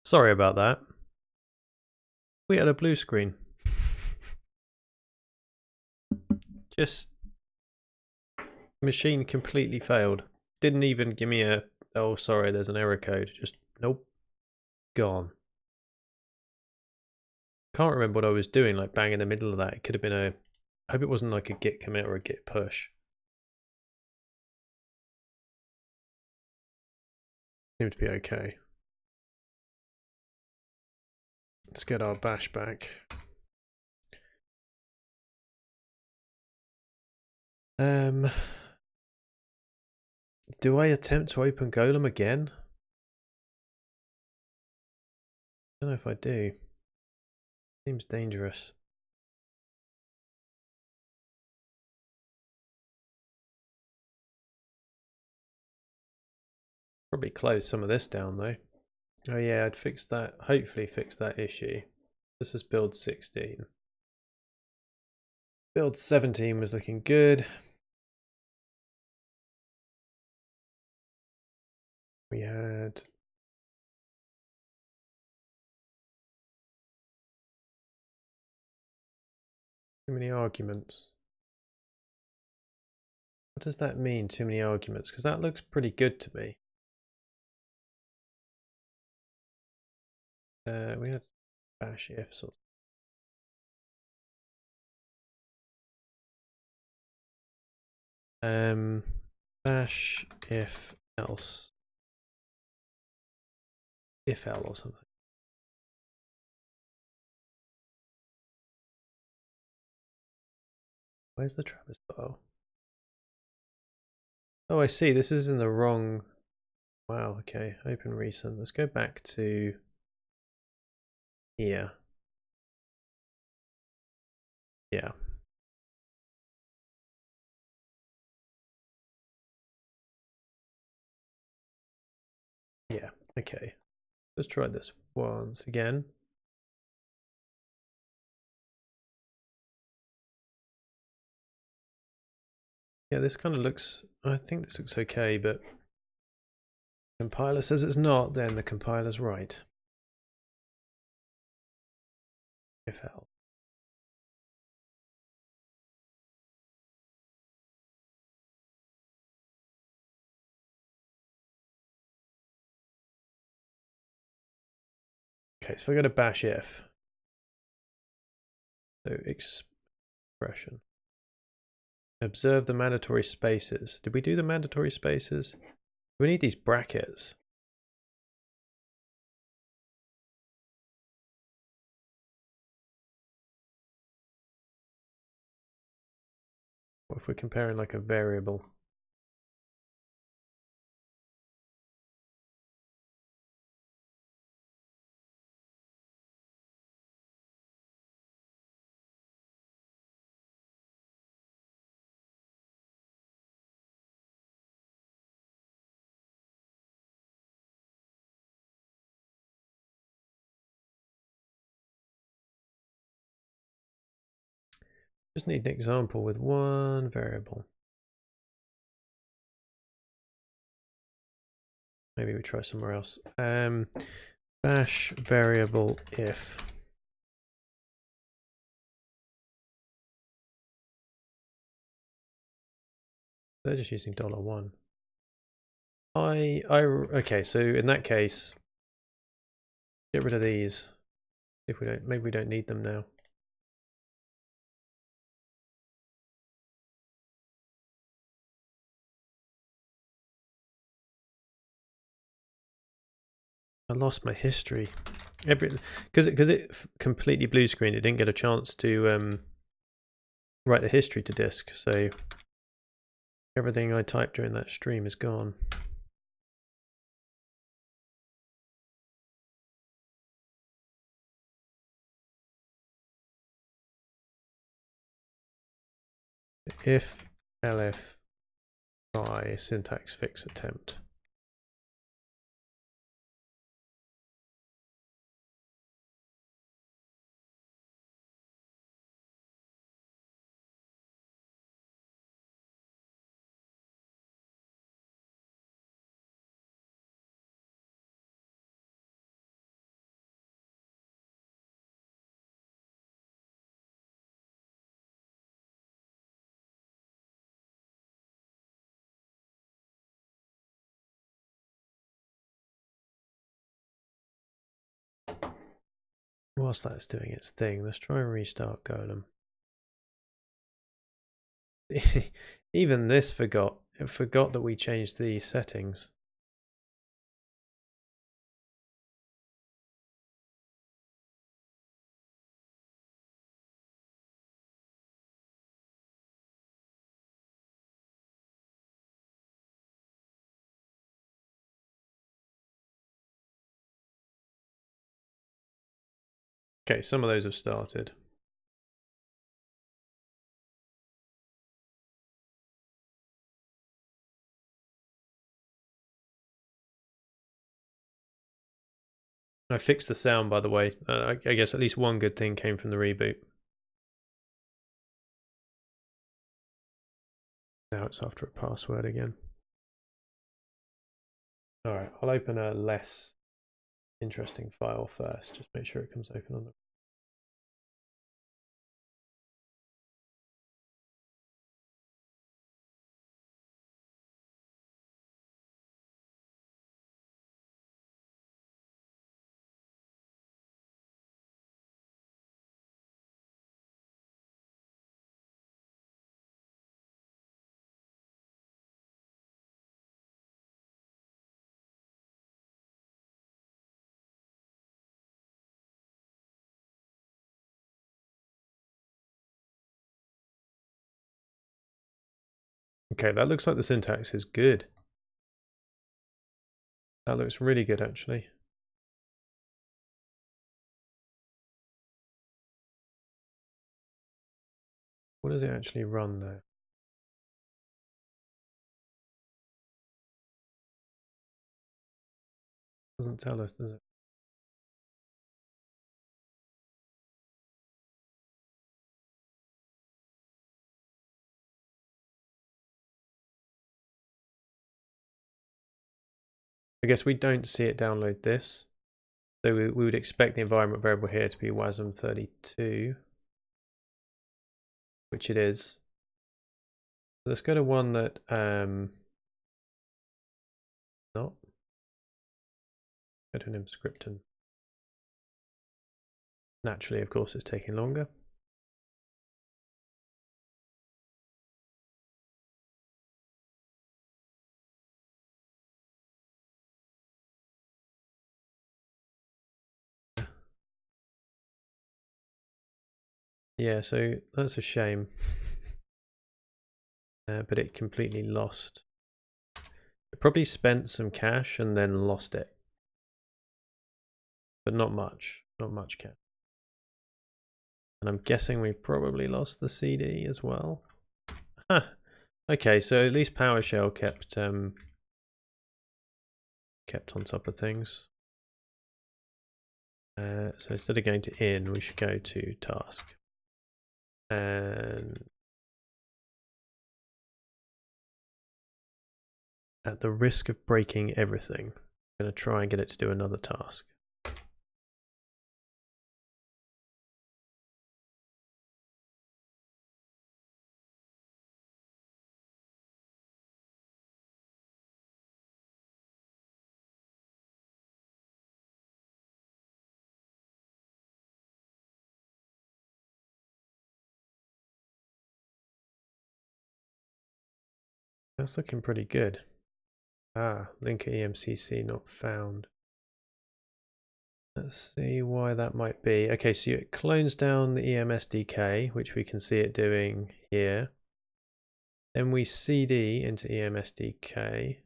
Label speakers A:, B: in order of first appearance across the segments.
A: Sorry about that. We had a blue screen. Just machine completely failed. Didn't even give me a, oh sorry, there's an error code. Just nope. Gone. Can't remember what I was doing, like bang in the middle of that. It could have been a, I hope it wasn't like a git commit or a git push. Seemed to be okay. Let's get our bash back. Do I attempt to open Golem again? I don't know if I do. Seems dangerous. Probably close some of this down though. Oh yeah, I'd fix that, hopefully fix that issue. This is build 16. Build 17 was looking good. We had too many arguments. What does that mean, too many arguments? Because that looks pretty good to me. We had bash ifs or bash if else, if L or something. Where's the Travis file? Oh, I see. This is in the wrong. Wow. Okay. Open recent. Let's go back to here. Yeah. Yeah. Okay. Let's try this once again. Yeah, this kind of looks, I think this looks okay, but compiler says it's not, then the compiler's right. If L. Okay, so if I go to bash if, so expression. Observe the mandatory spaces. Did we do the mandatory spaces? We need these brackets. What if we're comparing like a variable? Just need an example with one variable. Maybe we try somewhere else. Bash variable if. They're just using $1. Okay, so in that case, get rid of these. If we don't, maybe we don't need them now. I lost my history. Because it completely blue screened. It didn't get a chance to write the history to disk. So everything I typed during that stream is gone. If elif by syntax fix attempt. Whilst that's doing its thing, let's try and restart Golem. Even this forgot. It forgot that we changed the settings. Okay, some of those have started. I fixed the sound, by the way. I guess at least one good thing came from the reboot. Now it's after a password again. Alright, I'll open a less interesting file first. Just make sure it comes open on the... Okay, that looks like the syntax is good. That looks really good, actually. What does it actually run, though? Doesn't tell us, does it? I guess we don't see it download this. So we would expect the environment variable here to be wasm32, which it is. Let's go to one that not. Go to an emscripten. Naturally, of course, it's taking longer. Yeah, so that's a shame. But it completely lost. It probably spent some cash and then lost it. But not much. Not much cash. And I'm guessing we probably lost the CD as well. Huh. Okay, so at least PowerShell kept kept on top of things. So instead of going to in, we should go to task. And at the risk of breaking everything, I'm going to try and get it to do another task. That's looking pretty good. Ah, link EMCC not found. Let's see why that might be. Okay, so it clones down the EMSDK, which we can see it doing here. Then we CD into EMSDK.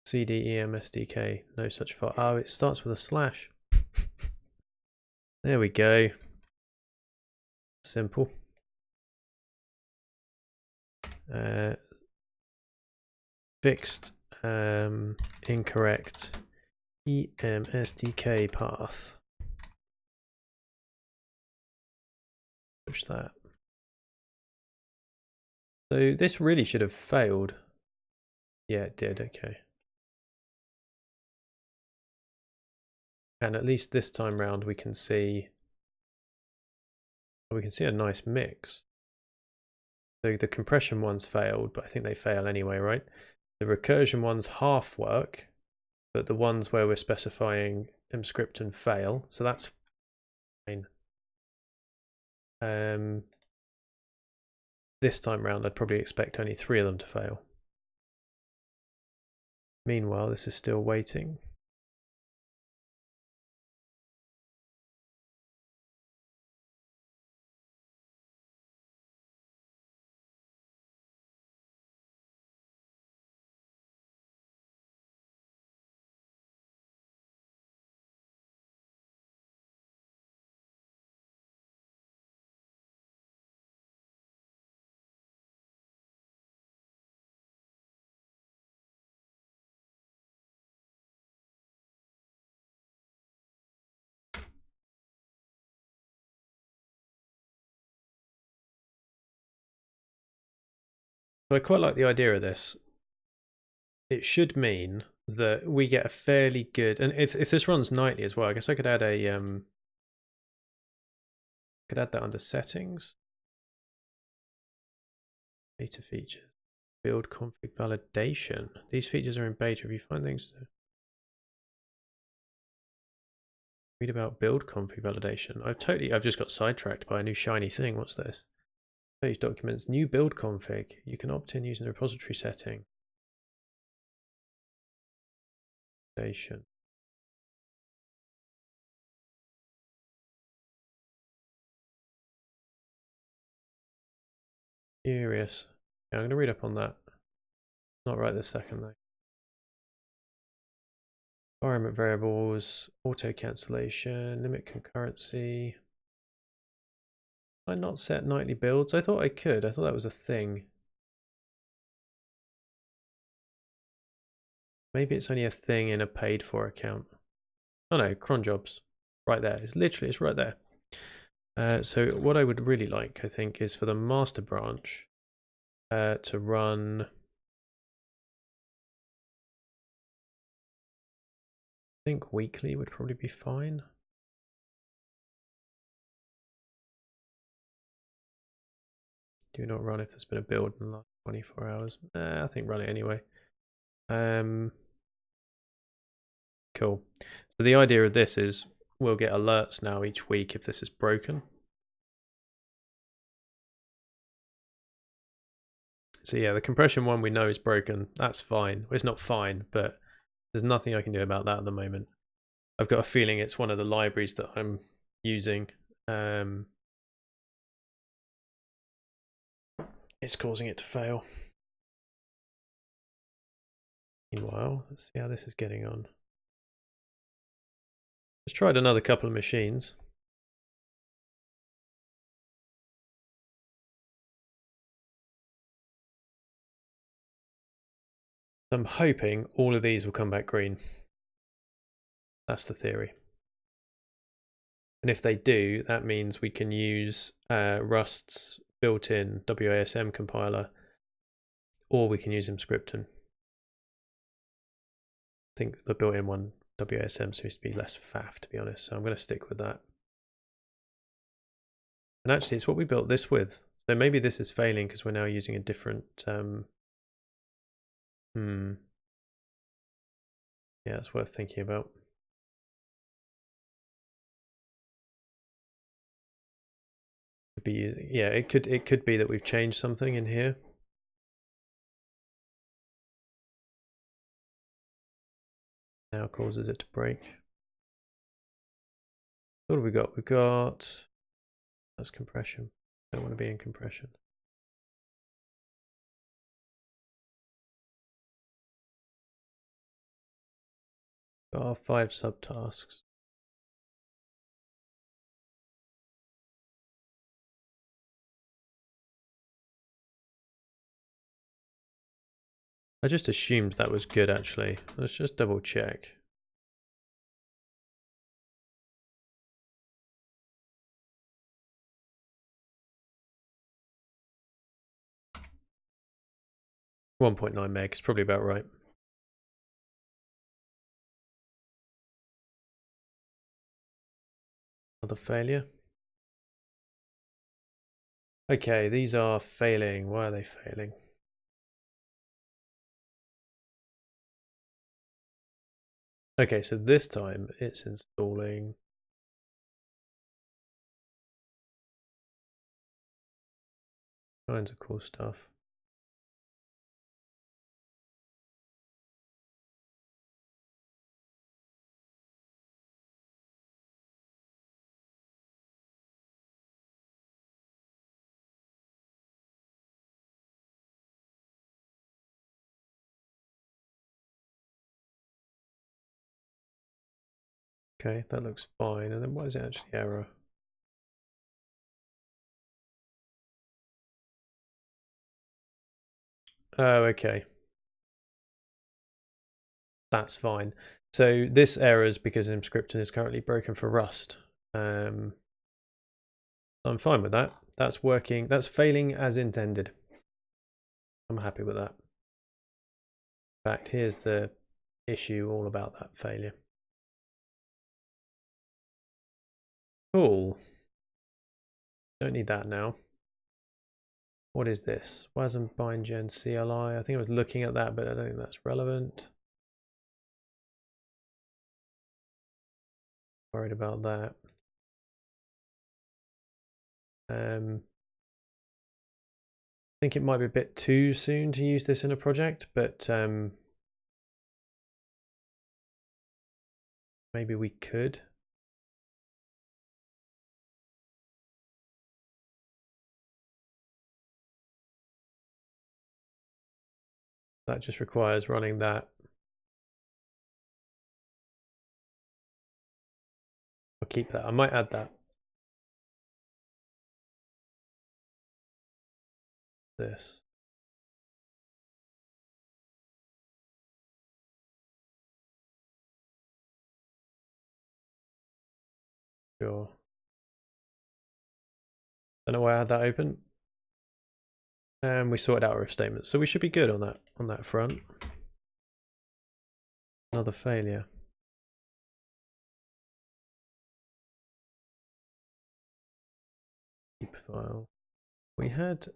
A: CD EMSDK, no such file. Oh, it starts with a slash. There we go. Simple. Fixed incorrect EMSDK path. Push that. So this really should have failed. Yeah, it did. Okay. And at least this time round we can see a nice mix. So the compression ones failed, but I think they fail anyway, right? The recursion ones half work, but the ones where we're specifying emscripten fail, so that's fine. This time round, I'd probably expect only 3 of them to fail. Meanwhile, this is still waiting. So I quite like the idea of this. It should mean that we get a fairly good, and if this runs nightly as well, I guess I could add a could add that under settings. Data features. Build config validation. These features are in beta. If you find things to read about build config validation. I've just got sidetracked by a new shiny thing. What's this? Page documents, new build config. You can opt in using the repository setting. Station. Curious. Yeah, I'm going to read up on that. Not right this second though. Environment variables, auto cancellation, limit concurrency. Did I not set nightly builds? I thought I could. I thought that was a thing. Maybe it's only a thing in a paid for account. Oh no, cron jobs. Right there. It's right there. So what I would really like, I think, is for the master branch to run. I think weekly would probably be fine. Do not run if there's been a build in the last 24 hours. I think run it anyway. Cool. So the idea of this is we'll get alerts now each week if this is broken. So yeah, the compression one we know is broken. That's fine. It's not fine, but there's nothing I can do about that at the moment. I've got a feeling it's one of the libraries that I'm using. It's causing it to fail. Meanwhile, let's see how this is getting on. Just tried another couple of machines. I'm hoping all of these will come back green. That's the theory. And if they do, that means we can use Rust's built-in wasm compiler, or we can use emscripten. I think the built-in one, wasm, seems to be less faff, to be honest, so I'm going to stick with that. And actually, it's what we built this with. So maybe this is failing because we're now using a different... Yeah, it's worth thinking about. Yeah, it could be that we've changed something in here. Now causes it to break. What have we got? We've got... That's compression. Don't want to be in compression. Got our 5 subtasks. I just assumed that was good actually. Let's just double check. .9 meg is probably about right. Another failure. Okay, these are failing. Why are they failing? Okay, so this time it's installing kinds of cool stuff. Okay, that looks fine. And then what is it actually error? Oh, okay. That's fine. So this error is because emscripten is currently broken for Rust. I'm fine with that. That's working. That's failing as intended. I'm happy with that. In fact, here's the issue all about that failure. Cool. Don't need that now. What is this? Wasm bind gen CLI. I think I was looking at that, but I don't think that's relevant. Worried about that. I think it might be a bit too soon to use this in a project, but maybe we could. That just requires running that. I'll keep that. I might add that. This. Sure. Don't know why I had that open. And we sorted out our if statements. So we should be good on that front. Another failure. Keep file. We had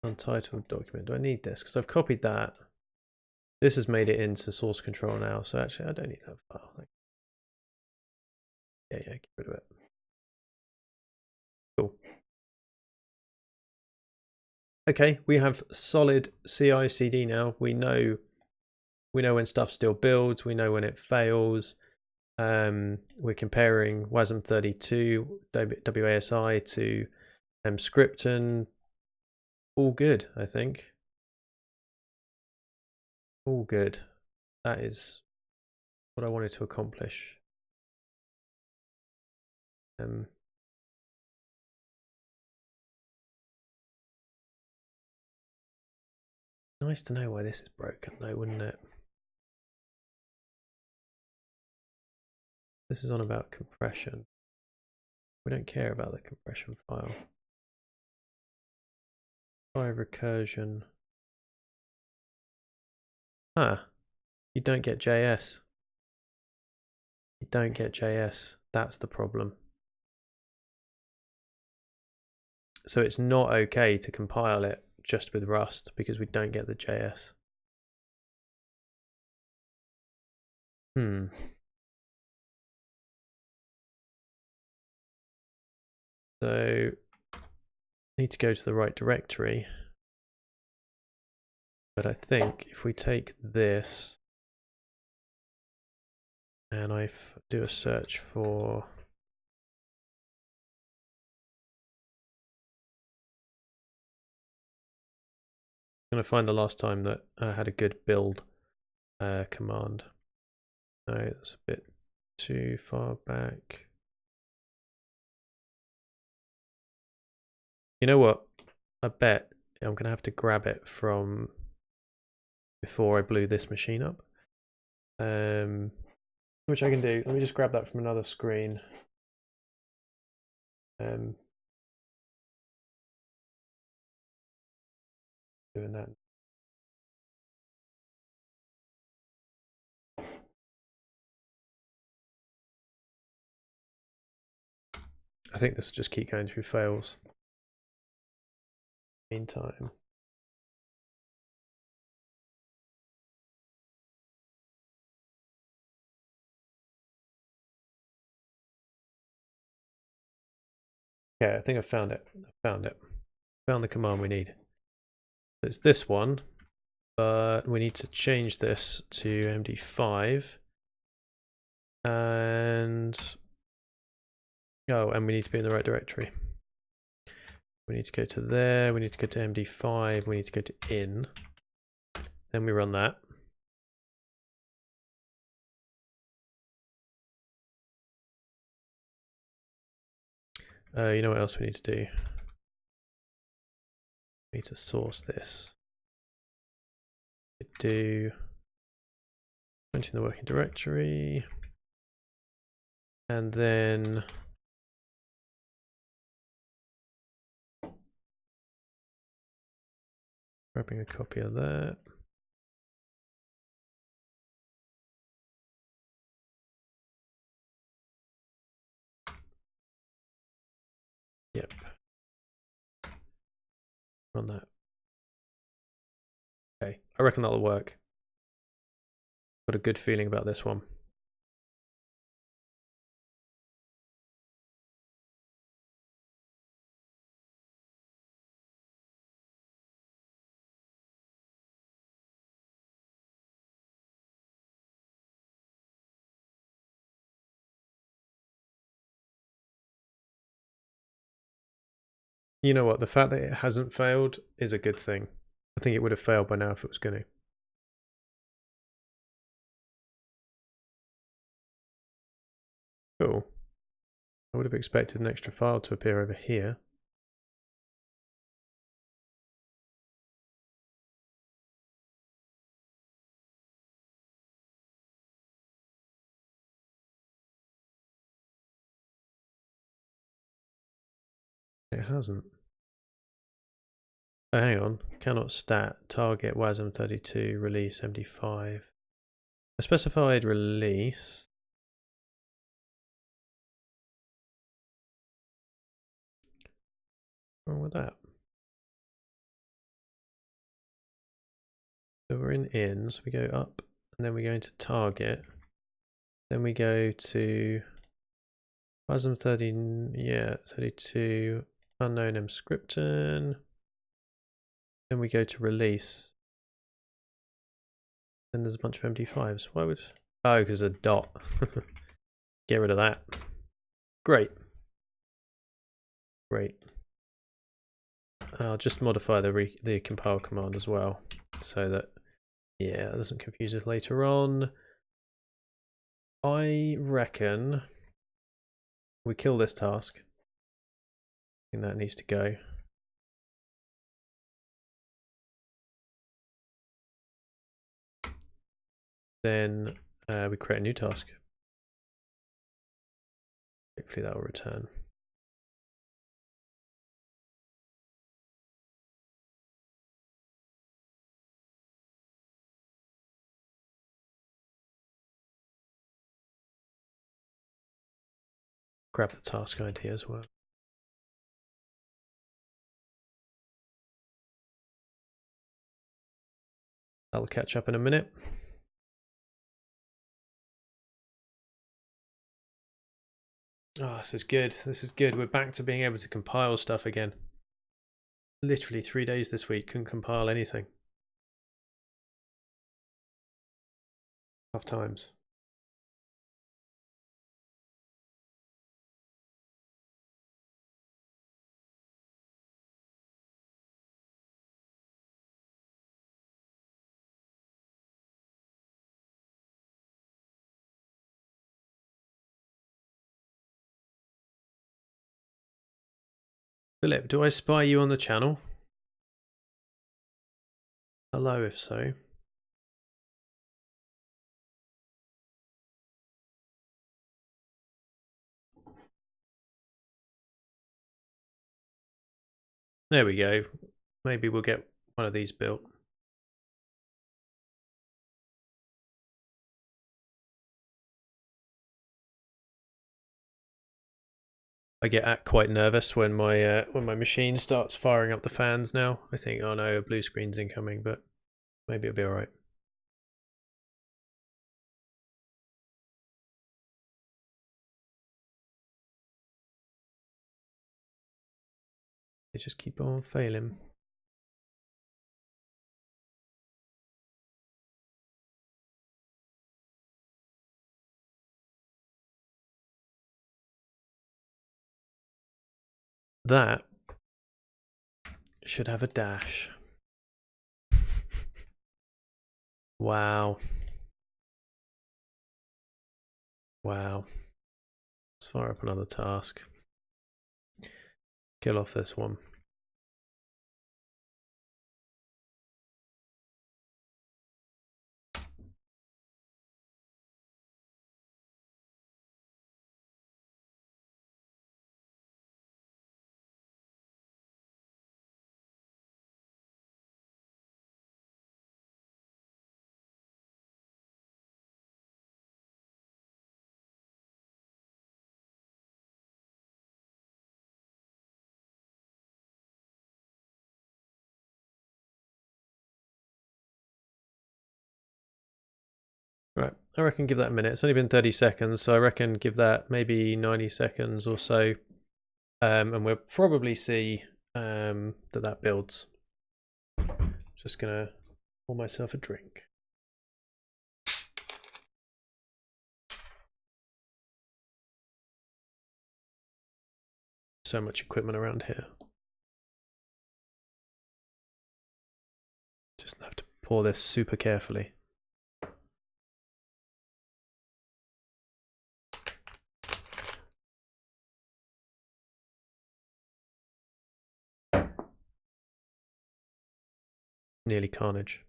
A: untitled document. Do I need this? Because I've copied that. This has made it into source control now. So actually I don't need that file. Yeah, get rid of it. Cool. Okay, we have solid CI/CD now. We know when stuff still builds. We know when it fails. We're comparing wasm32 WASI to emscripten. All good, I think. All good. That is what I wanted to accomplish. Nice to know why this is broken though, wouldn't it? This is on about compression. We don't care about the compression file. Try recursion. Ah, you don't get JS. You don't get JS. That's the problem. So it's not okay to compile it just with Rust because we don't get the JS. So need to go to the right directory. But I think if we take this and I do a search for I'm going to find the last time that I had a good build command. No, that's a bit too far back. You know what? I bet I'm going to have to grab it from before I blew this machine up. Which I can do. Let me just grab that from another screen. Doing that. I think this will just keep going through fails. Meantime. Okay, I think I found it. Found the command we need. So it's this one, but we need to change this to MD5. And we need to be in the right directory. We need to go to there, we need to go to MD5, we need to go to in. Then we run that. You know what else we need to do? We need to source this. Do mention the working directory, and then grabbing a copy of that. Yep. Run that. Okay, I reckon that'll work. Got a good feeling about this one. You know what? The fact that it hasn't failed is a good thing. I think it would have failed by now if it was going to. Cool. I would have expected an extra file to appear over here. It hasn't. Oh, hang on. Cannot stat target wasm32 release MD5. A specified release. What's wrong with that? So we're in, so we go up, and then we go into target. Then we go to wasm30, yeah, 32 unknown emscripten. Then we go to release. Then there's a bunch of MD5s. Why would... Oh, because a dot. Get rid of that. Great. Great. I'll just modify the compile command as well, so that, yeah, it doesn't confuse us later on. I reckon we kill this task. I think that needs to go. Then we create a new task. Hopefully that will return. Grab the task ID as well. That'll catch up in a minute. Oh, this is good. This is good. We're back to being able to compile stuff again. Literally 3 days this week, couldn't compile anything. Tough times. Philip, do I spy you on the channel? Hello, if so. There we go. Maybe we'll get one of these built. I get quite nervous when my machine starts firing up the fans now. I think, oh no, a blue screen's incoming, but maybe it'll be alright. They just keep on failing. That should have a dash. Wow. Wow. Let's fire up another task. Kill off this one. Right, I reckon give that a minute. It's only been 30 seconds, so I reckon give that maybe 90 seconds or so. And we'll probably see that builds. Just gonna pour myself a drink. So much equipment around here. Just have to pour this super carefully. Nearly carnage.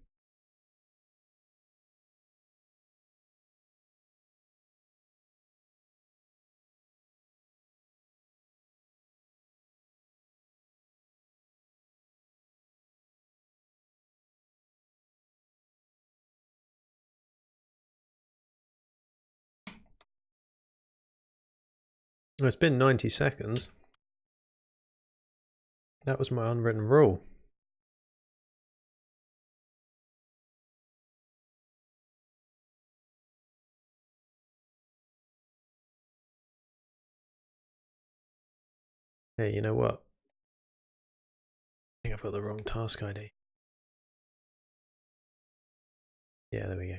A: Well, it's been 90 seconds. That was my unwritten rule. Hey, you know what? I think I've got the wrong task ID. Yeah, there we go.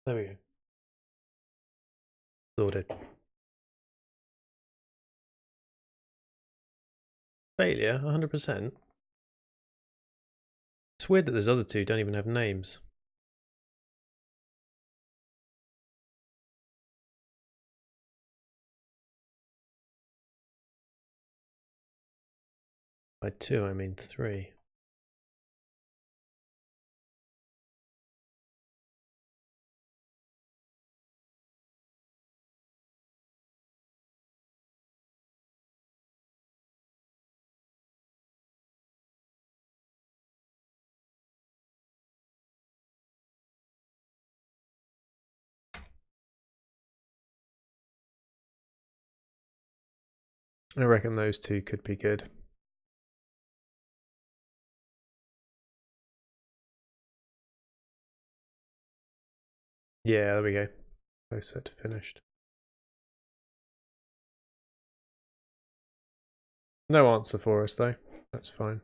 A: There we go. Sorted. Failure, 100%. It's weird that those other two don't even have names. By two, I mean three. I reckon those two could be good. Yeah, there we go. Both set to finished. No answer for us though. That's fine.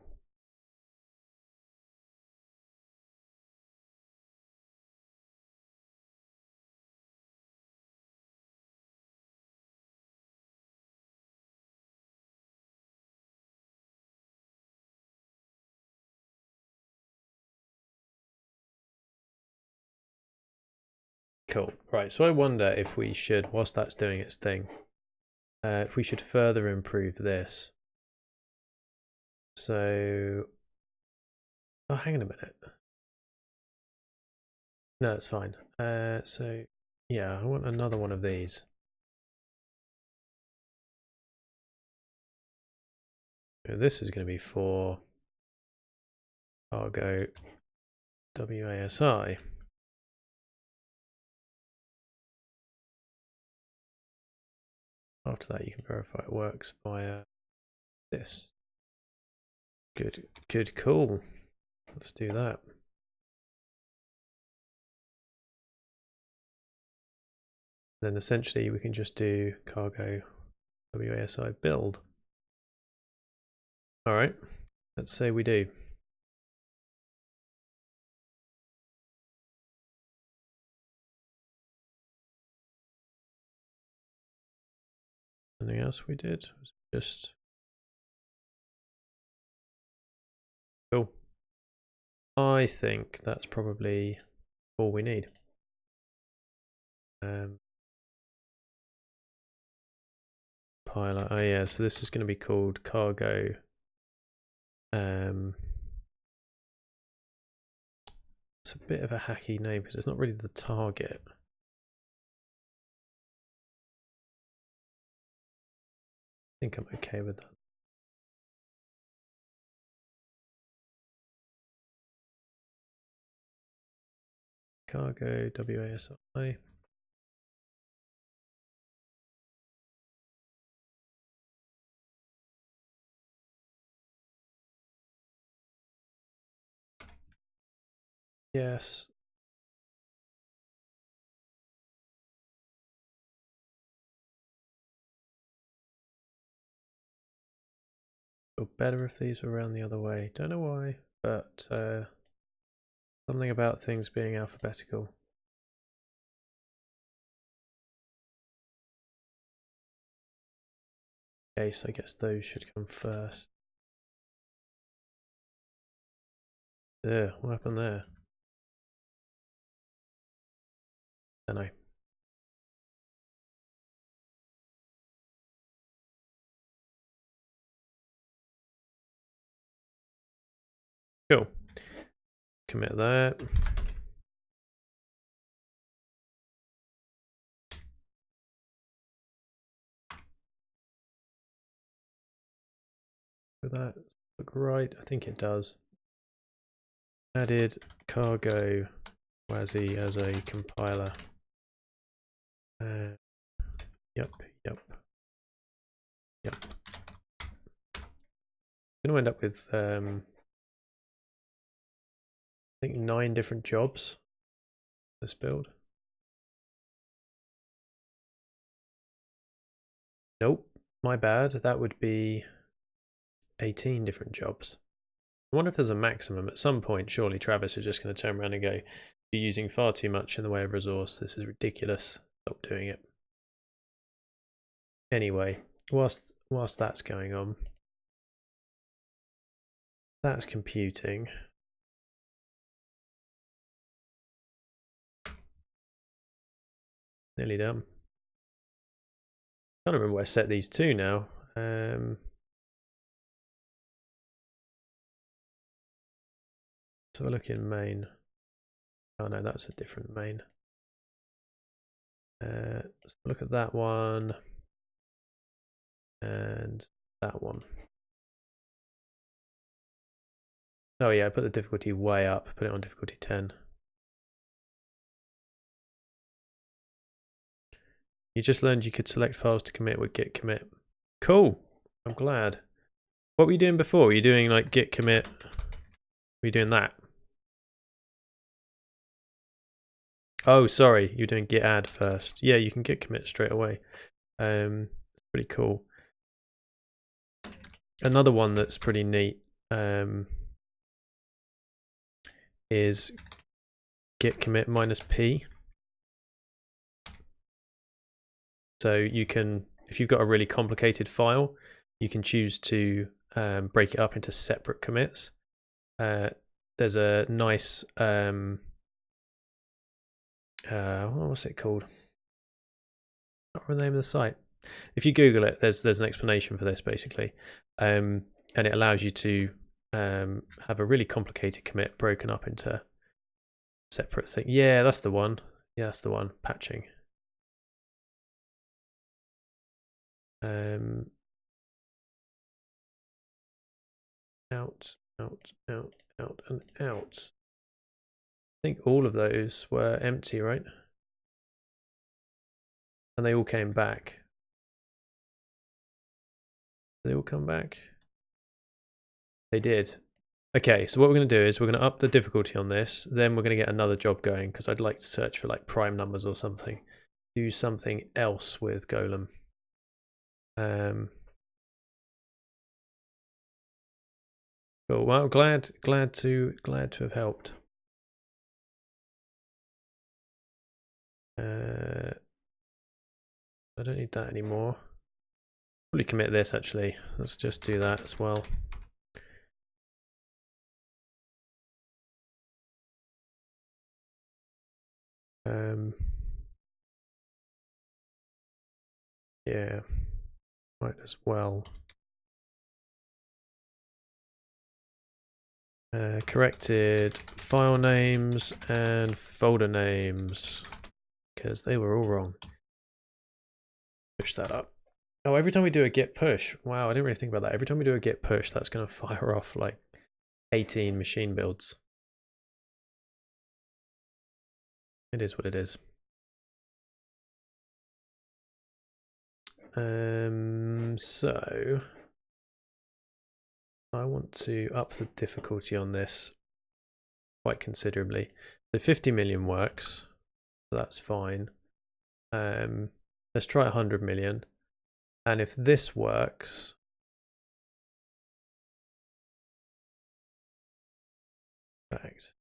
A: Cool. Right, so I wonder if we should, whilst that's doing its thing, if we should further improve this. So, oh, hang on a minute. No, that's fine. So, yeah, I want another one of these. So this is going to be for cargo WASI. After that, you can verify it works via this. Good, cool. Let's do that. Then essentially we can just do cargo WASI build. All right, let's say we do. Something else we did was just cool. I think that's probably all we need. Pilot. Oh yeah, so this is going to be called cargo. It's a bit of a hacky name because it's not really the target. I think I'm okay with that. Cargo WASI. Yes. Feel better if these were around the other way. Don't know why, but something about things being alphabetical. Case, I guess those should come first. Yeah, what happened there? Don't know. Cool. Commit that. Would that look right? I think it does. Added cargo WASI as a compiler. Yep. Going to end up with I think 9 different jobs. This build. Nope, my bad. That would be 18 different jobs. I wonder if there's a maximum. At some point, surely Travis is just going to turn around and go, "You're using far too much in the way of resource. This is ridiculous. Stop doing it." Anyway, whilst that's going on, that's computing. Nearly done. I can't remember where I set these to now. So I look in main. Oh no, that's a different main. So look at that one and that one. Oh yeah, I put the difficulty way up. Put it on difficulty 10. You just learned you could select files to commit with git commit. Cool. I'm glad. What were you doing before? Were you doing like git commit? Were you doing that? Oh, sorry. You're doing git add first. Yeah, you can git commit straight away. Pretty cool. Another one that's pretty neat is git commit -p. So you can, if you've got a really complicated file, you can choose to break it up into separate commits. There's a nice what was it called? I can't remember the name of the site. If you Google it, there's an explanation for this basically, and it allows you to have a really complicated commit broken up into separate things. Yeah, that's the one. Yeah, that's the one. Patching. Out, and out. I think all of those were empty, right? And they all came back. Did they all come back? They did. Okay, so what we're going to do is we're going to up the difficulty on this. Then we're going to get another job going because I'd like to search for like prime numbers or something. Do something else with Golem. Cool. Well, glad to have helped. I don't need that anymore. Probably commit this actually. Let's just do that as well. Yeah, might as well. Corrected file names and folder names because they were all wrong. Push that up. Oh, every time we do a git push, wow, I didn't really think about that. Every time we do a git push, that's going to fire off like 18 machine builds. It is what it is. So I want to up the difficulty on this quite considerably. So 50 million works, so that's fine. Let's try 100 million. And if this works, in fact,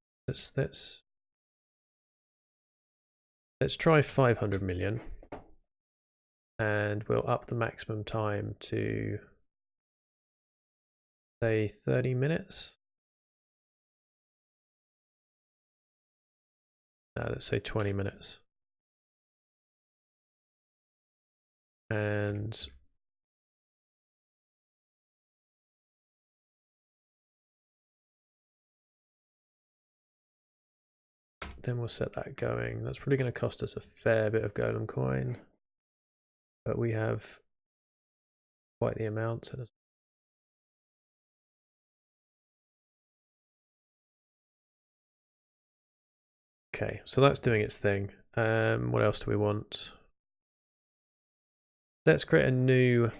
A: let's try 500 million. And we'll up the maximum time to say 30 minutes. No, let's say 20 minutes. And then we'll set that going. That's probably going to cost us a fair bit of golem coin, but we have quite the amount. Okay, so that's doing its thing. What else do we want? Let's create a new,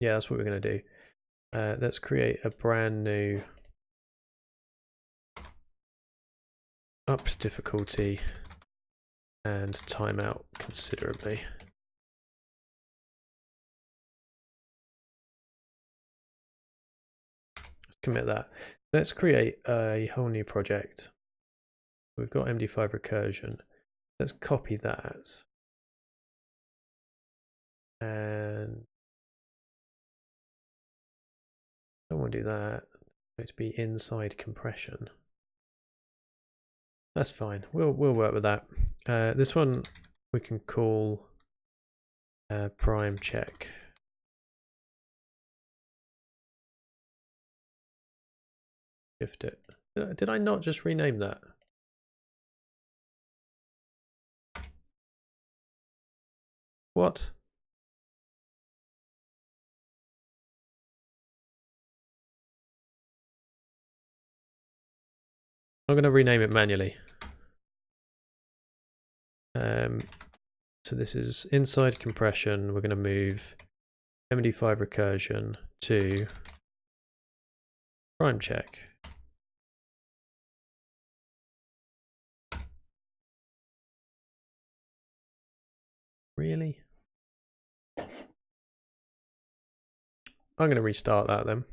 A: yeah, that's what we're going to do. Let's create a brand new upped difficulty and timeout considerably. Let's commit that. Let's create a whole new project. We've got MD5 recursion. Let's copy that. And I don't want to do that. I want it to be inside compression. That's fine. We'll work with that. This one we can call prime check. Shift it. Did I not just rename that? What? I'm going to rename it manually. So this is inside compression. We're going to move MD5 recursion to prime check. Really? I'm going to restart that then.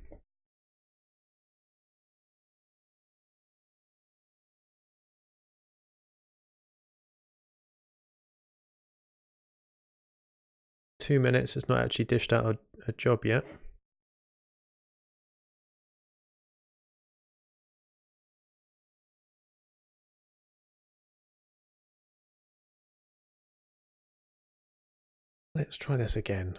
A: 2 minutes. It's not actually dished out a job yet. Let's try this again.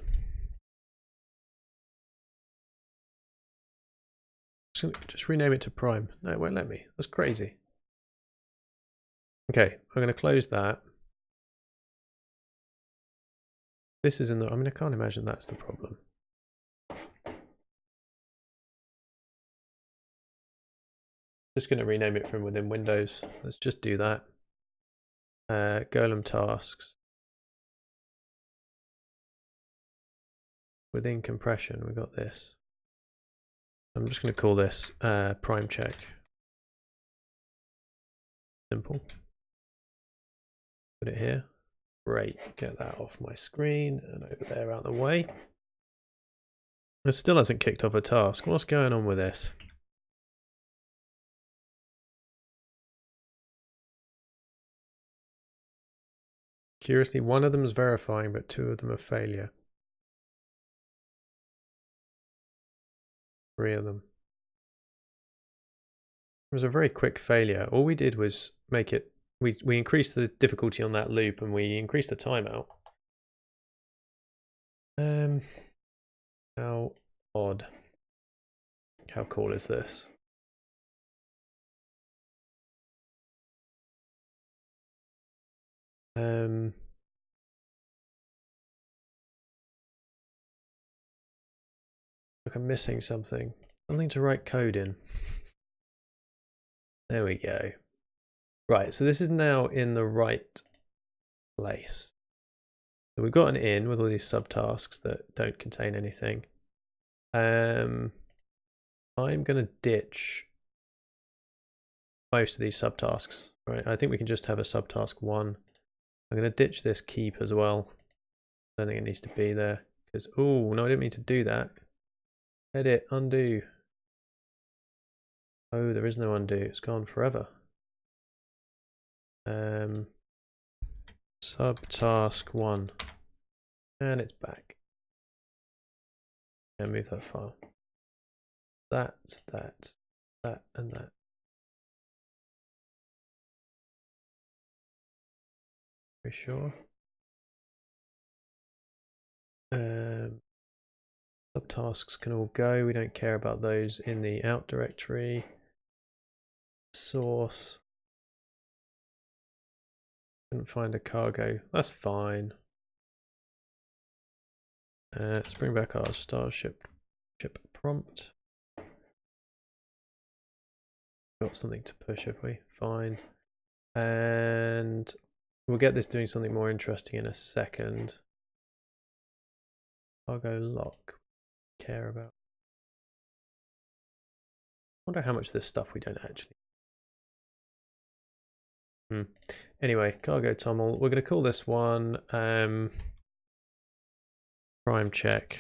A: Just rename it to prime. No, it won't let me. That's crazy. Okay, I'm going to close that. This is in the... I mean, I can't imagine that's the problem. Just going to rename it from within Windows. Let's just do that. Golem tasks. Within compression, we got this. I'm just going to call this prime check. Simple. Put it here. Great. Get that off my screen and over there out of the way. It still hasn't kicked off a task. What's going on with this? Curiously, one of them is verifying, but 2 of them are failure. 3 of them. It was a very quick failure. All we did was make it, we increased the difficulty on that loop and we increased the timeout. How odd. How cool is this? Look, I'm missing something. Something to write code in. There we go. Right, so this is now in the right place. So we've got an in with all these subtasks that don't contain anything. I'm going to ditch most of these subtasks. Right, I think we can just have a subtask 1. I'm going to ditch this keep as well. I don't think it needs to be there. Because, oh, no, I didn't mean to do that. Edit, undo. Oh, there is no undo. It's gone forever. Subtask 1. And it's back. And move that file. That's that, and that. Very sure. Subtasks can all go. We don't care about those in the out directory. Source. Couldn't find a cargo. That's fine. Let's bring back our starship ship prompt. Got something to push, have we? Fine. And we'll get this doing something more interesting in a second. Cargo lock. Care about. I wonder how much of this stuff we don't actually. Anyway, cargo tummel. We're going to call this one prime check.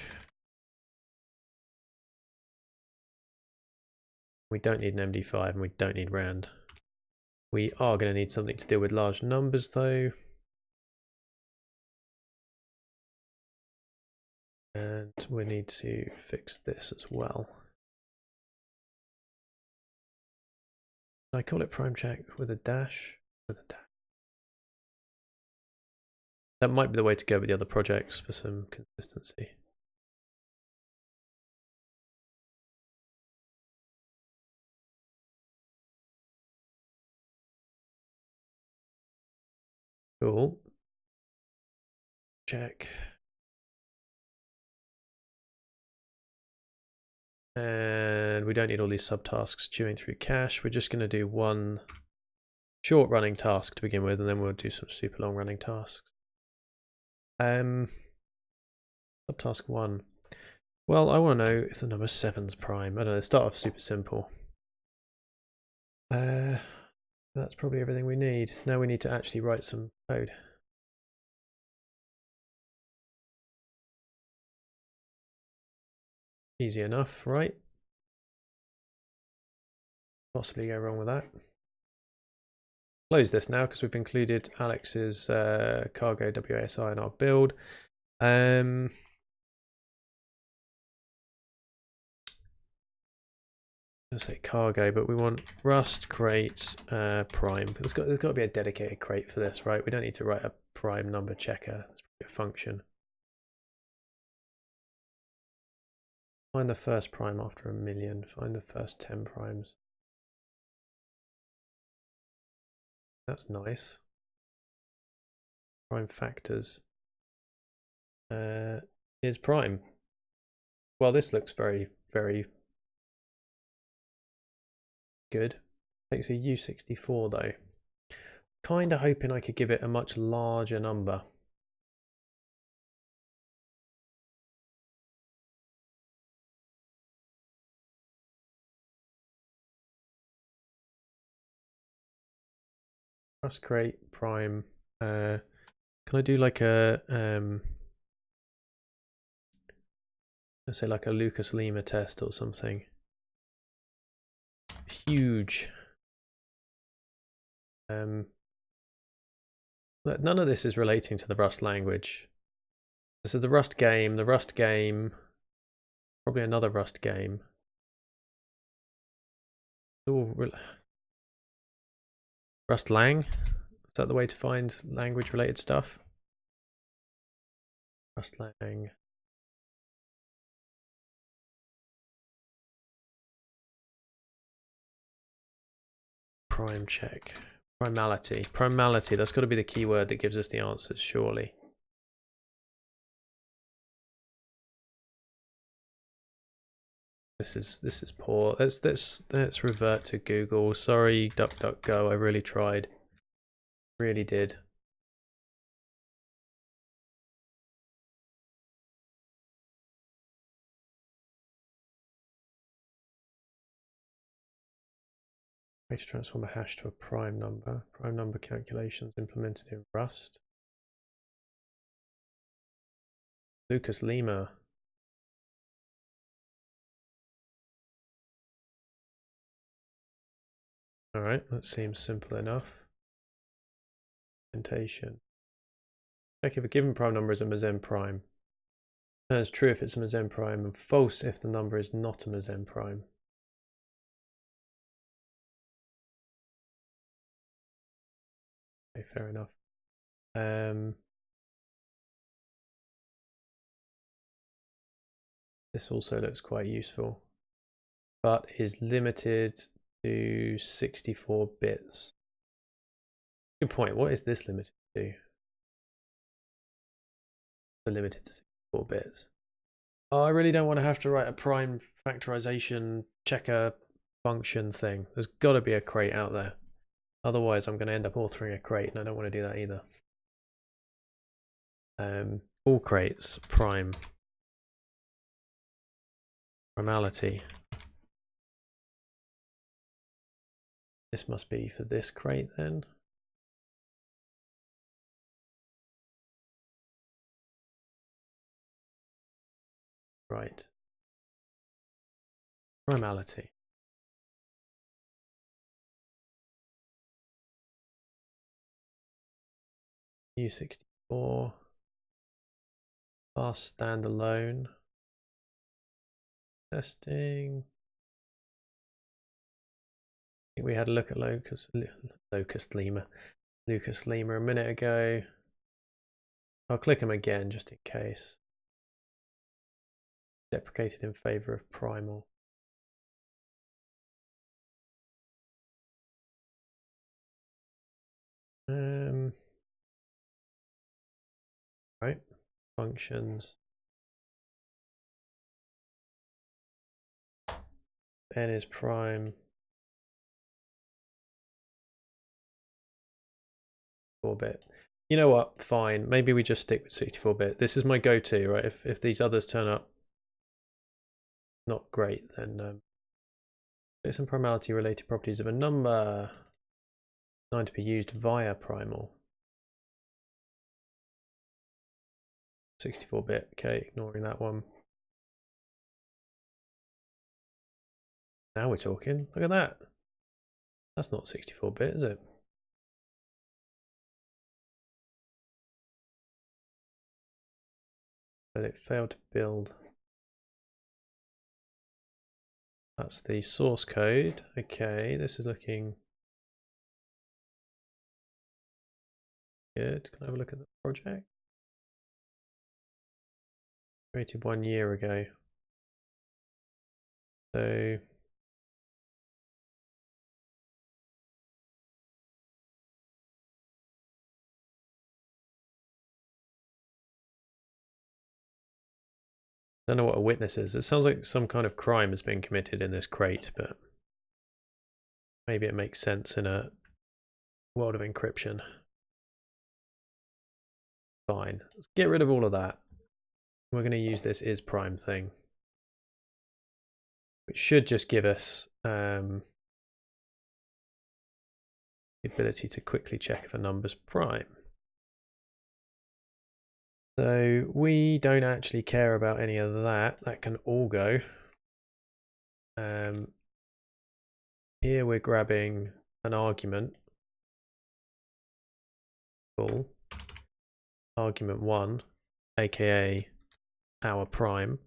A: We don't need an MD5 and we don't need rand. We are going to need something to deal with large numbers though. And we need to fix this as well. I call it prime check with a dash. That might be the way to go with the other projects for some consistency. Cool. Check. And we don't need all these subtasks chewing through cache. We're just going to do one short running task to begin with, and then we'll do some super long running tasks. Subtask 1. Well, I want to know if the number 7's prime. I don't know, start off super simple. That's probably everything we need. Now we need to actually write some code. Easy enough, right? Possibly go wrong with that. Close this now because we've included Alex's cargo WASI in our build. Let's say cargo, but we want Rust crate prime. There's got to be a dedicated crate for this, right? We don't need to write a prime number checker. It's a function. Find the first prime after 1,000,000. Find the first 10 primes. That's nice. Prime factors is prime. Well, this looks very, very good. Takes a U64 though. Kind of hoping I could give it a much larger number. Rust crate prime. Can I do like a let's say like a Lucas Lima test or something? Huge. None of this is relating to the Rust language. This is the Rust game, probably another Rust game. Rust lang? Is that the way to find language related stuff? Rust lang. Prime check. Primality. Primality, that's got to be the keyword that gives us the answers, surely. This is poor. Let's revert to Google. Sorry, DuckDuckGo. I really tried. Really did. Way to transform a hash to a prime number. Prime number calculations implemented in Rust. Lucas Lima. All right, that seems simple enough. Implementation. Check if a given prime number is a Mersenne prime. Turns true if it's a Mersenne prime and false if the number is not a Mersenne prime. Okay, fair enough. This also looks quite useful, but is limited to 64 bits. Good point. What is this limited to? So limited to 64 bits. Oh, I really don't want to have to write a prime factorization checker function thing. There's got to be a crate out there. Otherwise, I'm going to end up authoring a crate, and I don't want to do that either. All crates, prime. Primality. This must be for this crate then. Right. Primality. U64. Fast standalone. Testing. I think we had a look at Lucas Lima a minute ago. I'll click him again just in case. Deprecated in favor of primal. Right, functions. N is prime. 64-bit. You know what? Fine. Maybe we just stick with 64-bit. This is my go-to, right? If these others turn up not great, then there's some primality related properties of a number designed to be used via primal. 64-bit. Okay, ignoring that one. Now we're talking. Look at that. That's not 64-bit, is it? but it failed to build. That's the source code. Okay, this is looking good. Can I have a look at the project? Created 1 year ago. So I don't know what a witness is. It sounds like some kind of crime has been committed in this crate, but maybe it makes sense in a world of encryption. Fine. Let's get rid of all of that. We're going to use this is prime thing, which should just give us the ability to quickly check if a number's prime. So we don't actually care about any of that. That can all go. Here we're grabbing an argument. Cool. Argument 1, aka our prime.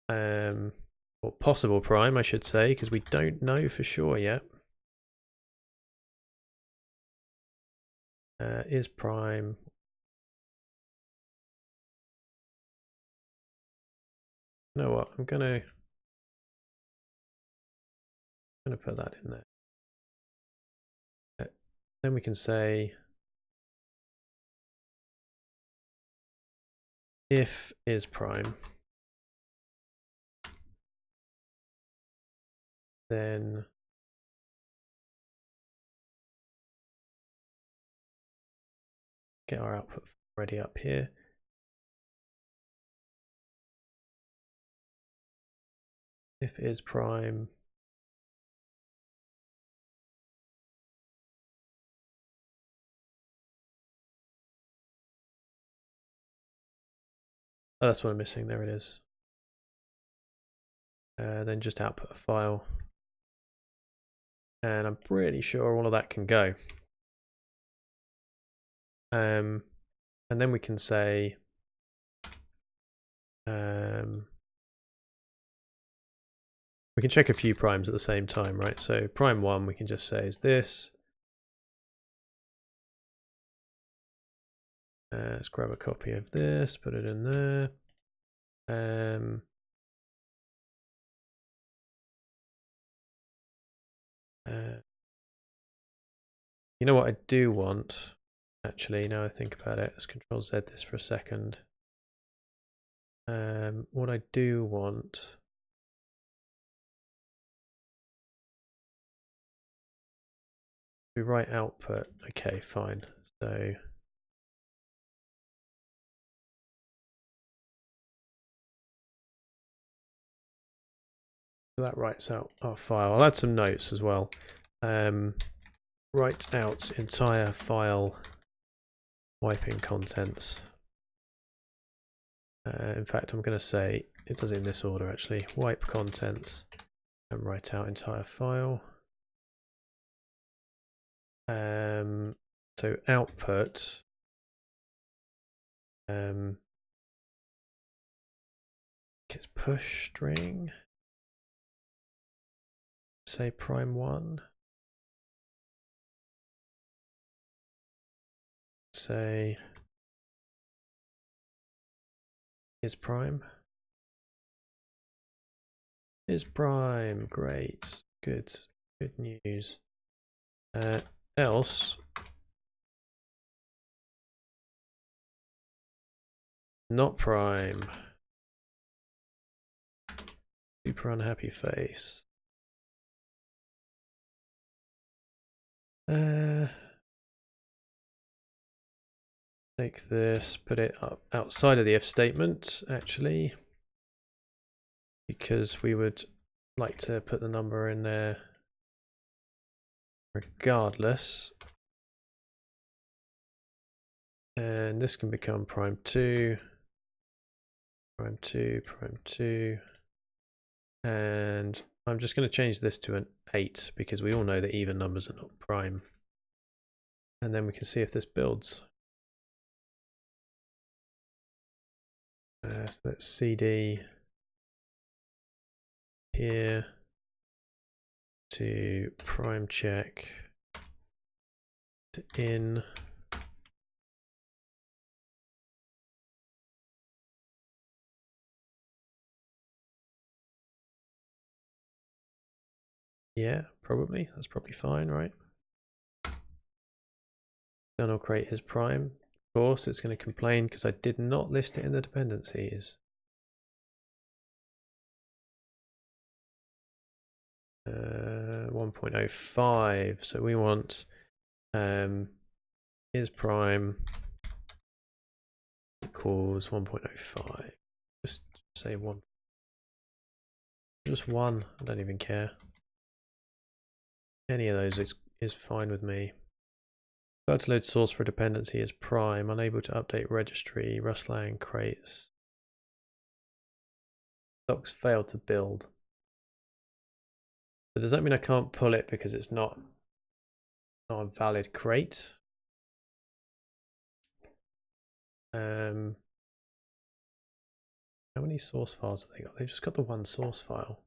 A: Or possible prime, I should say, because we don't know for sure yet. Is prime. You know what? I'm gonna put that in there. Then we can say if is prime, then get our output ready up here. If is prime, oh, that's what I'm missing. There it is. Then just output a file. And I'm pretty sure all of that can go. And then we can say we can check a few primes at the same time, right? So prime 1 we can just say is this. Let's grab a copy of this, put it in there. You know what I do want? Actually, now I think about it, let's Control Z this for a second. What I do want we write output. Okay, fine. So that writes out our file. I'll add some notes as well. Write out entire file, wiping contents. In fact, I'm going to say it does it in this order actually. Wipe contents and write out entire file. So output. It's push string. Say prime 1. Say is prime. Is prime. Great. Good news. Else not prime. Super unhappy face. Take this, put it up outside of the if statement actually, because we would like to put the number in there regardless. And this can become prime 2, prime 2, prime 2. And I'm just going to change this to an 8 because we all know that even numbers are not prime. And then we can see if this builds. So let's cd here to prime check to in. Yeah, probably. That's probably fine, right? External crate is prime. Of course, it's going to complain because I did not list it in the dependencies. 1.05. So we want is prime equals 1.05. Just say one. Just one. I don't even care. Any of those is fine with me. About to load source for dependency is prime. Unable to update registry. Rustlang crates. Docs failed to build. So does that mean I can't pull it because it's not a valid crate? How many source files have they got? They've just got the one source file.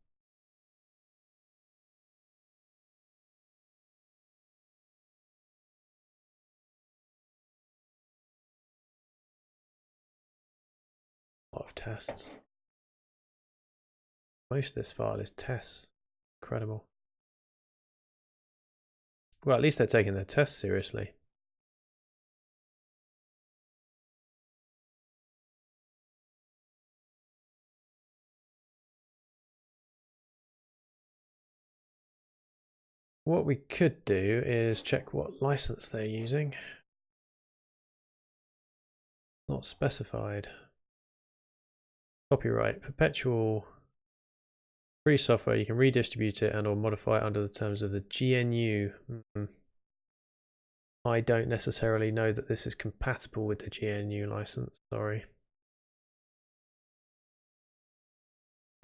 A: A lot of tests. Most of this file is tests. Incredible. Well, at least they're taking their tests seriously. What we could do is check what license they're using. Not specified. Copyright, perpetual free software. You can redistribute it and or modify it under the terms of the GNU. I don't necessarily know that this is compatible with the GNU license. Sorry.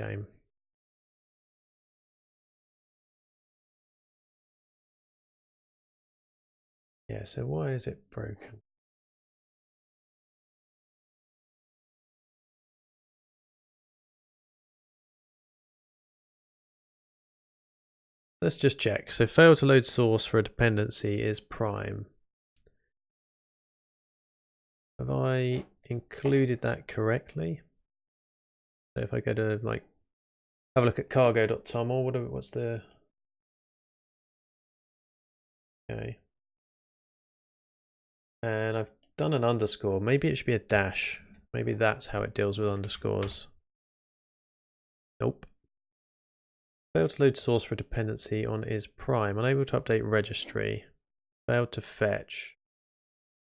A: Game. Yeah, so why is it broken? Let's just check. So fail to load source for a dependency is prime. Have I included that correctly? So if I go to like have a look at cargo.toml, what's the okay. And I've done an underscore. Maybe it should be a dash. Maybe that's how it deals with underscores. Nope. Failed to load source for dependency on is prime. Unable to update registry. Failed to fetch.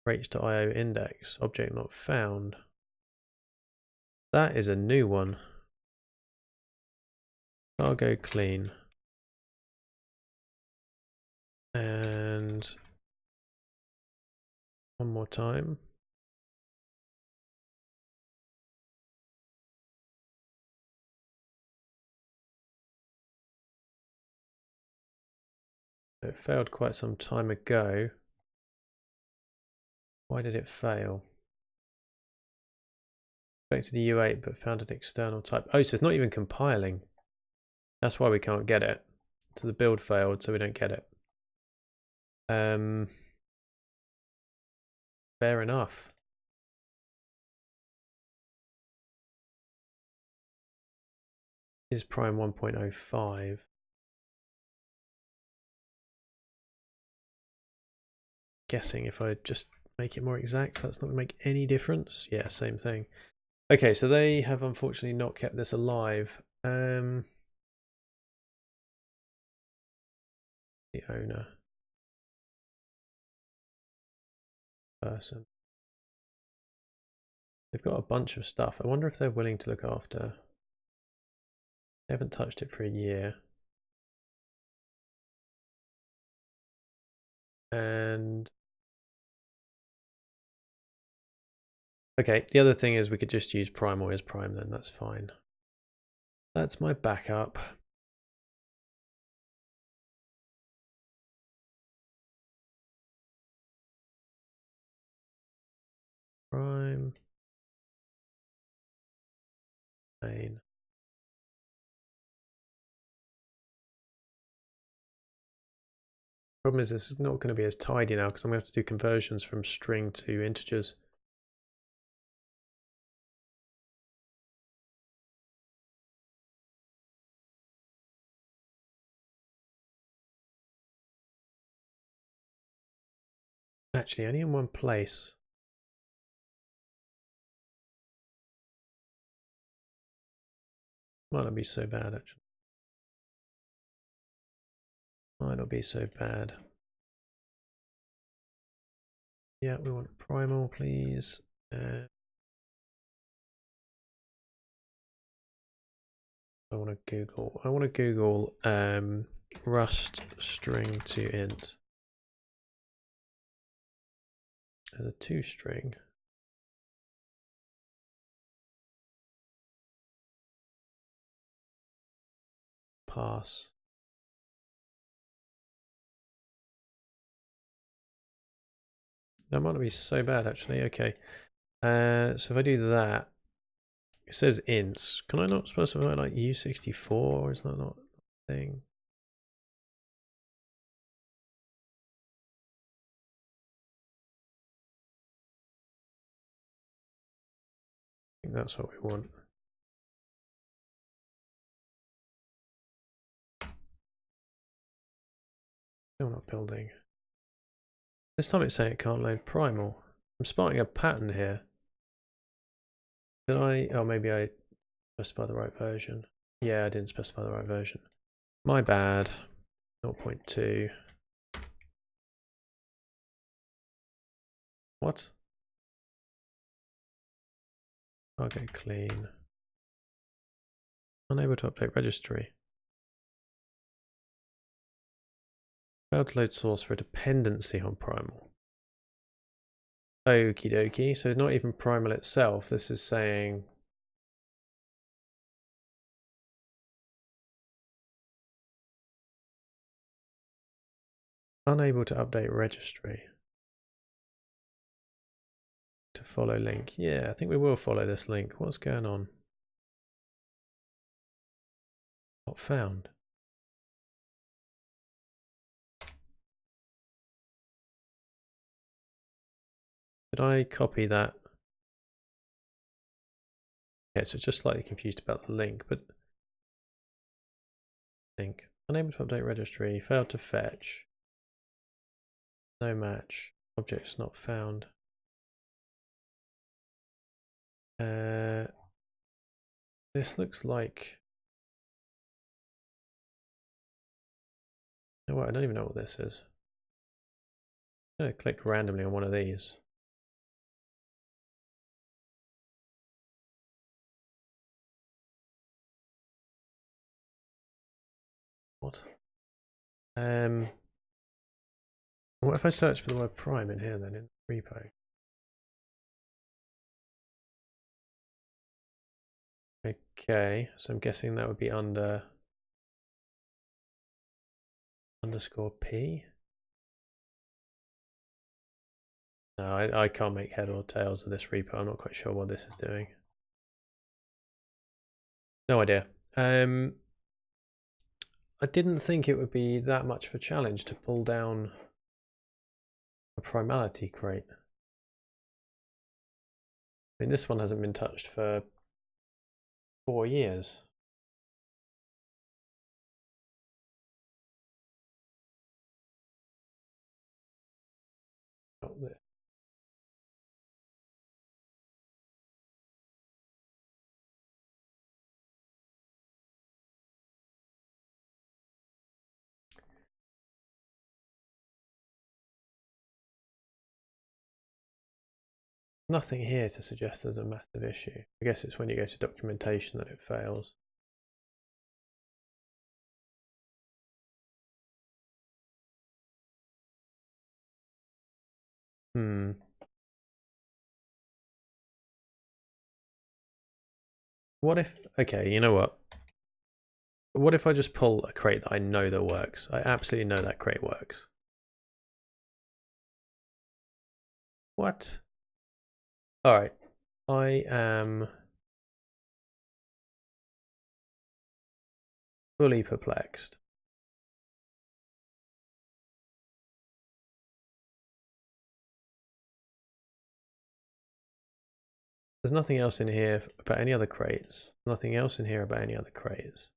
A: Rates.io index. Object not found. That is a new one. Cargo clean. And one more time. It failed quite some time ago. Why did it fail? Expected a U8 but found an external type. Oh, so it's not even compiling. That's why we can't get it. So the build failed, so we don't get it. Fair enough. Is prime 1.05. Guessing if I just make it more exact, that's not going to make any difference. Yeah, same thing. Okay, so they have unfortunately not kept this alive. The owner. Person. They've got a bunch of stuff. I wonder if they're willing to look after. They haven't touched it for a year. And okay, the other thing is we could just use prime or is prime then, that's fine. That's my backup. Prime. main. Problem is this is not going to be as tidy now because I'm going to have to do conversions from string to integers. Actually, only in one place. Might not be so bad, actually. Might not be so bad. Yeah, we want primal, please. I want to Google Rust string to int as a toString. Pass. That might not be so bad actually. Okay. So if I do that, it says ints. Can I not specify like U64 or is that not a thing? I think that's what we want. Still not building. This time it's saying it can't load primal. I'm spotting a pattern here. Did I? Oh, maybe I specify the right version. Yeah, I didn't specify the right version. My bad. 0.2. What? Okay, clean. Unable to update registry. Failed to load source for a dependency on primal. Okie dokie. So not even primal itself. This is saying unable to update registry. To follow link. Yeah, I think we will follow this link. What's going on? Not found. Did I copy that? Okay, so it's just slightly confused about the link, but I think unable to update registry, failed to fetch, no match, objects not found. This looks like, you know what, I don't even know what this is. I'm going to click randomly on one of these. What? What if I search for the word prime in here then in repo? Okay, so I'm guessing that would be under underscore P. No, I can't make head or tails of this repo. I'm not quite sure what this is doing. No idea. I didn't think it would be that much of a challenge to pull down a primality crate. I mean, this one hasn't been touched for 4 years. Not there. Nothing here to suggest there's a massive issue. I guess it's when you go to documentation that it fails. What if, okay, you know what? What if I just pull a crate that I know that works? I absolutely know that crate works. What? All right. I am Fully perplexed. There's nothing else in here about any other crates. Nothing else in here about any other crates.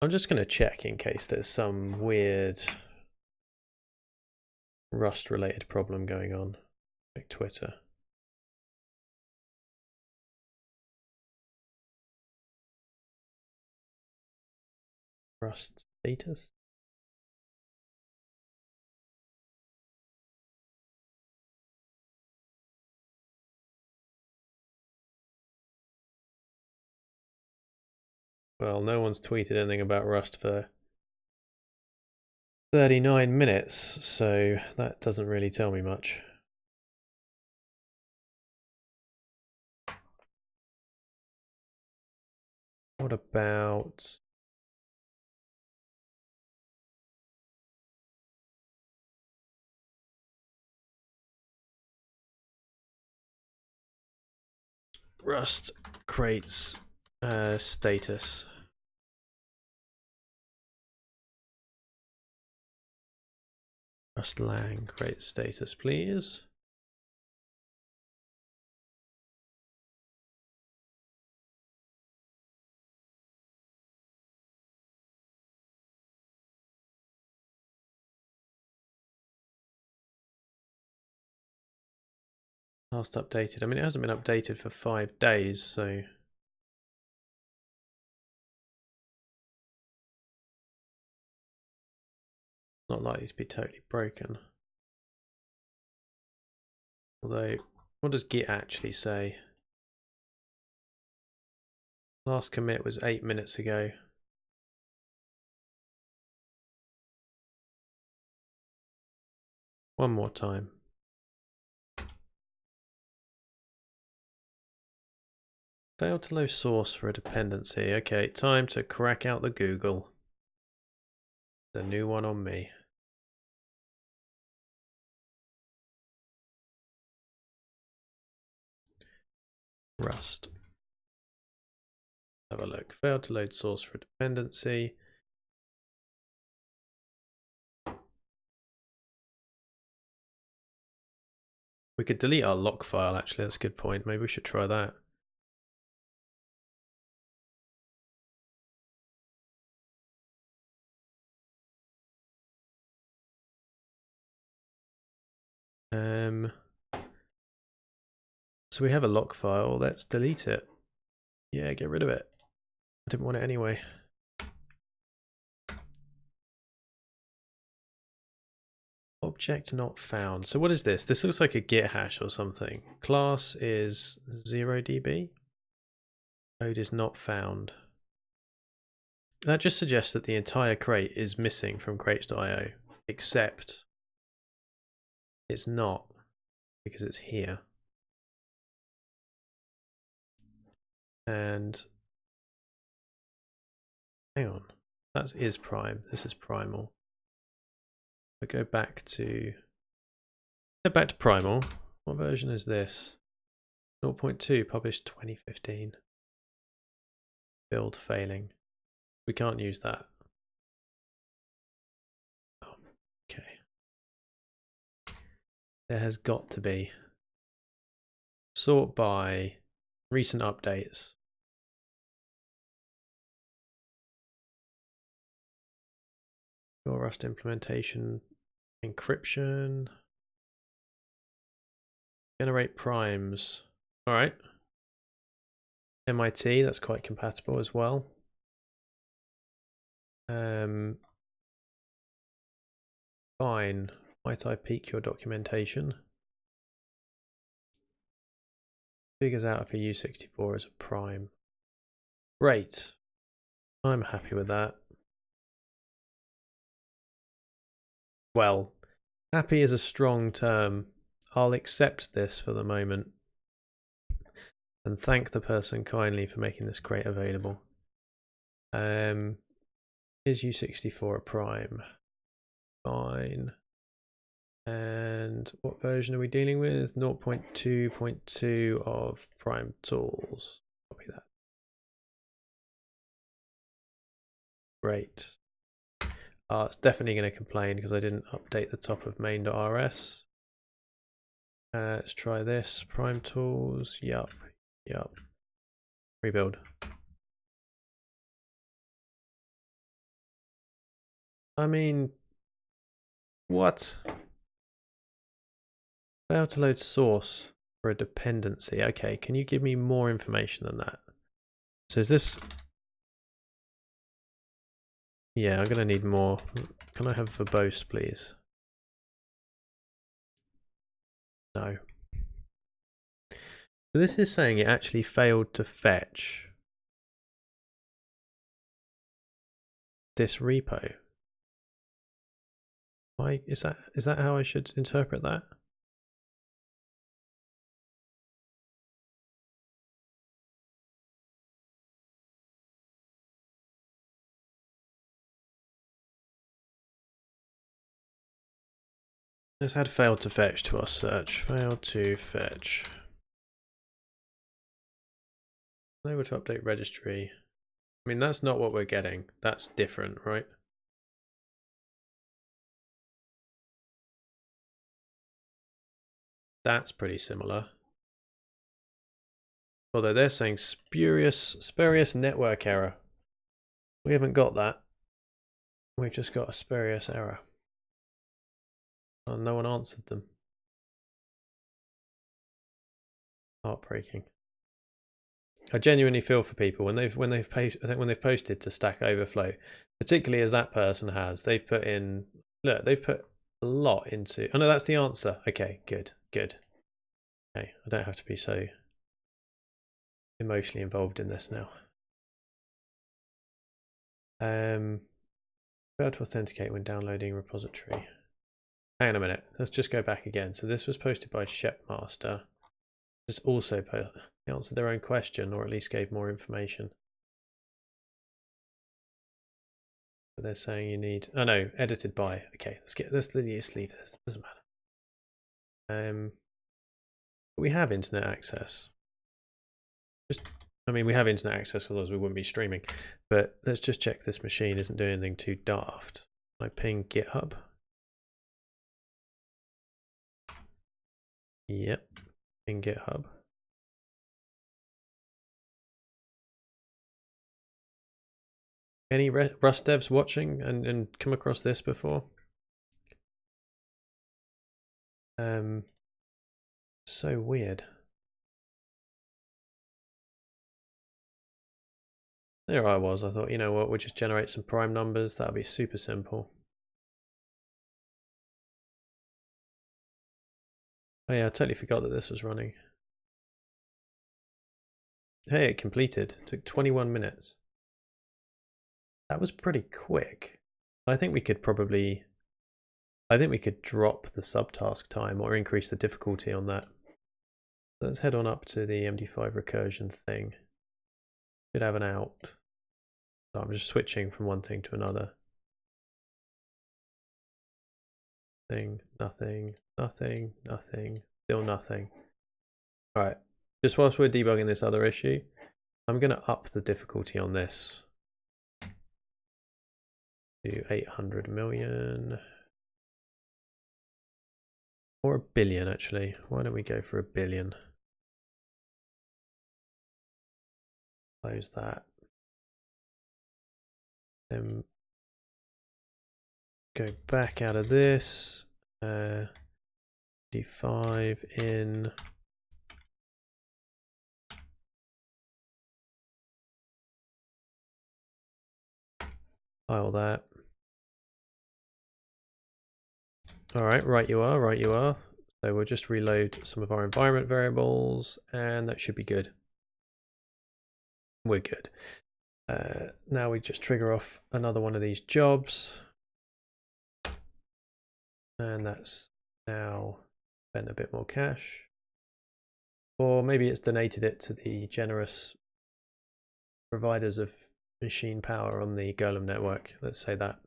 A: I'm just going to check in case there's some weird Rust related problem going on. Like Twitter. Rust status. Well, no one's tweeted anything about Rust for 39 minutes, so that doesn't really tell me much. What about Rust crates status? Rust lang crate status, please. Last updated. I mean, it hasn't been updated for 5 days, so not likely to be totally broken. Although, what does Git actually say? Last commit was 8 minutes ago. One more time. Failed to load source for a dependency. Okay, time to crack out the Google. The new one on me. Rust. Have a look. Failed to load source for a dependency. We could delete our lock file, actually. That's a good point. Maybe we should try that. So we have a lock file. Let's delete it. Yeah, get rid of it. I didn't want it anyway. Object not found. So what is this? This looks like a git hash or something. Class is 0db. Code is not found. That just suggests that the entire crate is missing from crates.io, except it's not, because it's here. And hang on, that is prime. This is primal. We go back to primal. What version is this? 0.2 published 2015. Build failing. We can't use that. Oh, okay. There has got to be. Sort by recent updates. Your Rust implementation, encryption, generate primes. All right. MIT, that's quite compatible as well. Fine. Might I peek your documentation? Figures out if a U64 is a prime. Great. I'm happy with that. Well, happy is a strong term. I'll accept this for the moment. And thank the person kindly for making this crate available. Is U64 a prime? Fine. And what version are we dealing with? 0.2.2 of prime tools. Copy that. Great. It's definitely going to complain because I didn't update the top of main.rs. Let's try this. Prime tools. Yup. Rebuild. I mean, what? Fail to load source for a dependency. Okay, can you give me more information than that? So is this... Yeah, I'm going to need more. Can I have verbose, please? No. So this is saying it actually failed to fetch this repo. Why is that how I should interpret that? Let's add failed to fetch to our search. Failed to fetch. Unable to update registry. I mean, that's not what we're getting. That's different, right? That's pretty similar. Although they're saying spurious network error. We haven't got that. We've just got a spurious error. Oh, no one answered them. Heartbreaking. I genuinely feel for people when they've posted to Stack Overflow, particularly as that person has. They've put in, look, they've put a lot into. Oh no, that's the answer. Okay, good. Okay, I don't have to be so emotionally involved in this now. Failed to authenticate when downloading repository. Hang on a minute. Let's just go back again. So this was posted by Shepmaster. This also answered their own question, or at least gave more information. But they're saying you need. Oh no, edited by. Okay, let's leave this. Doesn't matter. We have internet access. I mean, we have internet access, otherwise we wouldn't be streaming. But let's just check this machine isn't doing anything too daft. I ping GitHub. Yep, ping GitHub. Any Rust devs watching and come across this before? So weird. There I was. I thought, you know what, we'll just generate some prime numbers. That'll be super simple. Oh yeah, I totally forgot that this was running. Hey, it completed. It took 21 minutes. That was pretty quick. I think we could drop the subtask time or increase the difficulty on that. Let's head on up to the MD5 recursion thing. Should have an out. So I'm just switching from one thing to another. Nothing, still nothing. All right, just whilst we're debugging this other issue, I'm going to up the difficulty on this to 800 million. Or a billion, actually. Why don't we go for a billion? Close that. Then go back out of this. D5 in. File that. All right, right you are. So we'll just reload some of our environment variables and that should be good. We're good. Now we just trigger off another one of these jobs. And that's now spent a bit more cash. Or maybe it's donated it to the generous providers of machine power on the Golem network. Let's say that.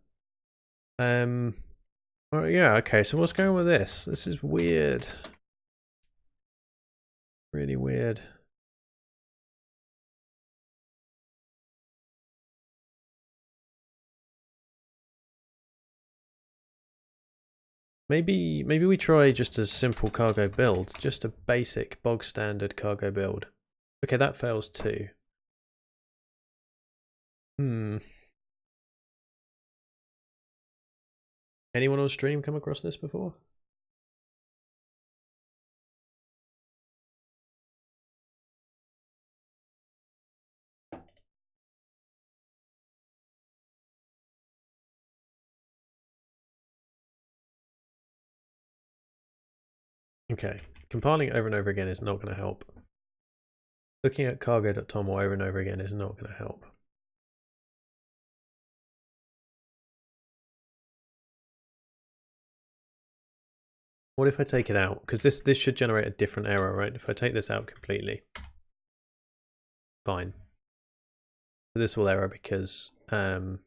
A: Well, yeah, okay, so what's going on with this? This is weird. Really weird. Maybe we try just a simple cargo build, just a basic bog standard cargo build. Okay, that fails too. Anyone on stream come across this before? Okay, compiling it over and over again is not going to help. Looking at cargo.toml over and over again is not going to help. What if I take it out? Because this should generate a different error, right? If I take this out completely. Fine. So this will error because actually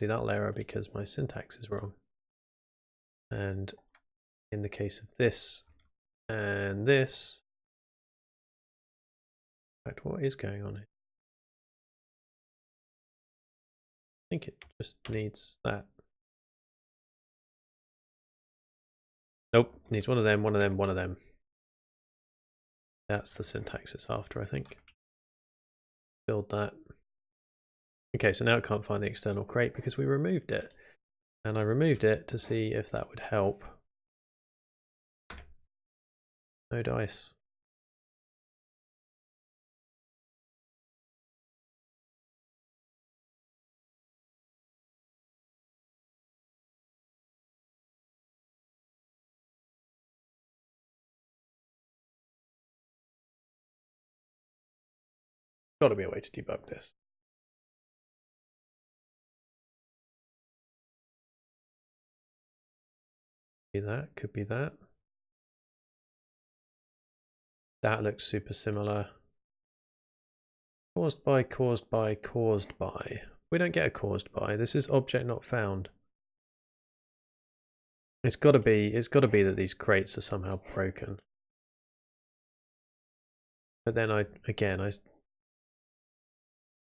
A: that'll error because my syntax is wrong. And in the case of this and this, in fact, what is going on here? I think it just needs that. Nope, needs one of them, one of them, one of them. That's the syntax it's after, I think. Build that. Okay, so now it can't find the external crate because we removed it. And I removed it to see if that would help. No dice. Got to be a way to debug this. Be that, could be that. That looks super similar. Caused by, caused by, caused by. We don't get a caused by. This is object not found. It's got to be that these crates are somehow broken. But then I put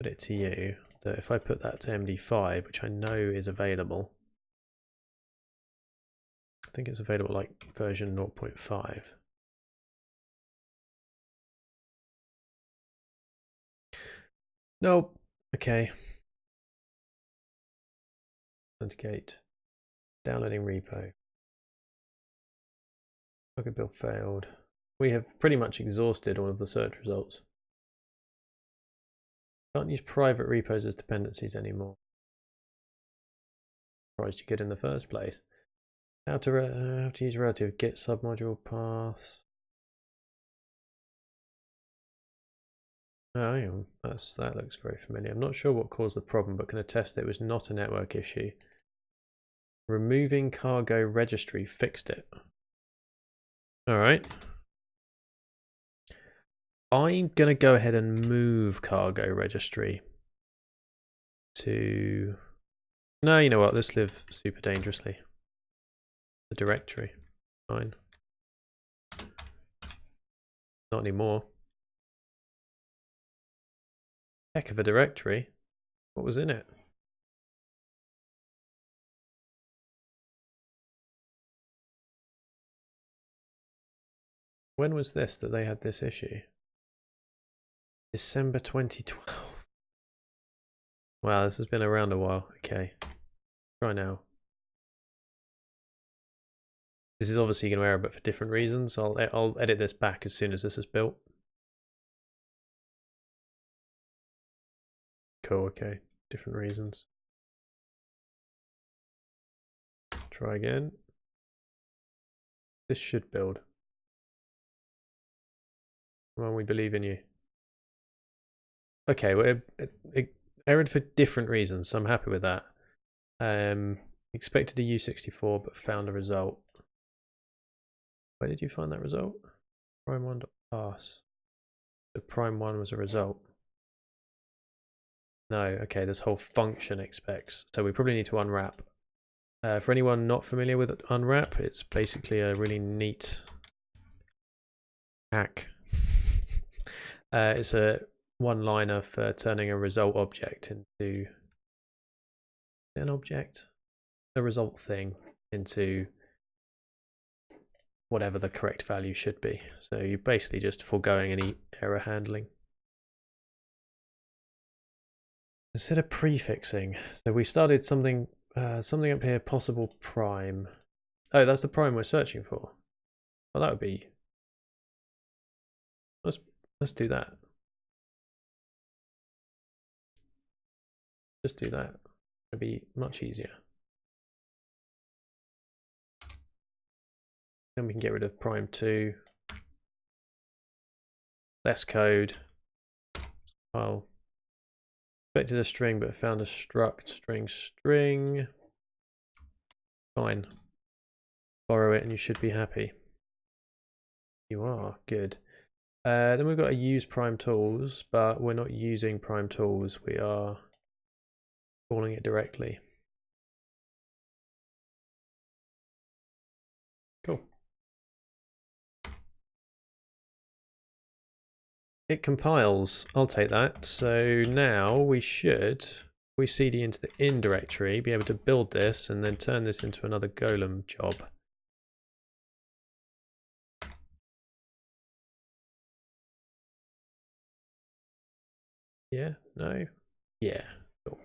A: it to you that if I put that to MD5, which I know is available, I think it's available like version 0.5. Nope. Okay. Authenticate. Downloading repo. Okay, build failed. We have pretty much exhausted all of the search results. Can't use private repos as dependencies anymore. Surprised you could in the first place. How to use relative git submodule paths. Oh, hang on. That looks very familiar. I'm not sure what caused the problem, but can attest that it was not a network issue. Removing cargo registry fixed it. All right. I'm going to go ahead and move cargo registry to... No, you know what? Let's live super dangerously. The directory. Fine. Not anymore. Heck of a directory. What was in it? When was this that they had this issue? December 2012. Wow, this has been around a while. Okay. Try now. This is obviously going to error, but for different reasons. I'll edit this back as soon as this is built. Cool, okay. Different reasons. Try again. This should build. Come on, we believe in you. Okay, well, it errored for different reasons, so I'm happy with that. Expected a U64, but found a result. Where did you find that result? Prime1.pass. So prime1 was a result. No, okay, this whole function expects. So we probably need to unwrap. For anyone not familiar with unwrap, it's basically a really neat hack. It's a one-liner for turning a result object into an object. the result thing into whatever the correct value should be. So you're basically just foregoing any error handling. Instead of prefixing, so we started something something up here, possible prime. Oh, that's the prime we're searching for. Well, that would be. Let's do that. Just do that. It'll be much easier. Then we can get rid of prime 2. Less code. Well, expected a string but found a struct string. Fine. Borrow it and you should be happy. You are. Good. Then we've got to use prime tools, but we're not using prime tools. We are calling it directly. Cool. It compiles. I'll take that. So now we should, if we cd into the in directory, be able to build this and then turn this into another golem job. Yeah, no, yeah, cool.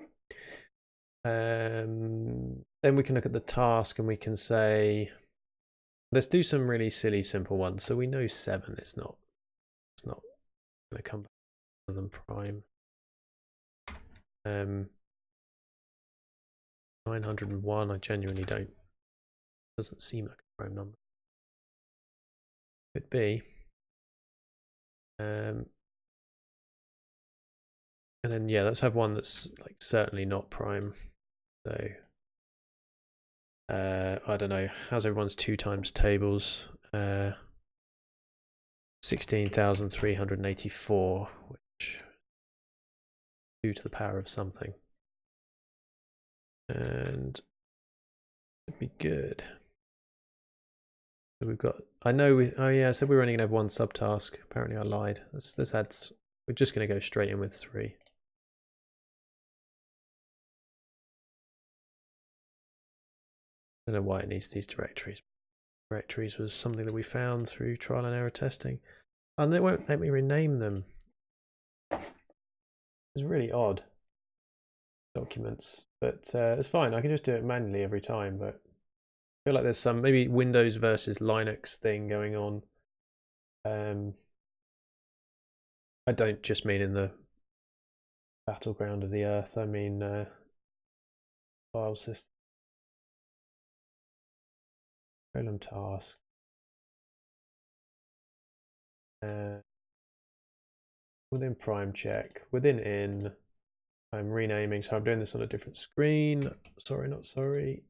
A: Then we can look at the task and we can say, let's do some really silly simple ones. So we know 7 is not going to come back other than prime. 901, I genuinely don't, doesn't seem like a prime number. Could be. And then yeah, let's have one that's like certainly not prime. So I don't know, how's everyone's 2 times tables? 16,384, which 2 to the power of something. And it'd be good. So we've got, I know we, oh yeah, I said we were only gonna have 1 subtask. Apparently I lied. Let's add, we're just gonna go straight in with 3. I don't know why it needs these directories. Directories was something that we found through trial and error testing. And they won't let me rename them. It's really odd. Documents. But it's fine. I can just do it manually every time. But I feel like there's some maybe Windows versus Linux thing going on. I don't just mean in the battleground of the earth. I mean file system. Golem-task. Within prime check. Within in. I'm renaming, so I'm doing this on a different screen. Sorry, not sorry.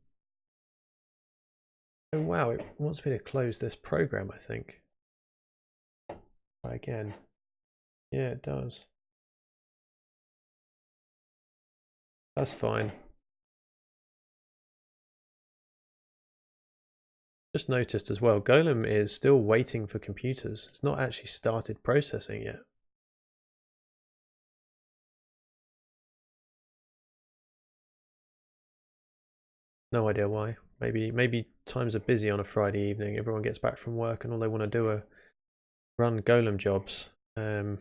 A: Oh wow, it wants me to close this program, I think. Try again. Yeah, it does. That's fine. Just noticed as well, Golem is still waiting for computers. It's not actually started processing yet. No idea why. Maybe times are busy on a Friday evening. Everyone gets back from work and all they want to do are run Golem jobs. Have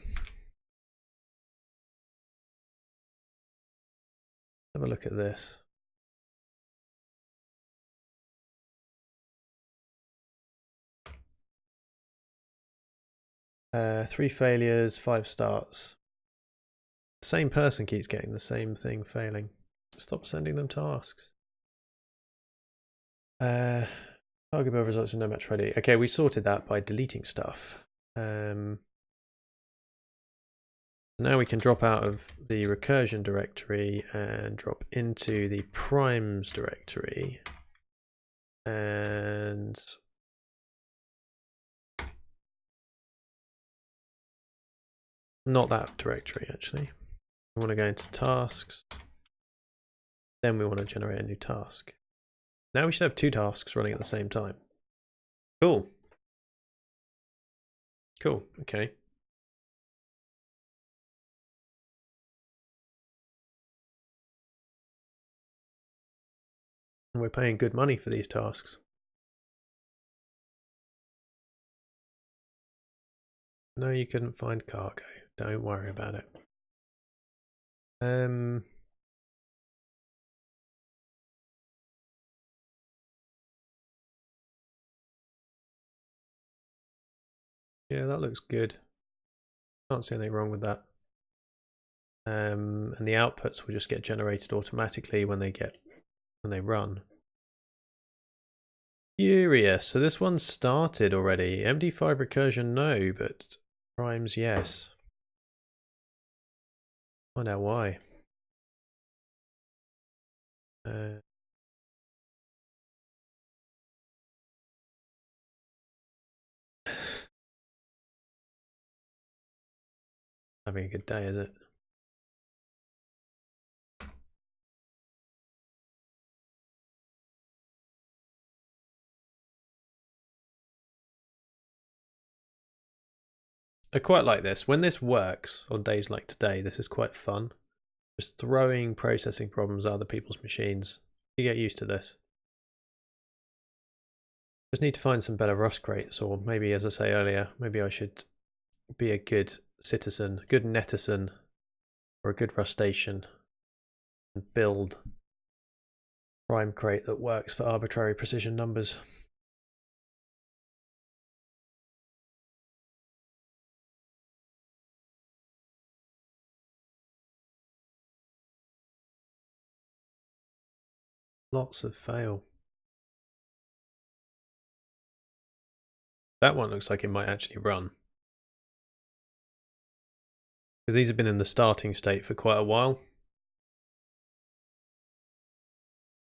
A: a look at this. Three failures, 5 starts. The same person keeps getting the same thing failing. Stop sending them tasks. Target build results are no match ready. Okay, we sorted that by deleting stuff. Now we can drop out of the recursion directory and drop into the primes directory. And not that directory actually. We want to go into tasks. Then we want to generate a new task. Now we should have 2 tasks running at the same time. Cool. Cool, okay. And we're paying good money for these tasks. No, you couldn't find cargo. Don't worry about it. Yeah, that looks good. Can't see anything wrong with that. And the outputs will just get generated automatically when they run. Furious. So this one started already. MD5 recursion, no, but primes, yes. Find out why. Having a good day, is it? I quite like this. When this works on days like today, this is quite fun. Just throwing processing problems at other people's machines. You get used to this. Just need to find some better Rust crates, or maybe, as I say earlier, maybe I should be a good citizen, a good netizen, or a good Rustacean, and build prime crate that works for arbitrary precision numbers. Lots of fail. That one looks like it might actually run. Because these have been in the starting state for quite a while.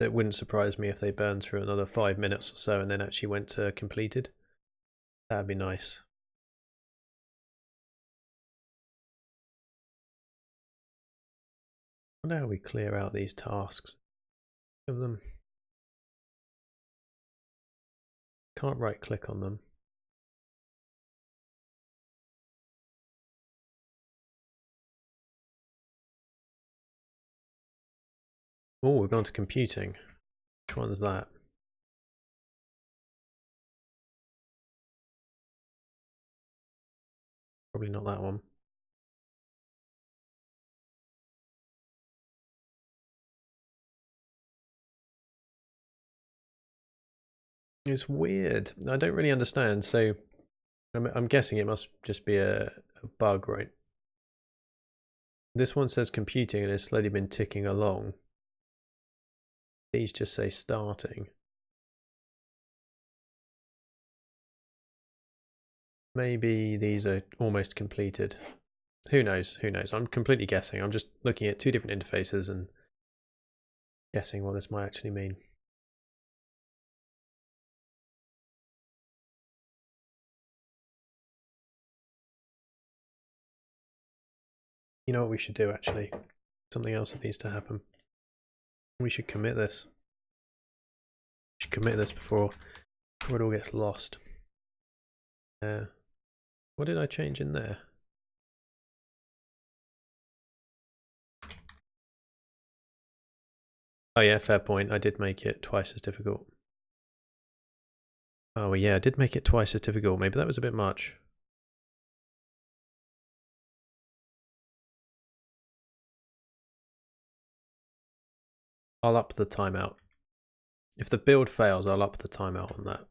A: It wouldn't surprise me if they burned through another 5 minutes or so and then actually went to completed. That'd be nice. I wonder how we clear out these tasks of them. Can't right click on them. Oh, we've gone to computing. Which one's that? Probably not that one. It's weird. I don't really understand. So I'm guessing it must just be a bug, right? This one says computing and it's slowly been ticking along. These just say starting. Maybe these are almost completed. Who knows? Who knows? I'm completely guessing. I'm just looking at two different interfaces and guessing what this might actually mean. You know what we should do actually? Something else that needs to happen. We should commit this. We should commit this before it all gets lost. What did I change in there? Oh yeah, fair point. I did make it twice as difficult. Oh well, yeah, I did make it twice as difficult. Maybe that was a bit much. I'll up the timeout. If the build fails, I'll up the timeout on that.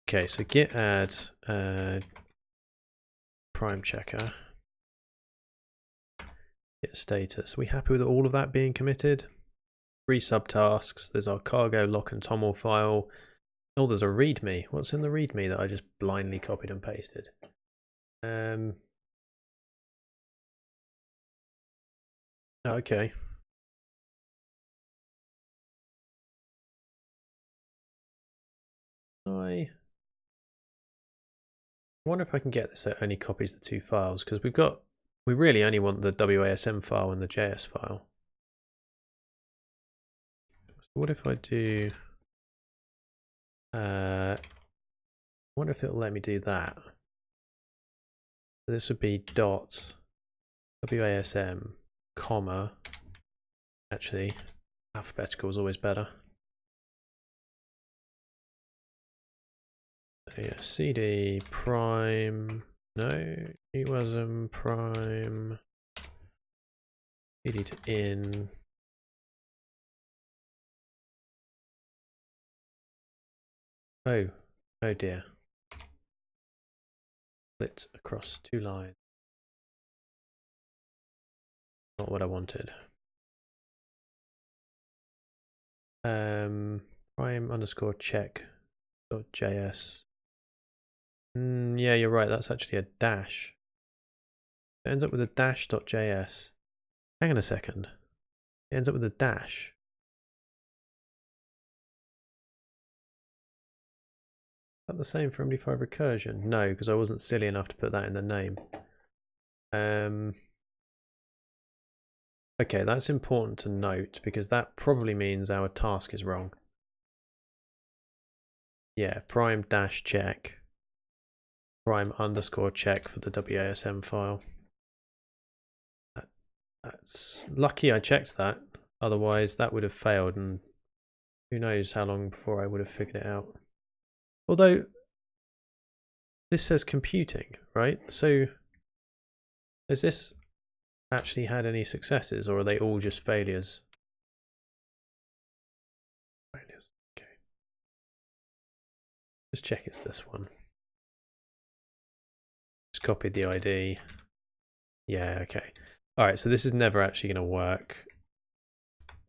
A: Okay, so git add prime checker. Git status. Are we happy with all of that being committed? 3 subtasks. There's our cargo lock and toml file. Oh, there's a readme. What's in the readme that I just blindly copied and pasted? Okay. I wonder if I can get this that only copies the 2 files, because we really only want the wasm file and the js file. So what if I do I wonder if it'll let me do that. So this would be dot wasm comma Actually, alphabetical is always better. So yeah, cd prime, no, wasm prime, cd to in. Oh dear. Split across 2 lines. Not what I wanted. Prime underscore check dot JS. Yeah, you're right. That's actually a dash. It ends up with a dash dot JS. Hang on a second. It ends up with a dash. Is that the same for MD5 recursion? No, because I wasn't silly enough to put that in the name. Okay, that's important to note because that probably means our task is wrong. Yeah, prime dash check. Prime underscore check for the WASM file. That's lucky I checked that. Otherwise, that would have failed, and who knows how long before I would have figured it out. Although, this says computing, right? So, has this actually had any successes, or are they all just failures? Failures, okay. Just check it's this one. Just copied the ID. Yeah, okay. Alright, so this is never actually going to work.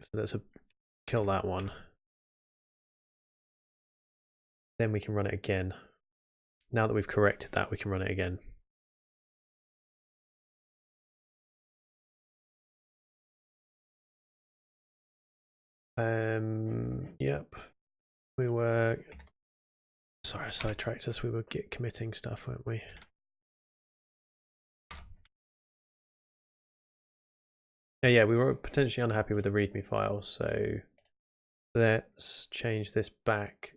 A: So let's kill that one. Then we can run it again. Now that we've corrected that, we can run it again. Yep. We were... Sorry, I sidetracked us. We were git committing stuff, weren't we? Yeah, we were potentially unhappy with the README file, so let's change this back.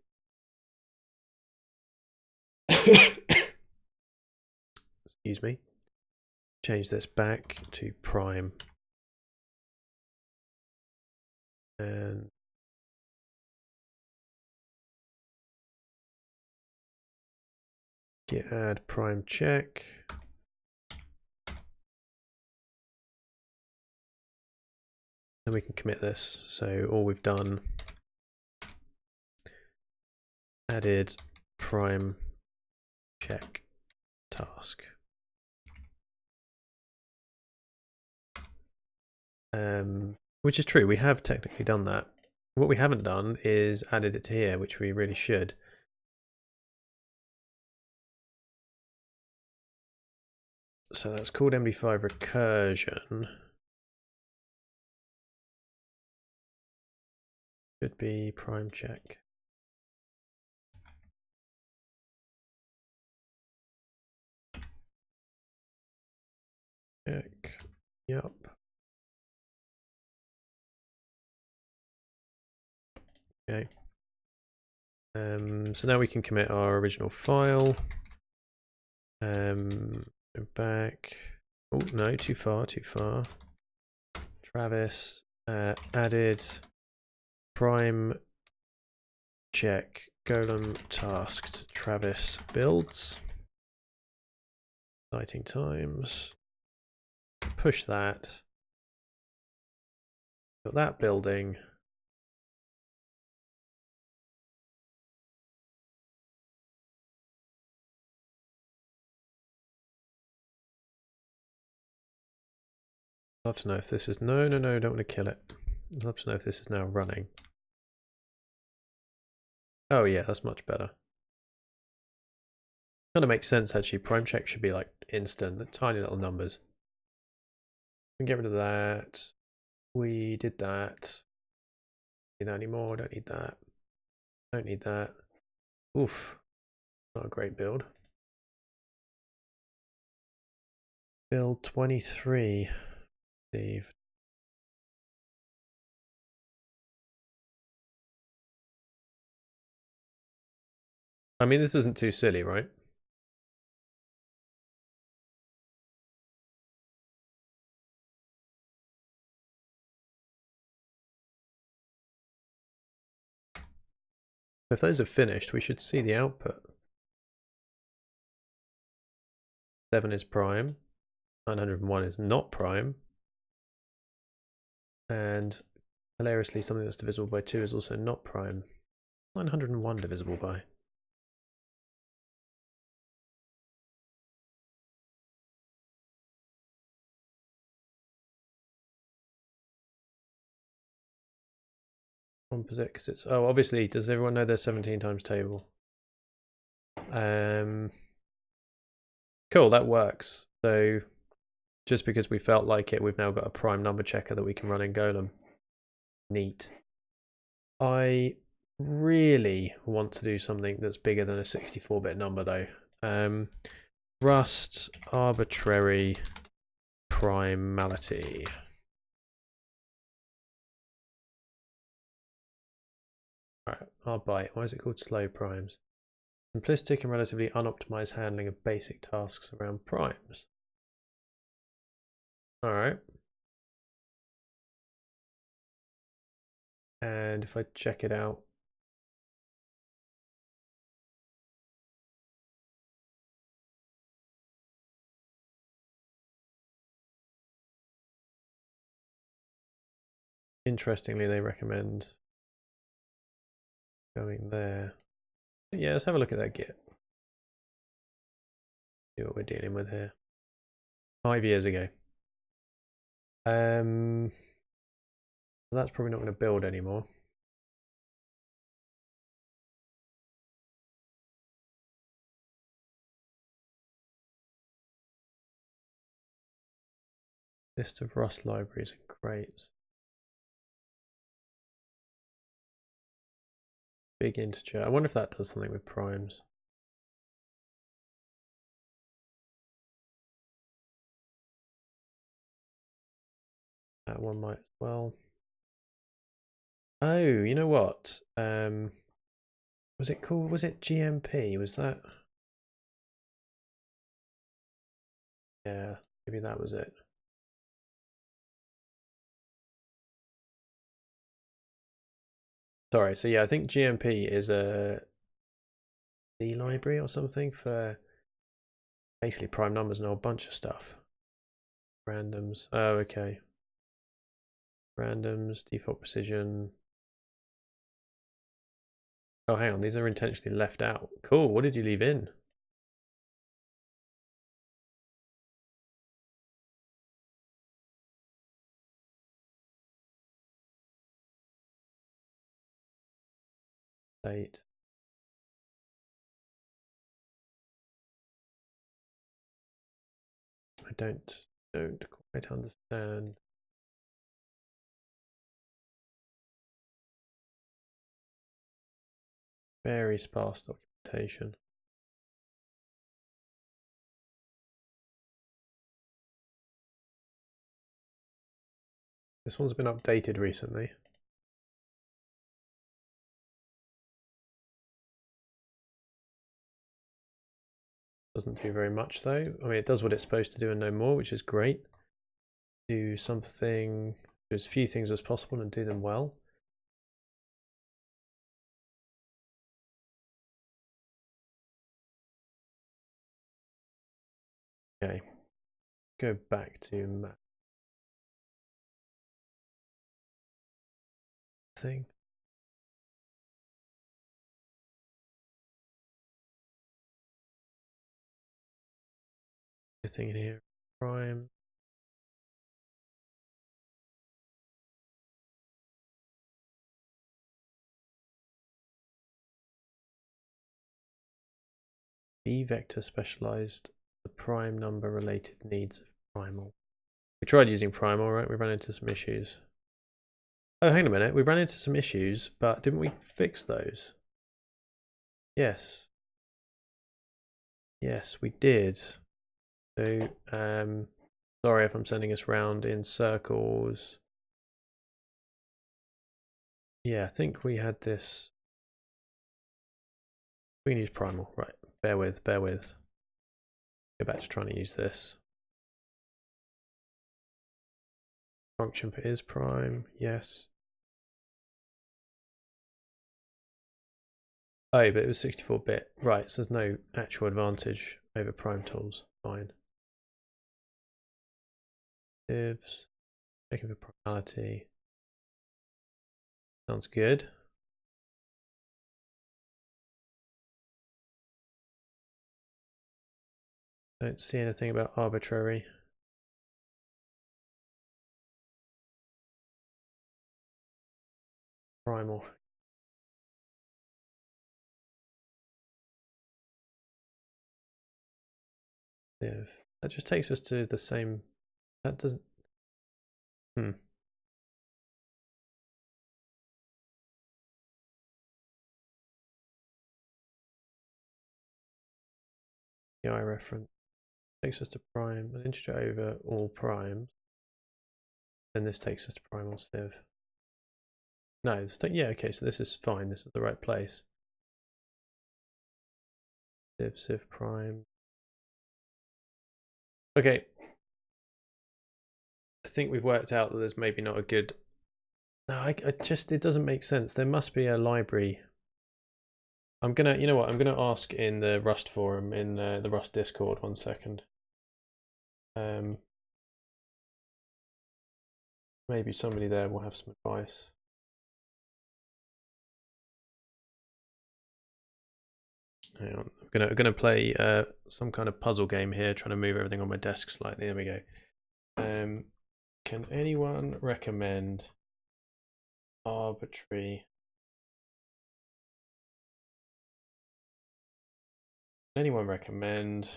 A: Excuse me. Change this back to prime. And git add prime check. Then we can commit this. So all we've done, added prime check task. Which is true, we have technically done that. What we haven't done is added it to here, which we really should. So that's called MD5 recursion. Should be prime check. Check. Yep. Okay. So now we can commit our original file. Go back. Oh no, too far. Travis added prime check golem tasked Travis builds. Exciting times. Push that. Got that building. I'd love to know if this is no, don't want to kill it. I'd love to know if this is now running. Oh yeah, that's much better. Kind of makes sense actually. Prime check should be like instant, tiny little numbers. We can get rid of that. We did that. Don't need that anymore. Don't need that. Don't need that. Oof. Not a great build. Build 23. Steve. I mean, this isn't too silly, right? If those are finished, we should see the output. 7 is prime. 901 is not prime. And hilariously, something that's divisible by 2 is also not prime. 901 divisible by. Composite, because it's... Oh, obviously, does everyone know their 17 times table? Cool, that works. So, just because we felt like it, we've now got a prime number checker that we can run in Golem. Neat. I really want to do something that's bigger than a 64-bit number, though. Rust, arbitrary, primality. Alright, I'll bite. Why is it called slow primes? Simplistic and relatively unoptimized handling of basic tasks around primes. Alright. And if I check it out, interestingly, they recommend going there. Yeah, let's have a look at that Git. See what we're dealing with here. 5 years ago. That's probably not going to build anymore. List of Rust libraries and crates. Big integer. I wonder if that does something with primes. That one might as well. Oh, you know what? Was it called? Was it GMP? Was that? Yeah, maybe that was it. Sorry, so yeah, I think GMP is a C library or something for basically prime numbers and a whole bunch of stuff. Randoms. Oh, okay. Randoms, default precision. Oh, hang on, these are intentionally left out. Cool, what did you leave in? State. I don't quite understand. Very sparse documentation. This one's been updated recently. Doesn't do very much though. I mean, it does what it's supposed to do and no more, which is great. Do something, do as few things as possible and do them well. Okay, go back to map thing. The thing in here, prime. B vector specialized the prime number related needs of primal. We tried using primal, right? We ran into some issues. Oh, hang on a minute. We ran into some issues, but didn't we fix those? Yes. Yes, we did. So, sorry if I'm sending us round in circles. Yeah, I think we had this. We can use primal, right? Bear with, bear with. Go back to trying to use this. Function for is prime, yes. Oh, but it was 64-bit. Right, so there's no actual advantage over prime tools. Fine. Divs. Checking for primality. Sounds good. Don't see anything about arbitrary. Primal. Div. That just takes us to the same. That doesn't. Hmm. The I reference takes us to prime. An integer over all primes. Then this takes us to primal civ. No, yeah, okay, so this is fine. This is the right place. Civ prime. Okay. I think we've worked out that there's maybe not a good. No, I just, it doesn't make sense. There must be a library. I'm gonna, you know what? I'm gonna ask in the Rust forum in the Rust Discord. 1 second. Maybe somebody there will have some advice. Hang on, I'm gonna play some kind of puzzle game here, trying to move everything on my desk slightly. There we go. Can anyone recommend arbitrary? Can anyone recommend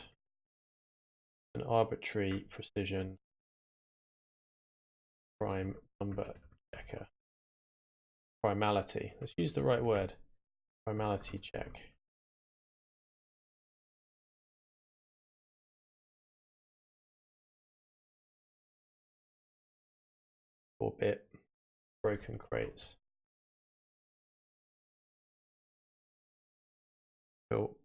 A: an arbitrary precision prime number checker? Primality. Let's use the right word. Primality check. 4-bit broken crates. Cool.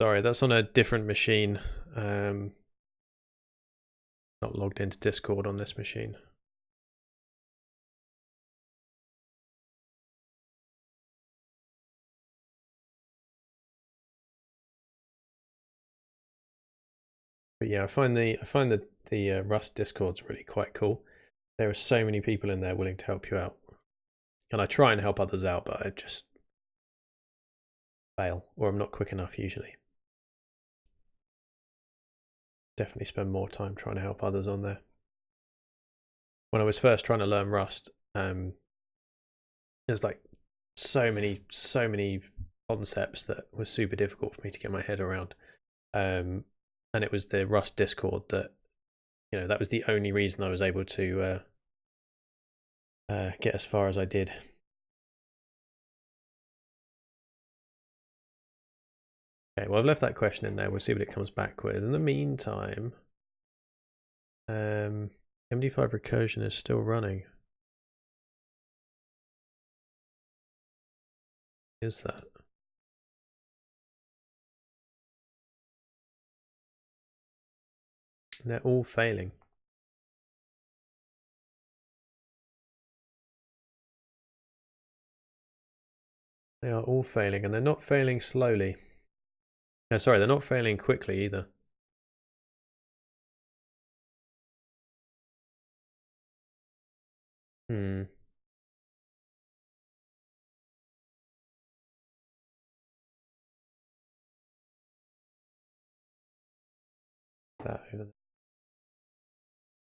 A: Sorry, that's on a different machine. Not logged into Discord on this machine. But yeah, I find the Rust Discord's really quite cool. There are so many people in there willing to help you out, and I try and help others out, but I just fail, or I'm not quick enough usually. Definitely spend more time trying to help others on there. When I was first trying to learn Rust, there's like so many concepts that were super difficult for me to get my head around. And it was the Rust Discord that, you know, that was the only reason I was able to get as far as I did. Okay, well, I've left that question in there. We'll see what it comes back with. In the meantime, MD5 recursion is still running. Is that? They're all failing. They are all failing, and they're not failing slowly. No, sorry, they're not failing quickly either. Hmm. That over there.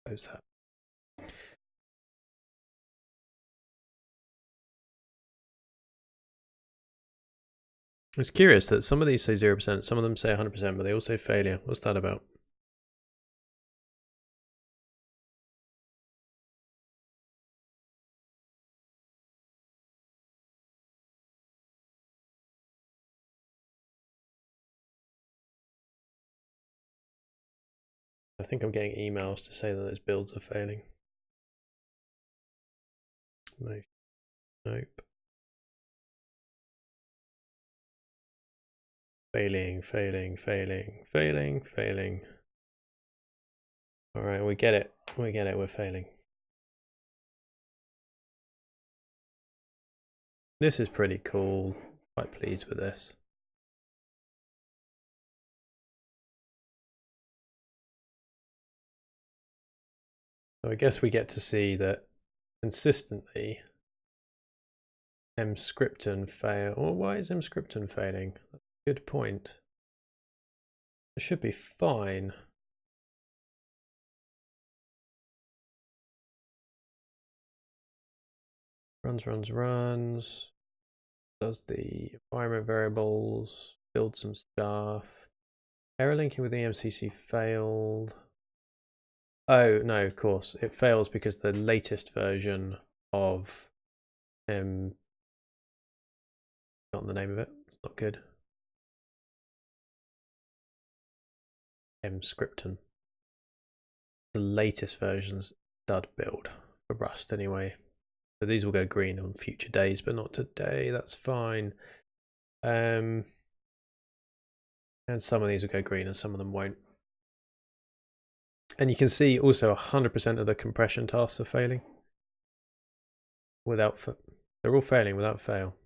A: Close that. It's curious that some of these say 0%, some of them say 100%, but they all say failure. What's that about? I think I'm getting emails to say that those builds are failing. No. Nope. Failing. All right, we get it. We're failing. This is pretty cool. quite pleased with this. So I guess we get to see that consistently emscripten fail. Or why is emscripten failing? That's a good point. It should be fine. Runs. Does the environment variables, build some stuff. Error linking with EMCC failed. Oh, no, of course. It fails because the latest version of forgotten the name of it. It's not good. Emscripten. The latest version's dud build for Rust anyway. So these will go green on future days, but not today. That's fine. And some of these will go green and some of them won't. And you can see also 100% of the compression tasks are failing. They're all failing without fail.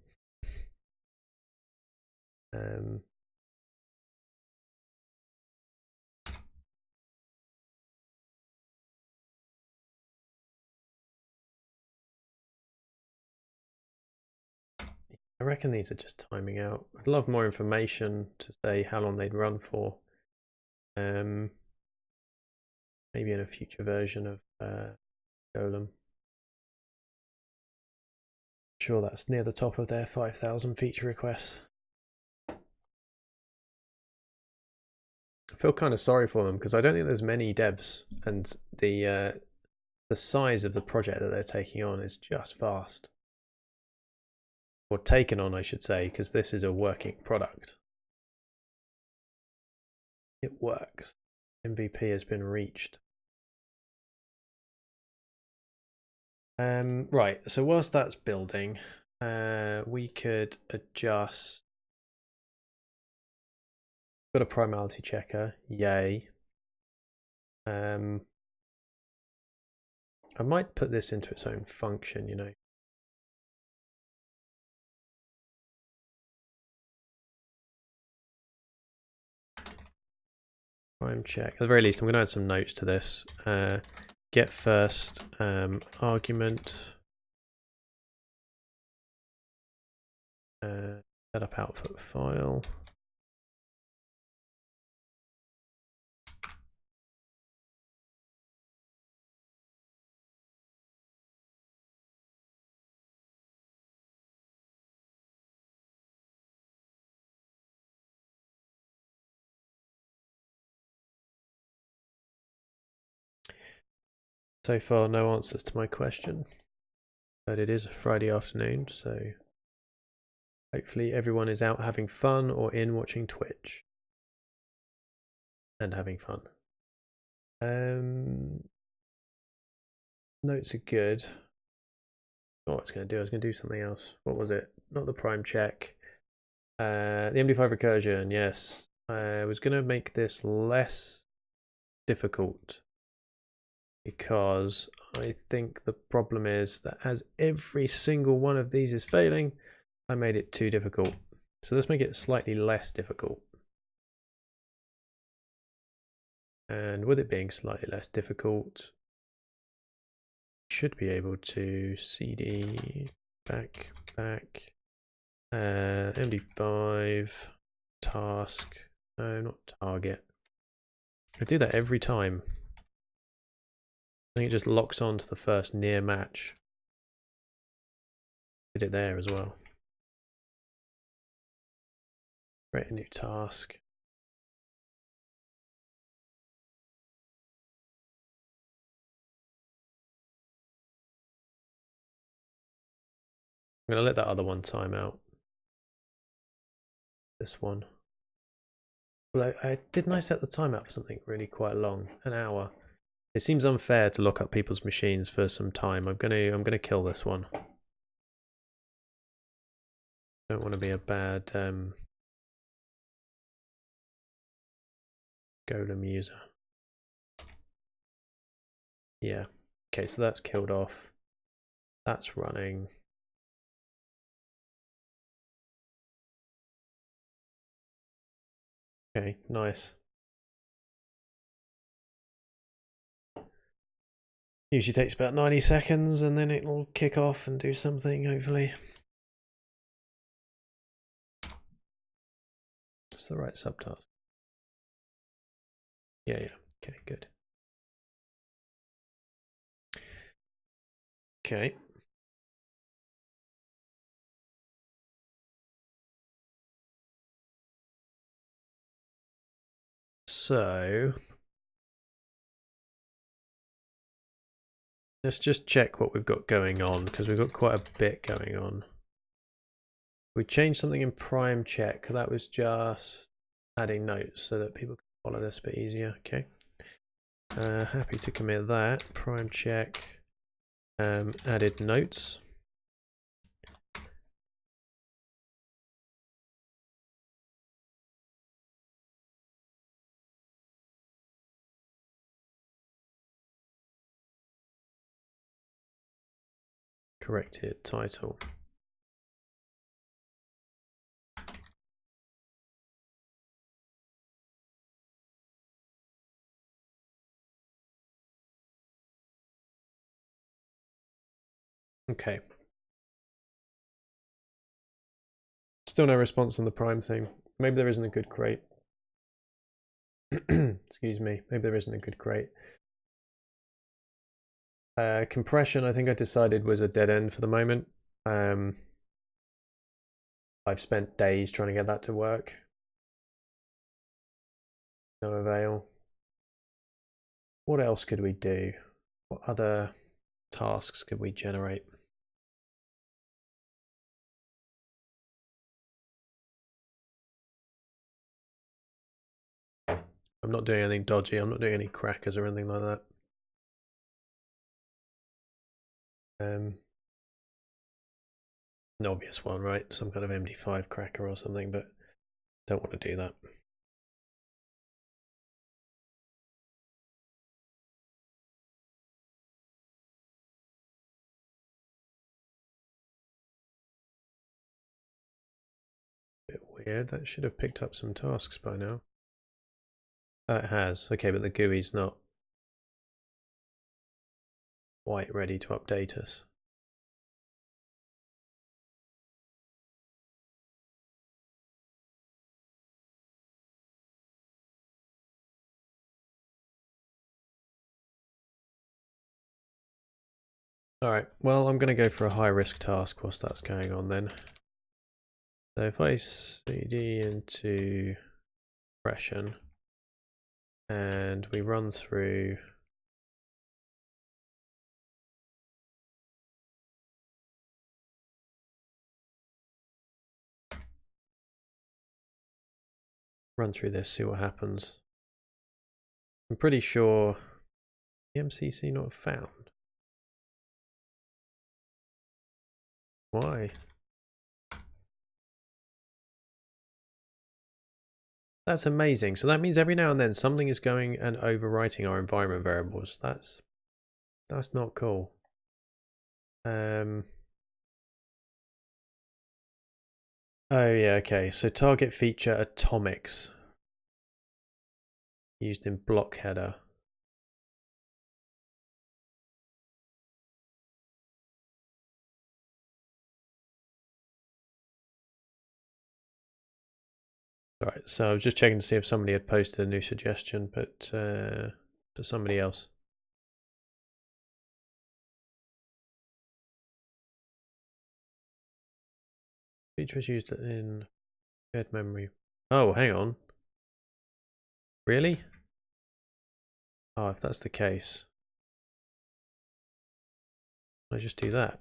A: I reckon these are just timing out. I'd love more information to say how long they'd run for. Maybe in a future version of Golem. Sure, that's near the top of their 5,000 feature requests. I feel kind of sorry for them because I don't think there's many devs, and the size of the project that they're taking on is just vast. Or taken on, I should say, because this is a working product. It works. MVP has been reached. Right, so whilst that's building, we could adjust. Got a primality checker, yay. I might put this into its own function, you know. Prime check. At the very least, I'm going to add some notes to this. Get first argument. Set up output file. So far, no answers to my question, but it is a Friday afternoon, so hopefully everyone is out having fun or in watching Twitch and having fun. Notes are good. Oh, what I was going to do, I was going to do something else. What was it? Not the prime check. The MD5 recursion, yes. I was going to make this less difficult because I think the problem is that as every single one of these is failing, I made it too difficult. So let's make it slightly less difficult. And with it being slightly less difficult, should be able to cd back MD5 task, no, not target. I do that every time. I think it just locks on to the first near match. Did it there as well. Create a new task. I'm going to let that other one time out. This one. Well, didn't I set the timer for something really quite long? An hour. It seems unfair to lock up people's machines for some time. I'm gonna kill this one. Don't want to be a bad Golem user. Yeah. Okay, so that's killed off. That's running. Okay, nice. Usually takes about 90 seconds and then it'll kick off and do something, hopefully. It's the right subtask. Yeah, yeah. Okay, good. Okay. So let's just check what we've got going on, because we've got quite a bit going on. We changed something in prime check. That was just adding notes so that people can follow this a bit easier. Okay. Happy to commit that. Prime check. Added notes. Corrected title. Okay. Still no response on the prime thing. Maybe there isn't a good crate. Excuse me. Maybe there isn't a good crate. Compression, I think I decided was a dead end for the moment. I've spent days trying to get that to work. No avail. What else could we do? What other tasks could we generate? I'm not doing anything dodgy. I'm not doing any crackers or anything like that. An obvious one, right? Some kind of MD5 cracker or something, but don't want to do that. Bit weird. That should have picked up some tasks by now. It has. Okay, but the GUI's not quite ready to update us. Alright, well, I'm going to go for a high-risk task whilst that's going on then. So if I cd into compression and we run through this, see what happens. I'm pretty sure the MCC not found. Why? That's amazing. So that means every now and then something is going and overwriting our environment variables. That's not cool. Oh yeah, okay. So target feature atomics used in block header. Alright, so I was just checking to see if somebody had posted a new suggestion, but to somebody else. Feature is used in shared memory. Oh, hang on. Really? Oh, if that's the case, I just do that.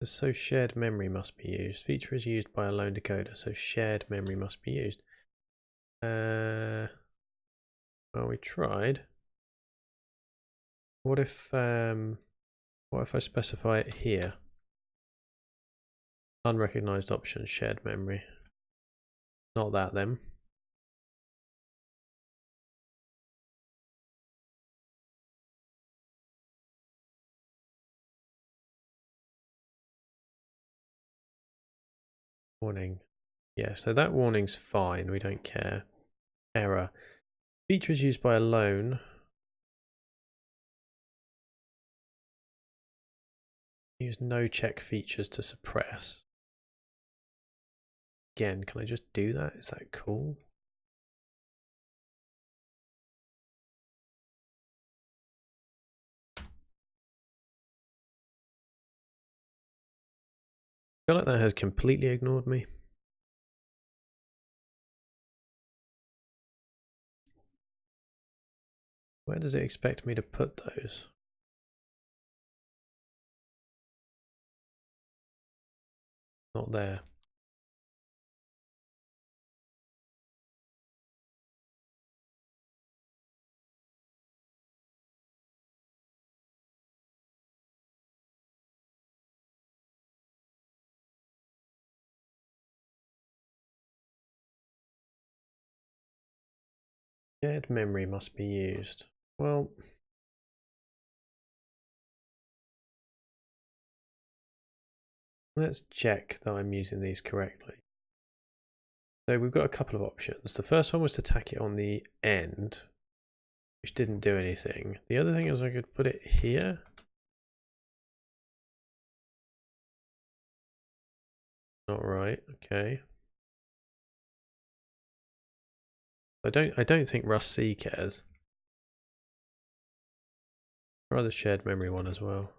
A: So shared memory must be used. Feature is used by a lone decoder, so shared memory must be used. Well, we tried. What if I specify it here? Unrecognized option, shared memory. Not that then. Warning. Yeah, so that warning's fine. We don't care. Error. Features used by alone. Use no check features to suppress. Again, can I just do that? Is that cool? I feel like that has completely ignored me. Where does it expect me to put those? Not there. Shared memory must be used. Well, let's check that I'm using these correctly. So we've got a couple of options. The first one was to tack it on the end, which didn't do anything. The other thing is I could put it here. Not right, okay. I don't think Rust C cares. Try the shared memory one as well.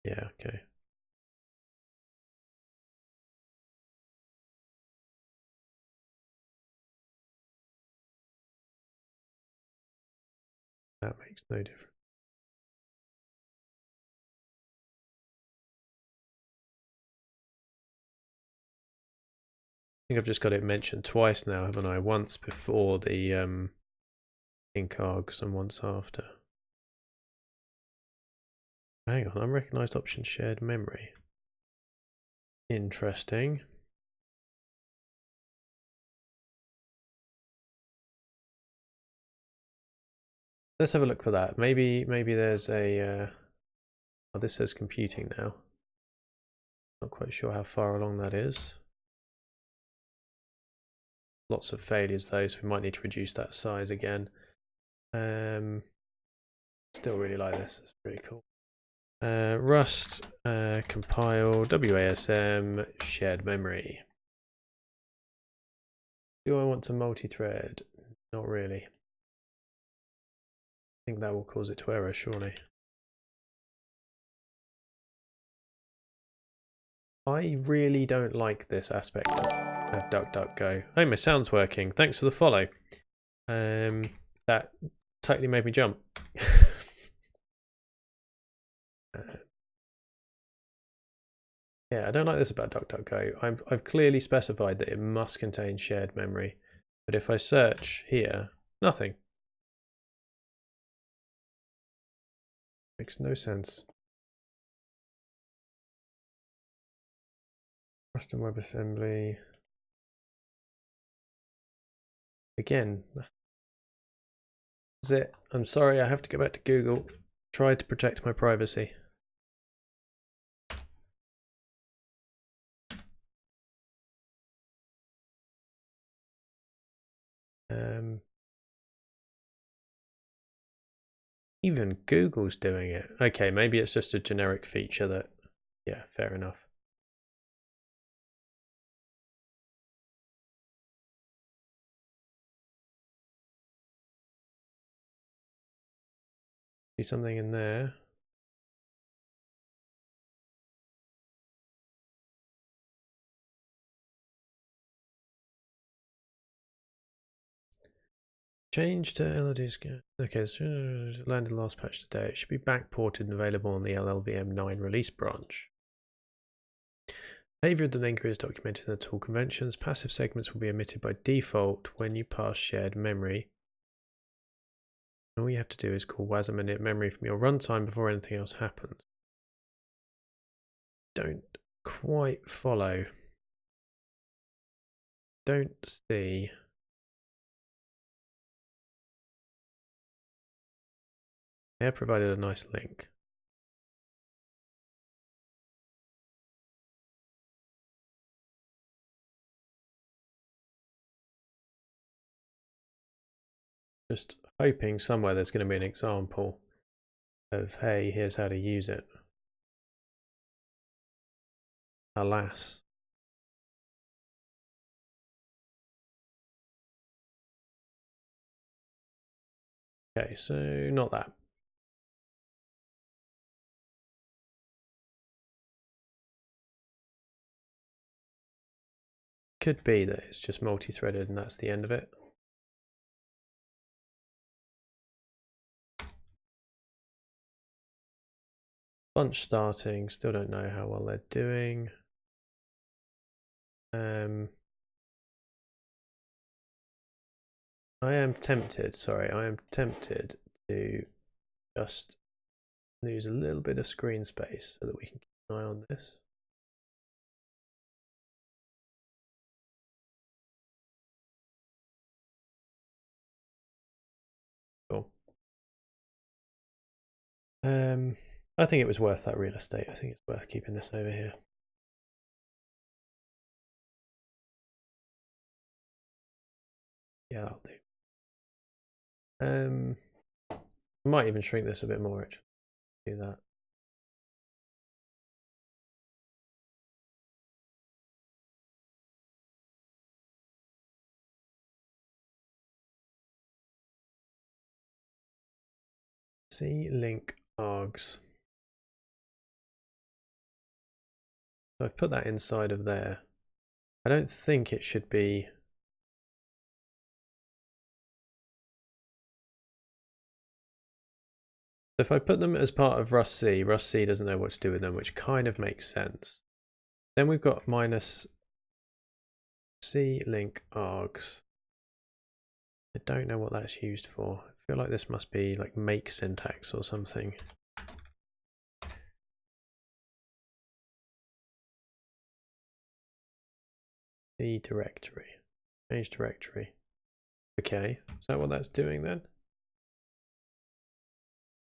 A: Yeah, okay. That makes no difference. I think I've just got it mentioned twice now, haven't I? Once before the incargs and once after. Hang on, unrecognized option shared memory. Interesting. Let's have a look for that. Maybe there's a oh, this says computing now. Not quite sure how far along that is. Lots of failures though, so we might need to reduce that size again. Still really like this. It's pretty cool. Rust compile wasm shared memory. Do I want to multi-thread? Not really. I think that will cause it to error, surely. I really don't like this aspect of DuckDuckGo. Oh, my sound's working. Thanks for the follow. That totally made me jump. Yeah, I don't like this about DuckDuckGo. I've clearly specified that it must contain shared memory, but if I search here, nothing. Makes no sense. Custom WebAssembly. Again, that's it. I'm sorry, I have to go back to Google. Try to protect my privacy. Even Google's doing it. Okay, maybe it's just a generic feature that, yeah, fair enough. Do something in there. Change to LLD's. Okay, so landed last patch today. It should be backported and available on the LLVM9 release branch. Behavior of the linker is documented in the tool conventions. Passive segments will be omitted by default when you pass shared memory. All you have to do is call wasm init memory from your runtime before anything else happens. Don't quite follow. Don't see. They have provided a nice link. Just hoping somewhere there's going to be an example of, hey, here's how to use it. Alas. Okay, so not that. Could be that it's just multi-threaded and that's the end of it. Bunch starting, still don't know how well they're doing. I am tempted to just lose a little bit of screen space so that we can keep an eye on this. Cool. I think it was worth that real estate. I think it's worth keeping this over here. Yeah, that'll do. I might even shrink this a bit more, actually. Do that. C link args. So I've put that inside of there. I don't think it should be. If I put them as part of Rust C doesn't know what to do with them, which kind of makes sense. Then we've got minus C link args. I don't know what that's used for. I feel like this must be like make syntax or something. C directory. Change directory. Okay, is that what that's doing then?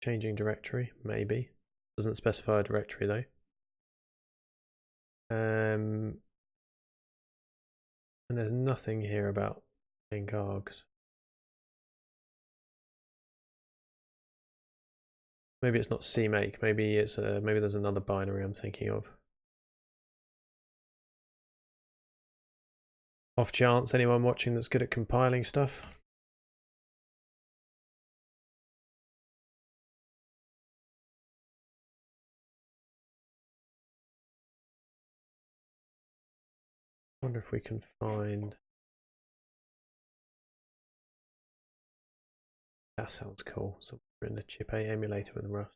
A: Changing directory, maybe. Doesn't specify a directory though. And there's nothing here about link args. Maybe it's not CMake. Maybe it's maybe there's another binary I'm thinking of. Off chance, anyone watching that's good at compiling stuff? I wonder if we can find. That sounds cool. So we're in the chip A emulator with Rust.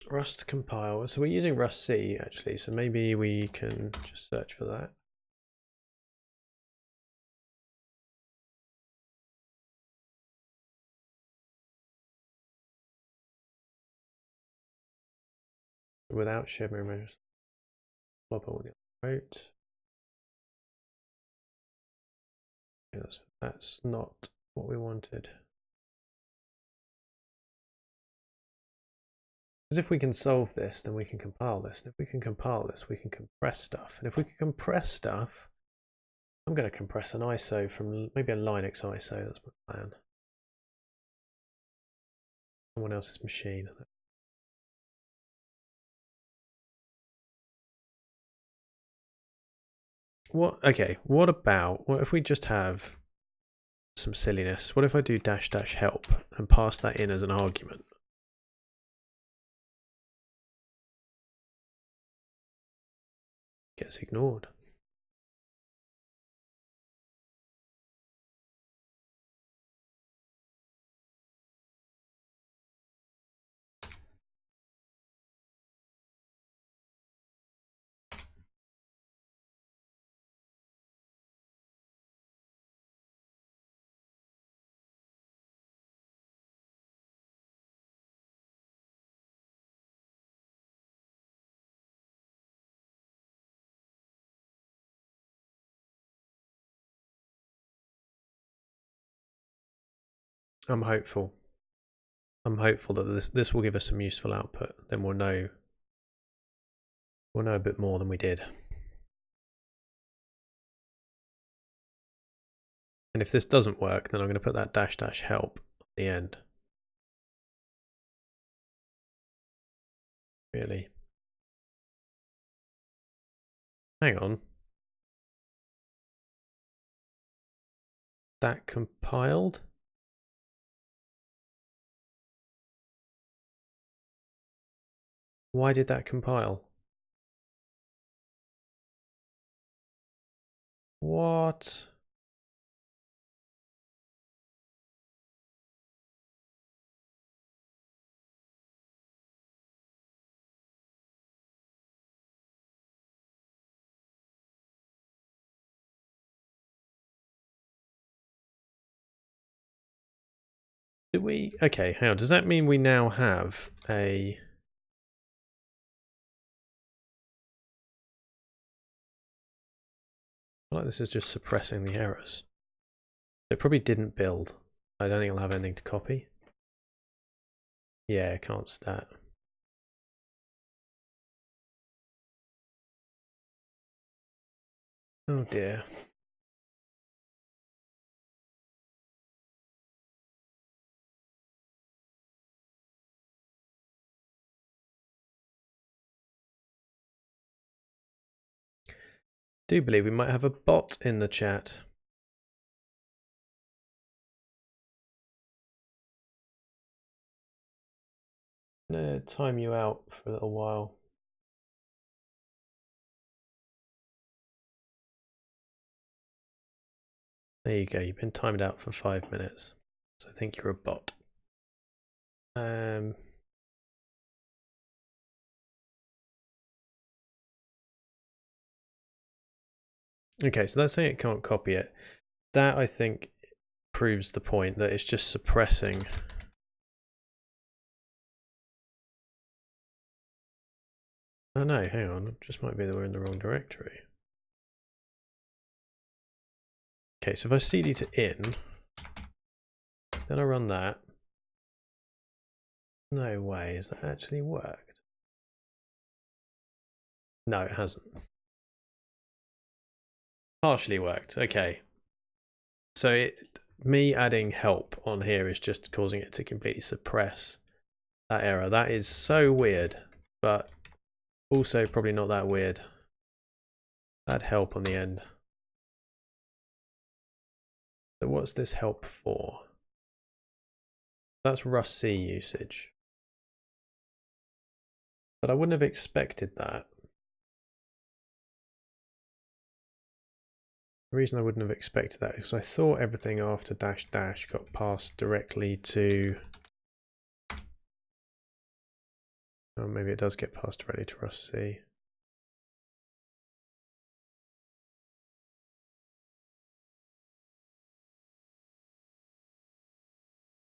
A: Rust compile. So we're using Rust C actually, so maybe we can just search for that. Without shimmer measures. Swap all the out. Okay, that's not what we wanted. Because if we can solve this, then we can compile this. And if we can compile this, we can compress stuff. And if we can compress stuff, I'm going to compress an ISO from maybe a Linux ISO. That's my plan. Someone else's machine. Okay, what if we just have some silliness? What if I do -- help and pass that in as an argument? Gets ignored. I'm hopeful. I'm hopeful that this will give us some useful output. Then we'll know a bit more than we did. And if this doesn't work, then I'm going to put that dash dash help at the end. Really? Hang on. That compiled? Why did that compile? What? Did we? Okay, how does that mean we now have a... I feel like this is just suppressing the errors. It probably didn't build. I don't think I'll have anything to copy. Yeah, can't stat. Oh dear. Do believe we might have a bot in the chat. I'm gonna time you out for a little while. There you go, you've been timed out for 5 minutes. So I think you're a bot. Okay, so that's saying it can't copy it. That, I think, proves the point that it's just suppressing. Oh no, hang on, it just might be that we're in the wrong directory. Okay, so if I cd to in, then I run that. No way, has that actually worked? No, it hasn't. Partially worked, okay. So me adding help on here is just causing it to completely suppress that error. That is so weird, but also probably not that weird. Add help on the end. So what's this help for? That's Rust C usage. But I wouldn't have expected that. The reason I wouldn't have expected that is I thought everything after dash dash got passed directly to... Oh, maybe it does get passed directly to Rust C.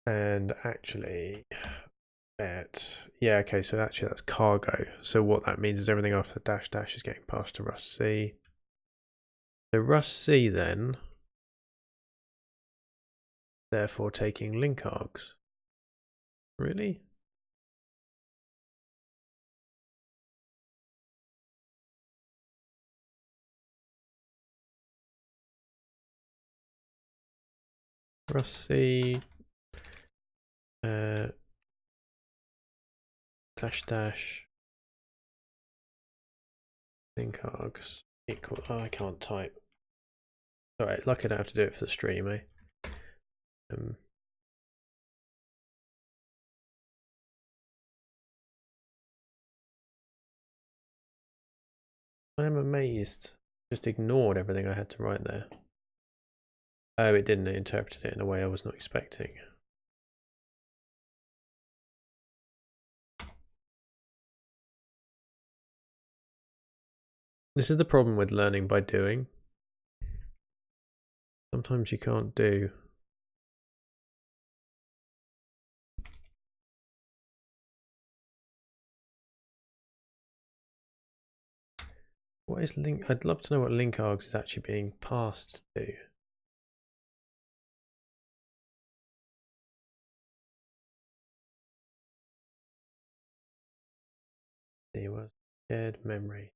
A: And actually, yeah, okay, so actually that's cargo. So what that means is everything after the dash dash is getting passed to Rust C. So Rust C then, therefore taking link args. Really? Rust C dash dash link args equal. Oh, I can't type. Alright, lucky I don't have to do it for the stream, eh? I'm amazed. Just ignored everything I had to write there. Oh, it didn't. It interpreted it in a way I was not expecting. This is the problem with learning by doing. Sometimes you can't do. What is link? I'd love to know what link args is actually being passed to. see what shared memory.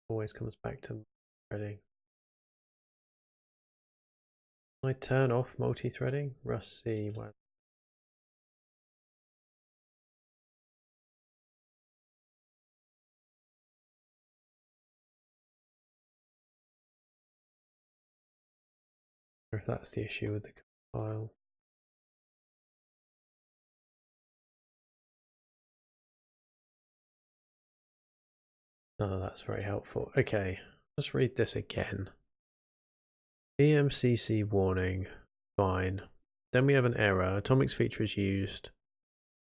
A: Always comes back to threading. Can I turn off multi-threading? Rust C WASM. Or if that's the issue with the compile. None of that's very helpful. Okay, let's read this again. EMCC warning, fine. Then we have an error. Atomic's feature is used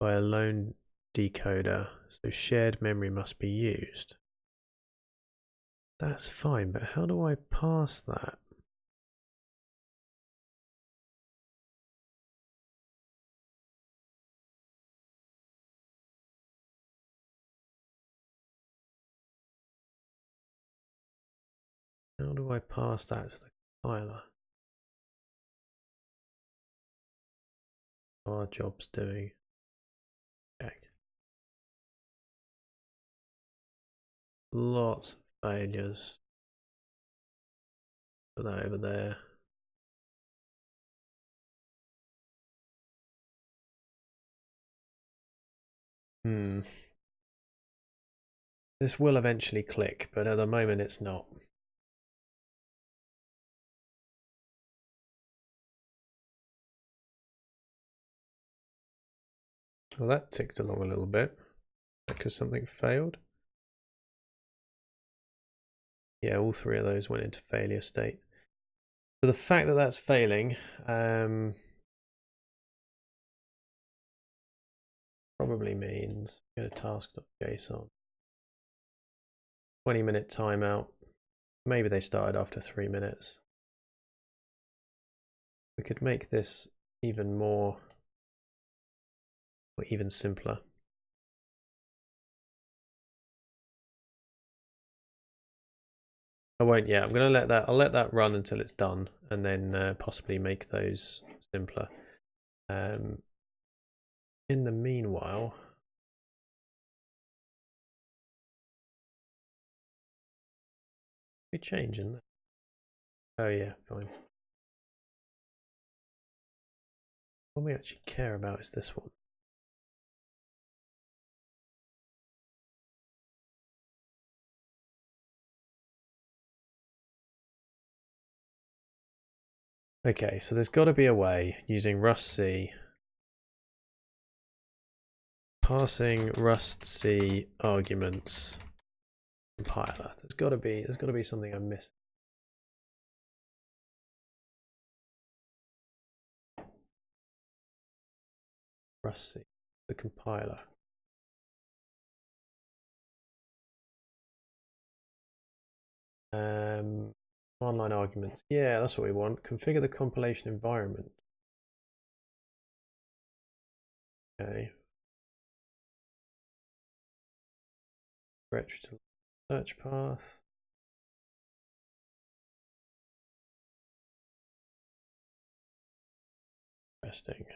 A: by a lone decoder, so shared memory must be used. That's fine, but how do I pass that? How do I pass that to the compiler? How our job's doing. Check. Lots of failures. Put that over there. This will eventually click, but at the moment it's not. Well, that ticked along a little bit because something failed. Yeah, all three of those went into failure state. So the fact that that's failing probably means go to task.json. 20-minute timeout. Maybe they started after 3 minutes. We could make this even more, or even simpler. I won't yet. I'm going to let that. I'll let that run until it's done, and then possibly make those simpler. In the meanwhile, we change in that. Oh yeah, fine. What we actually care about is this one. Okay, so there's got to be a way using Rust C, passing Rust C arguments compiler. There's got to be something I'm missing. Rust C, the compiler. One-line arguments. Yeah, that's what we want. Configure the compilation environment. Okay. Stretch to search path. Interesting.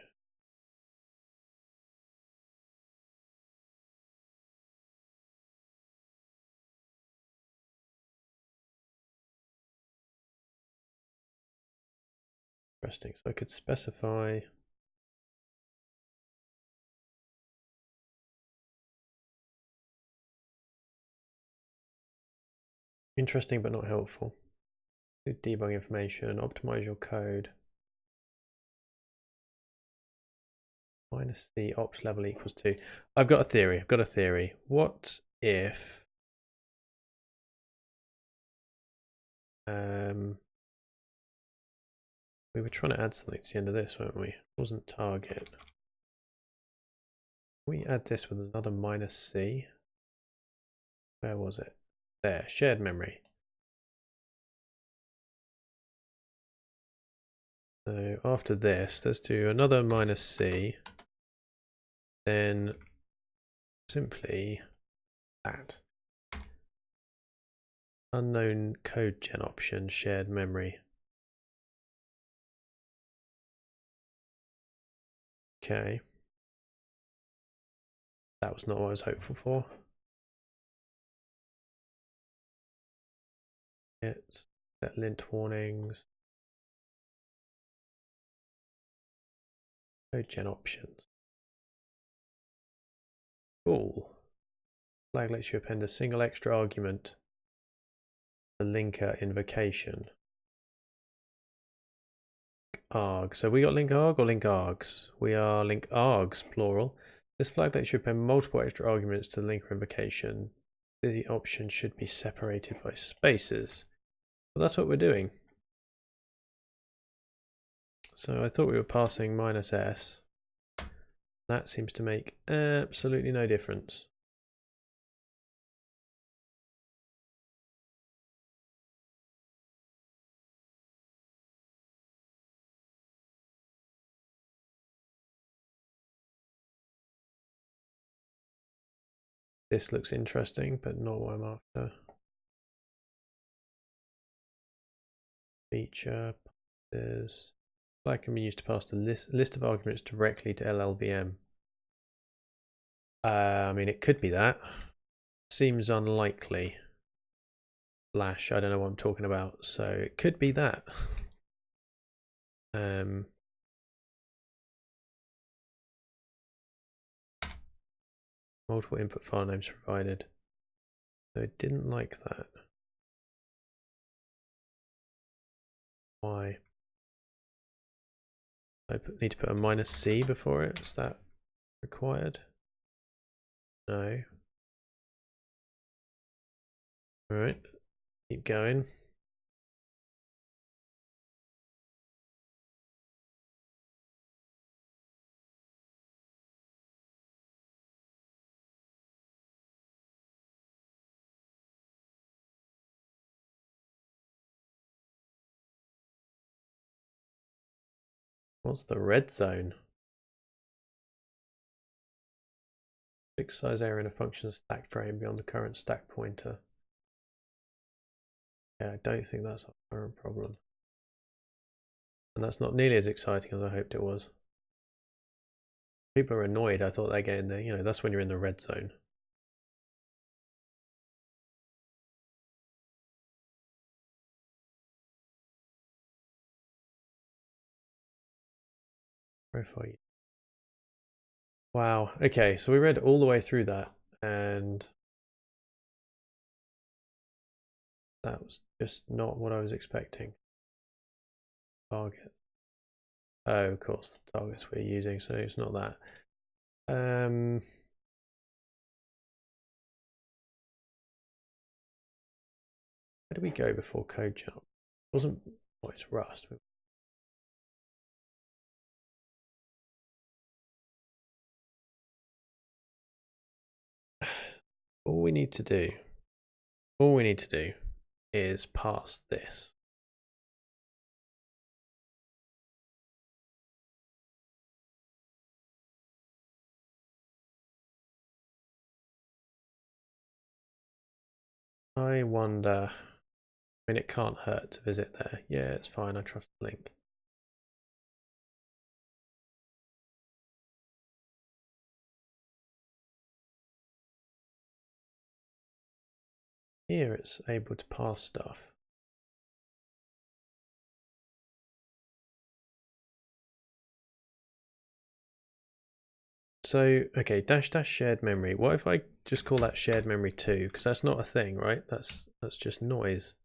A: Interesting. So I could specify. Interesting but not helpful. Debug information, optimize your code. -c ops level equals 2. I've got a theory. What if we were trying to add something to the end of this, weren't we? It wasn't target. We add this with another -c. Where was it? There, shared memory. So after this, let's do another -c. Then simply that. Unknown code gen option, shared memory. Okay. That was not what I was hopeful for. Set lint warnings. Code gen options. Cool. Flag lets you append a single extra argument. The linker invocation. Arg. So we got link arg or link args? We are link args, plural. This flag lets you append multiple extra arguments to the linker invocation. The option should be separated by spaces. Well, that's what we're doing. So I thought we were passing -s. That seems to make absolutely no difference. This looks interesting, but not what I'm after. Feature passes. Flag can be used to pass the list of arguments directly to LLVM. I mean, it could be that. Seems unlikely. Flash, I don't know what I'm talking about, so it could be that. Multiple input file names provided. So it didn't like that. Why? I need to put a -c before it. Is that required? No. All right. Keep going. What's the red zone? Fixed size area in a function stack frame beyond the current stack pointer. Yeah, I don't think that's our current problem. And that's not nearly as exciting as I hoped it was. People are annoyed. I thought they're getting there. You know, that's when you're in the red zone. Profile. Wow. Okay, so we read all the way through that, and that was just not what I was expecting. Target. Oh, of course, the targets we're using, so it's not that. Where did we go before code jump? It wasn't. Oh, it's Rust. All we need to do is pass this. I wonder. I mean, it can't hurt to visit there. Yeah, it's fine. I trust the link. Here it's able to pass stuff. So, okay, dash shared memory. What if I just call that shared memory 2? Because that's not a thing, right? That's just noise.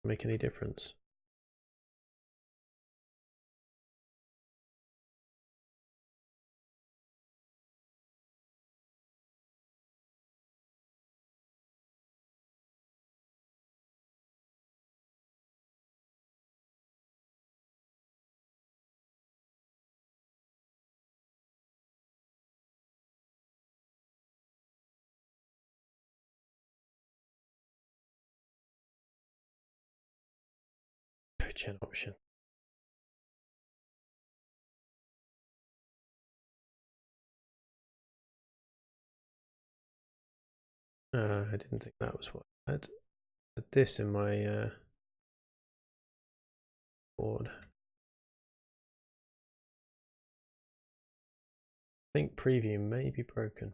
A: Make any difference? Gen option. I didn't think that was what I had. Put this in my board. think preview may be broken.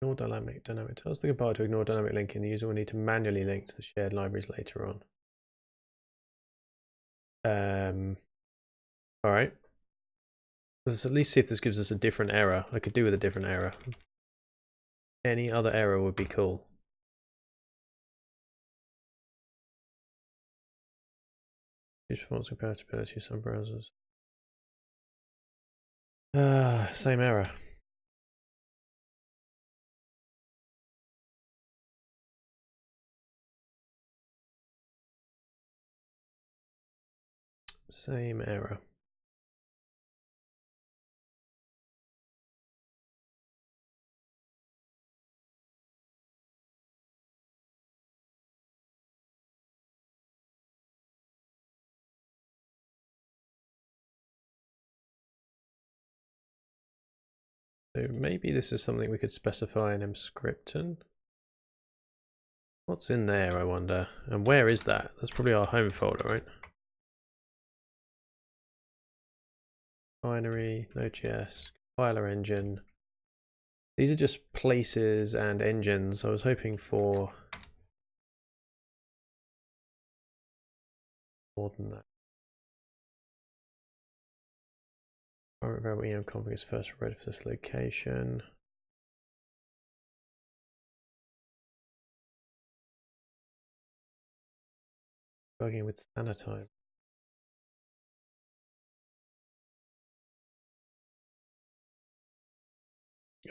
A: Ignore dynamic. Tells the compiler to ignore dynamic linking. The user will need to manually link to the shared libraries later on. All right. Let's at least see if this gives us a different error. I could do with a different error. Any other error would be cool. Response compatibility, some browsers. Same error. Same error. So maybe this is something we could specify in emscripten. What's in there, I wonder? And where is that? That's probably our home folder, right? Binary, Node.js, compiler engine. These are just places and engines. I was hoping for more than that. Current variable em config is first read for this location. Working with sanitize.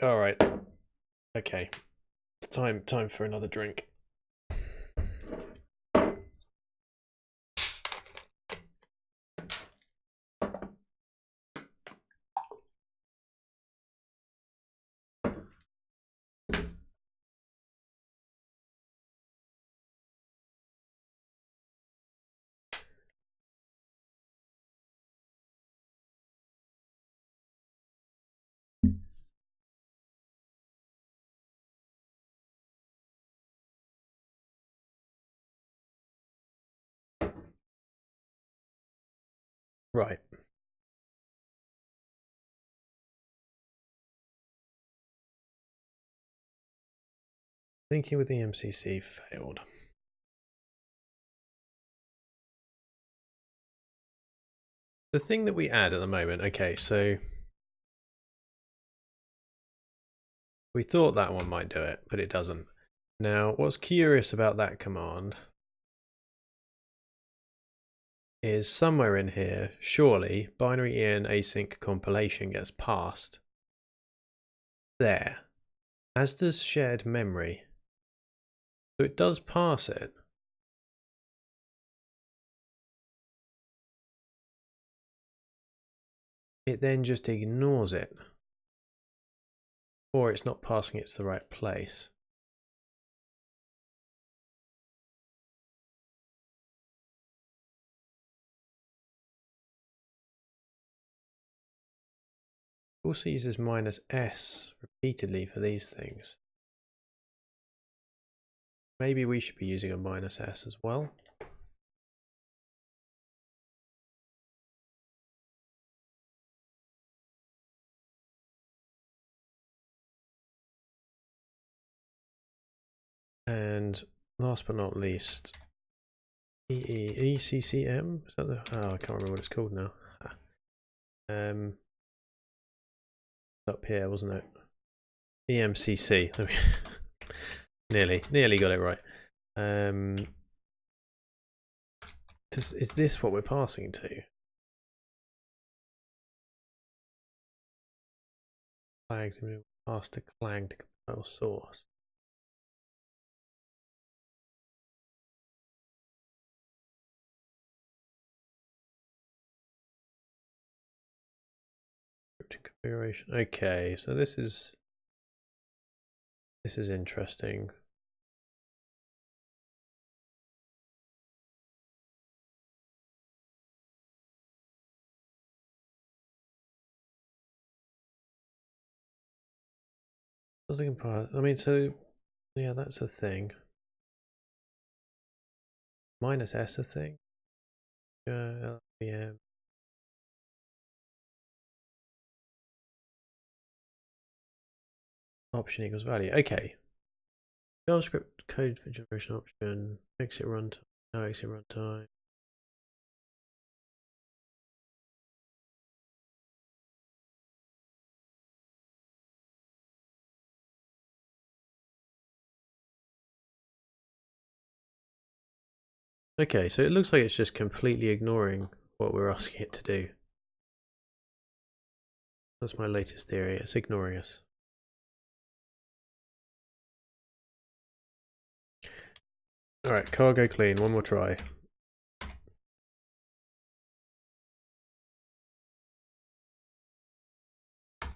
A: All right. Okay. It's time for another drink. Right. Thinking with the MCC failed. The thing that we add at the moment, okay, so we thought that one might do it, but it doesn't. Now, what's curious about that command is somewhere in here, surely, binary en async compilation gets passed. There. As does shared memory. So it does pass it. It then just ignores it. Or it's not passing it to the right place. Also uses -s repeatedly for these things. Maybe we should be using a -s as well. And last but not least, ECCM? Is that the, oh, I can't remember what it's called now. Up here, wasn't it? EMCC. nearly got it right. Is this what we're passing to? Flags pass to clang to compile source. Configuration. Okay, so this is interesting. What's the compile? I mean, so yeah, that's a thing. minus S a thing? LVM. Option equals value. Okay. JavaScript code for generation option. Exit runtime. No exit runtime. Okay, so it looks like it's just completely ignoring what we're asking it to do. That's my latest theory. It's ignoring us. Alright, cargo clean. One more try. So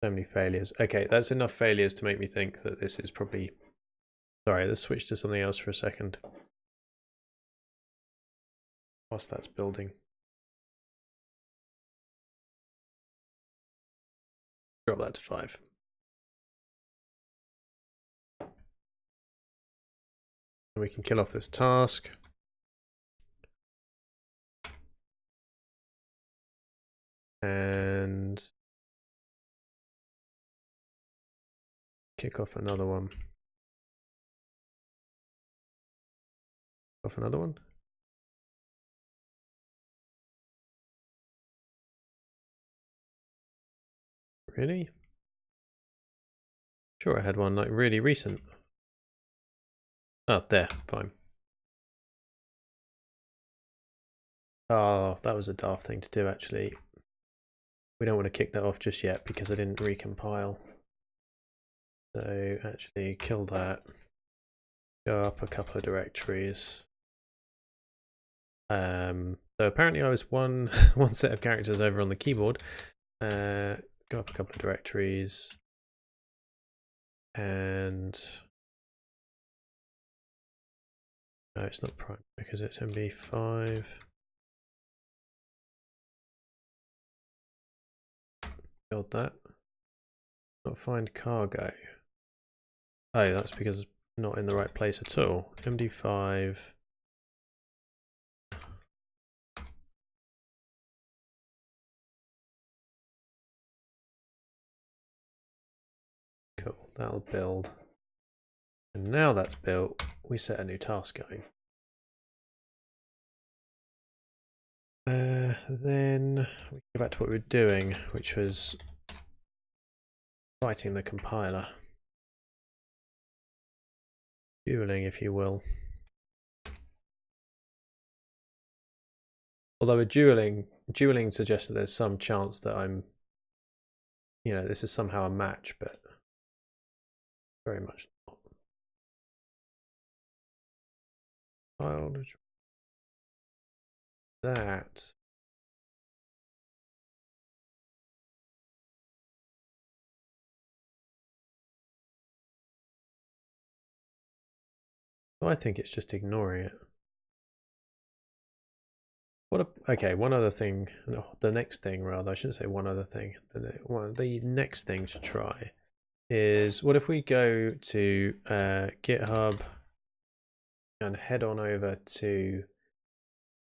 A: many failures. Okay, that's enough failures to make me think that this is probably... Sorry, let's switch to something else for a second. Whilst that's building. Drop that to 5. And we can kill off this task. And kick off another one. Off another one. Really? Sure, I had one like really recent. Oh, there, fine. Oh, that was a daft thing to do actually. We don't want to kick that off just yet because I didn't recompile. So actually kill that. Go up a couple of directories. So apparently I was one set of characters over on the keyboard. Go up a couple of directories. And no, it's not prime because it's MB5. Build that. Not find cargo. Oh, that's because it's not in the right place at all. MD5. Cool, that'll build. And now that's built, we set a new task going. Then we go back to what we were doing, which was fighting the compiler. Dueling, if you will. Although a dueling suggests that there's some chance that I'm, this is somehow a match, but very much not. That. I think it's just ignoring it. Okay, one other thing, no, the next thing rather, I shouldn't say one other thing. The next thing to try is, what if we go to GitHub and head on over to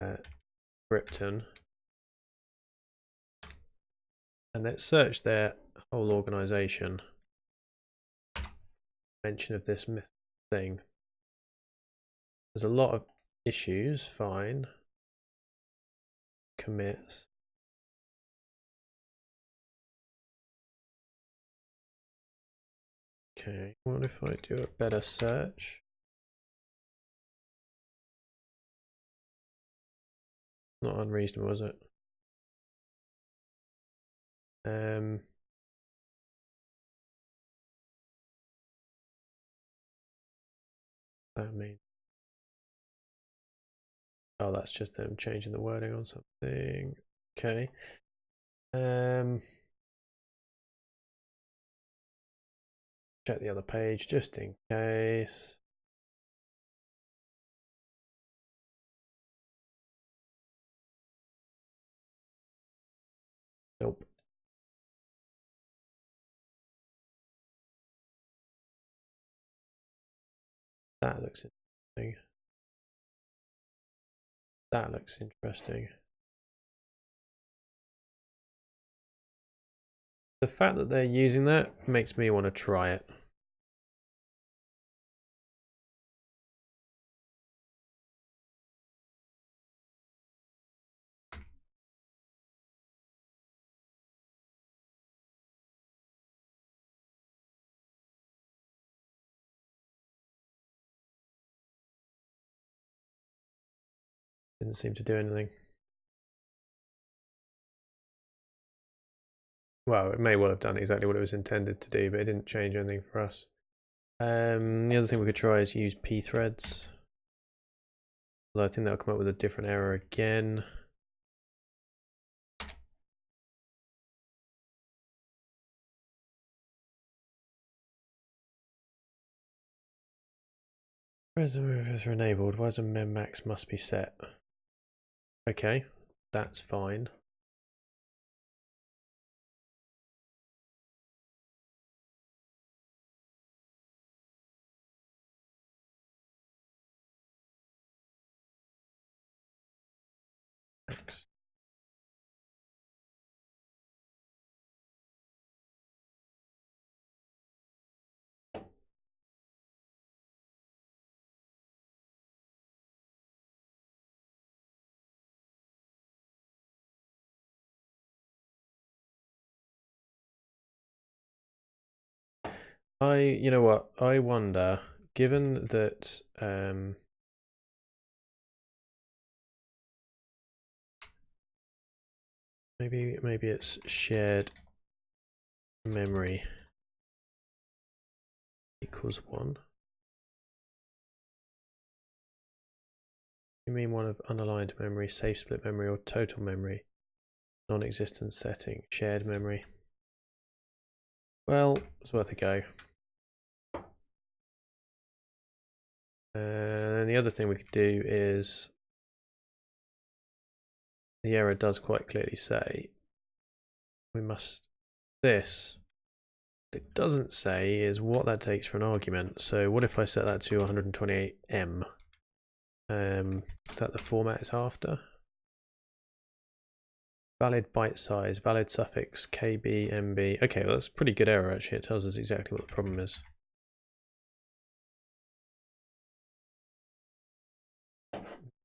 A: emscripten and let's search their whole organization. Mention of this myth thing. There's a lot of issues, fine. Commits. Okay, what if I do a better search? Not unreasonable, is it? That means, oh, that's just them changing the wording on something. Okay. Check the other page just in case. Nope. That looks interesting. That looks interesting. The fact that they're using that makes me want to try it. Didn't seem to do anything. Well, it may well have done exactly what it was intended to do, but it didn't change anything for us. The other thing we could try is use p-threads. Although I think that'll come up with a different error again. Reservoirs are enabled. Wasm mem max must be set. Okay, that's fine. You know what? I wonder, given that maybe it's shared memory equals 1. You mean one of unaligned memory, safe split memory, or total memory? Non-existent setting, shared memory. Well, it's worth a go. And the other thing we could do is, the error does quite clearly say we must this. It doesn't say is what that takes for an argument. So what if I set that to 128M? Is that the format it's after? Valid byte size, valid suffix, KB, MB. Okay, well that's a pretty good error actually. It tells us exactly what the problem is.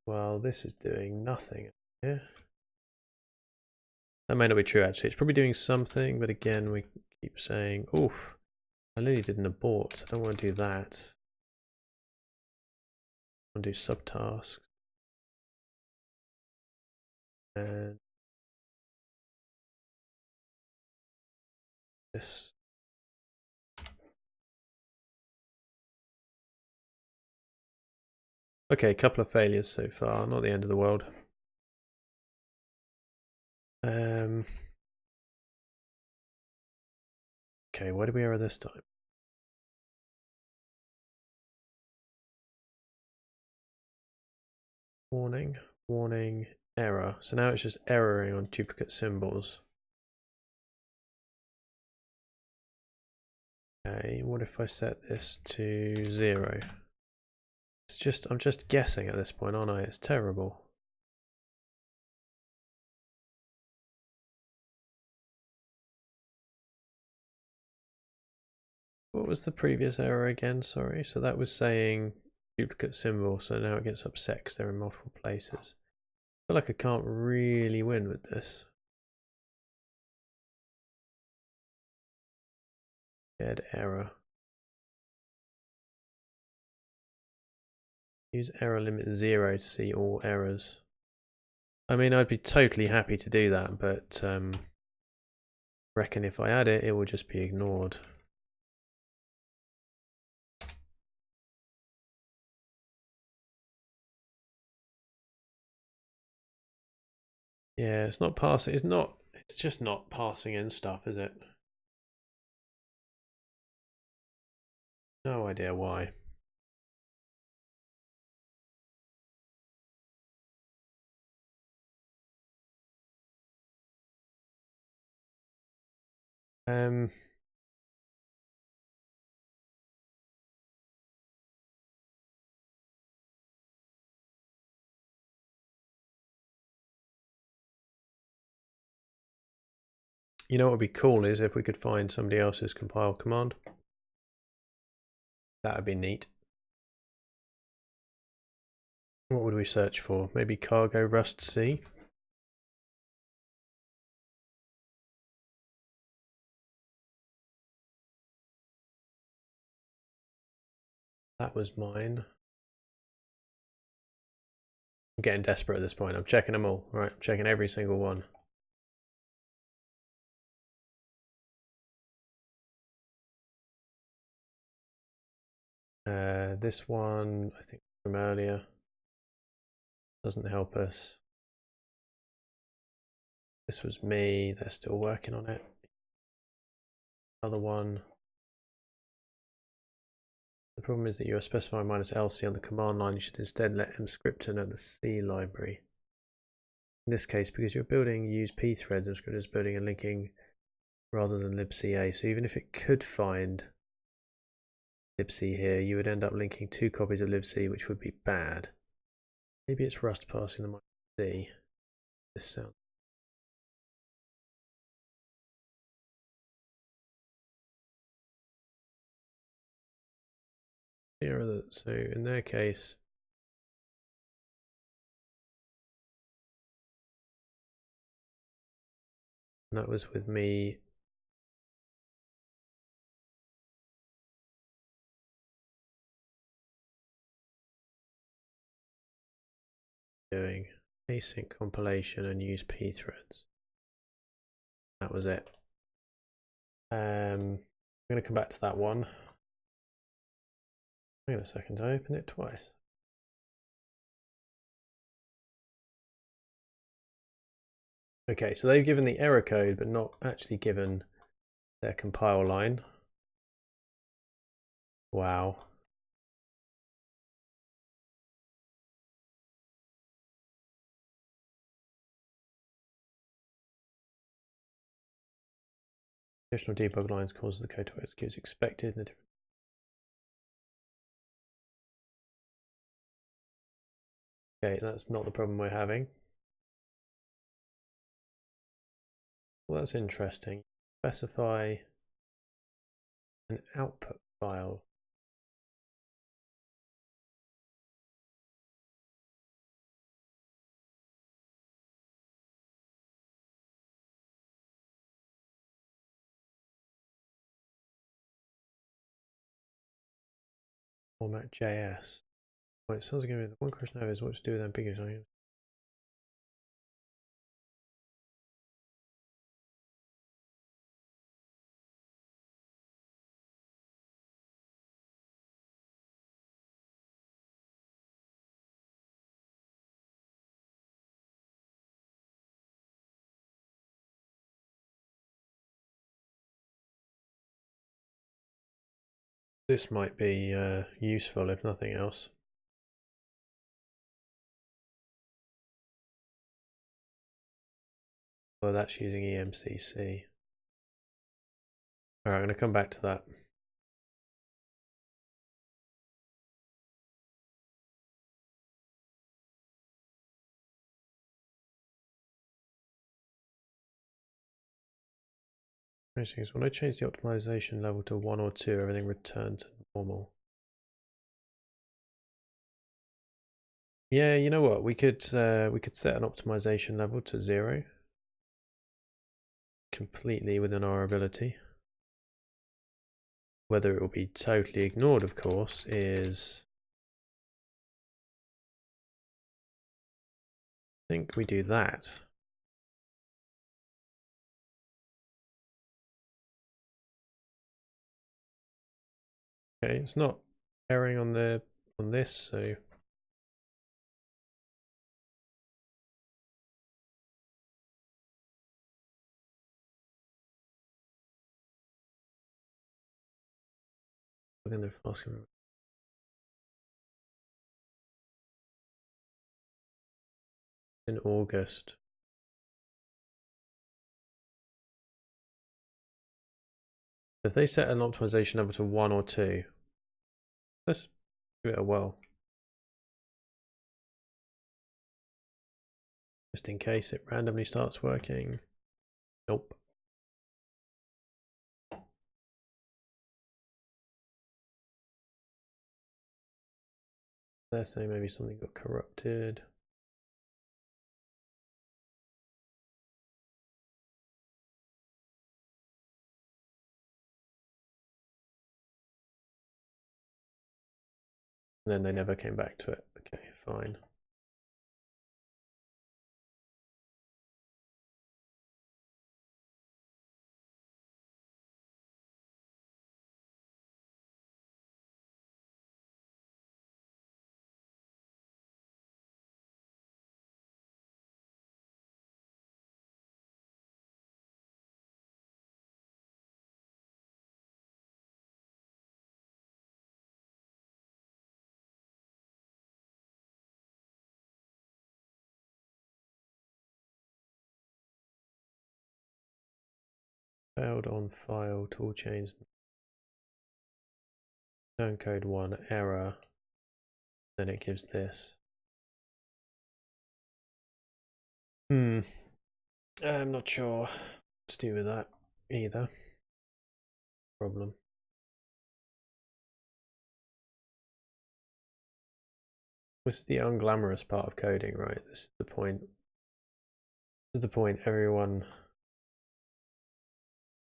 A: Well, this is doing nothing here. That may not be true actually. It's probably doing something, but again, we keep saying, oof, I nearly did an abort. I don't want to do that. I want to do subtasks. And this. Okay, a couple of failures so far, not the end of the world. Okay, why did we error this time? Warning, warning, error. So now it's just erroring on duplicate symbols. Okay, what if I set this to 0? It's just, I'm just guessing at this point, aren't I? It's terrible. What was the previous error again? Sorry. So that was saying duplicate symbol. So now it gets upset because they're in multiple places. I feel like I can't really win with this. Shared error. Use error limit 0 to see all errors. I mean, I'd be totally happy to do that, but reckon if I add it, it will just be ignored. Yeah, it's not passing. It's just not passing in stuff, is it? No idea why. You know what would be cool is if we could find somebody else's compile command. That would be neat. What would we search for? Maybe cargo rust C? That was mine. I'm getting desperate at this point. I'm checking them all. Right, I'm checking every single one. This one, I think from earlier, doesn't help us. This was me. They're still working on it. Other one. The problem is that you are specifying -lc on the command line. You should instead let emscripten at the C library. In this case, because you're building use pthreads, emscripten is building and linking rather than libca. So even if it could find libc here, you would end up linking 2 copies of libc, which would be bad. Maybe it's Rust passing the -c. This sounds. So in their case, that was with me doing async compilation and use pthreads. That was it. I'm going to come back to that one. Hang on a second, I opened it twice. Okay, so they've given the error code, but not actually given their compile line. Wow. Additional debug lines cause the code to execute as expected. Okay, that's not the problem we're having. Well, that's interesting. Specify an output file. Format JS. Well, it sounds like the one question I have is what to do with ambiguous items. This might be useful if nothing else. Well, that's using EMCC. Alright, I'm going to come back to that. When I change the optimization level to 1 or 2, everything returned to normal. Yeah, you know what? We could set an optimization level to 0. Completely within our ability. Whether it will be totally ignored, of course, is... I think we do that. Okay, it's not erring on this, so within the fast in August. If they set an optimization level to 1 or 2, let's give it a whirl. Just in case it randomly starts working. Nope. They're saying maybe something got corrupted. And then they never came back to it. Okay, fine. Failed on file, tool chains. Turn code 1 error. Then it gives this. I'm not sure what to do with that either. Problem. This is the unglamorous part of coding, right? This is the point. This is the point everyone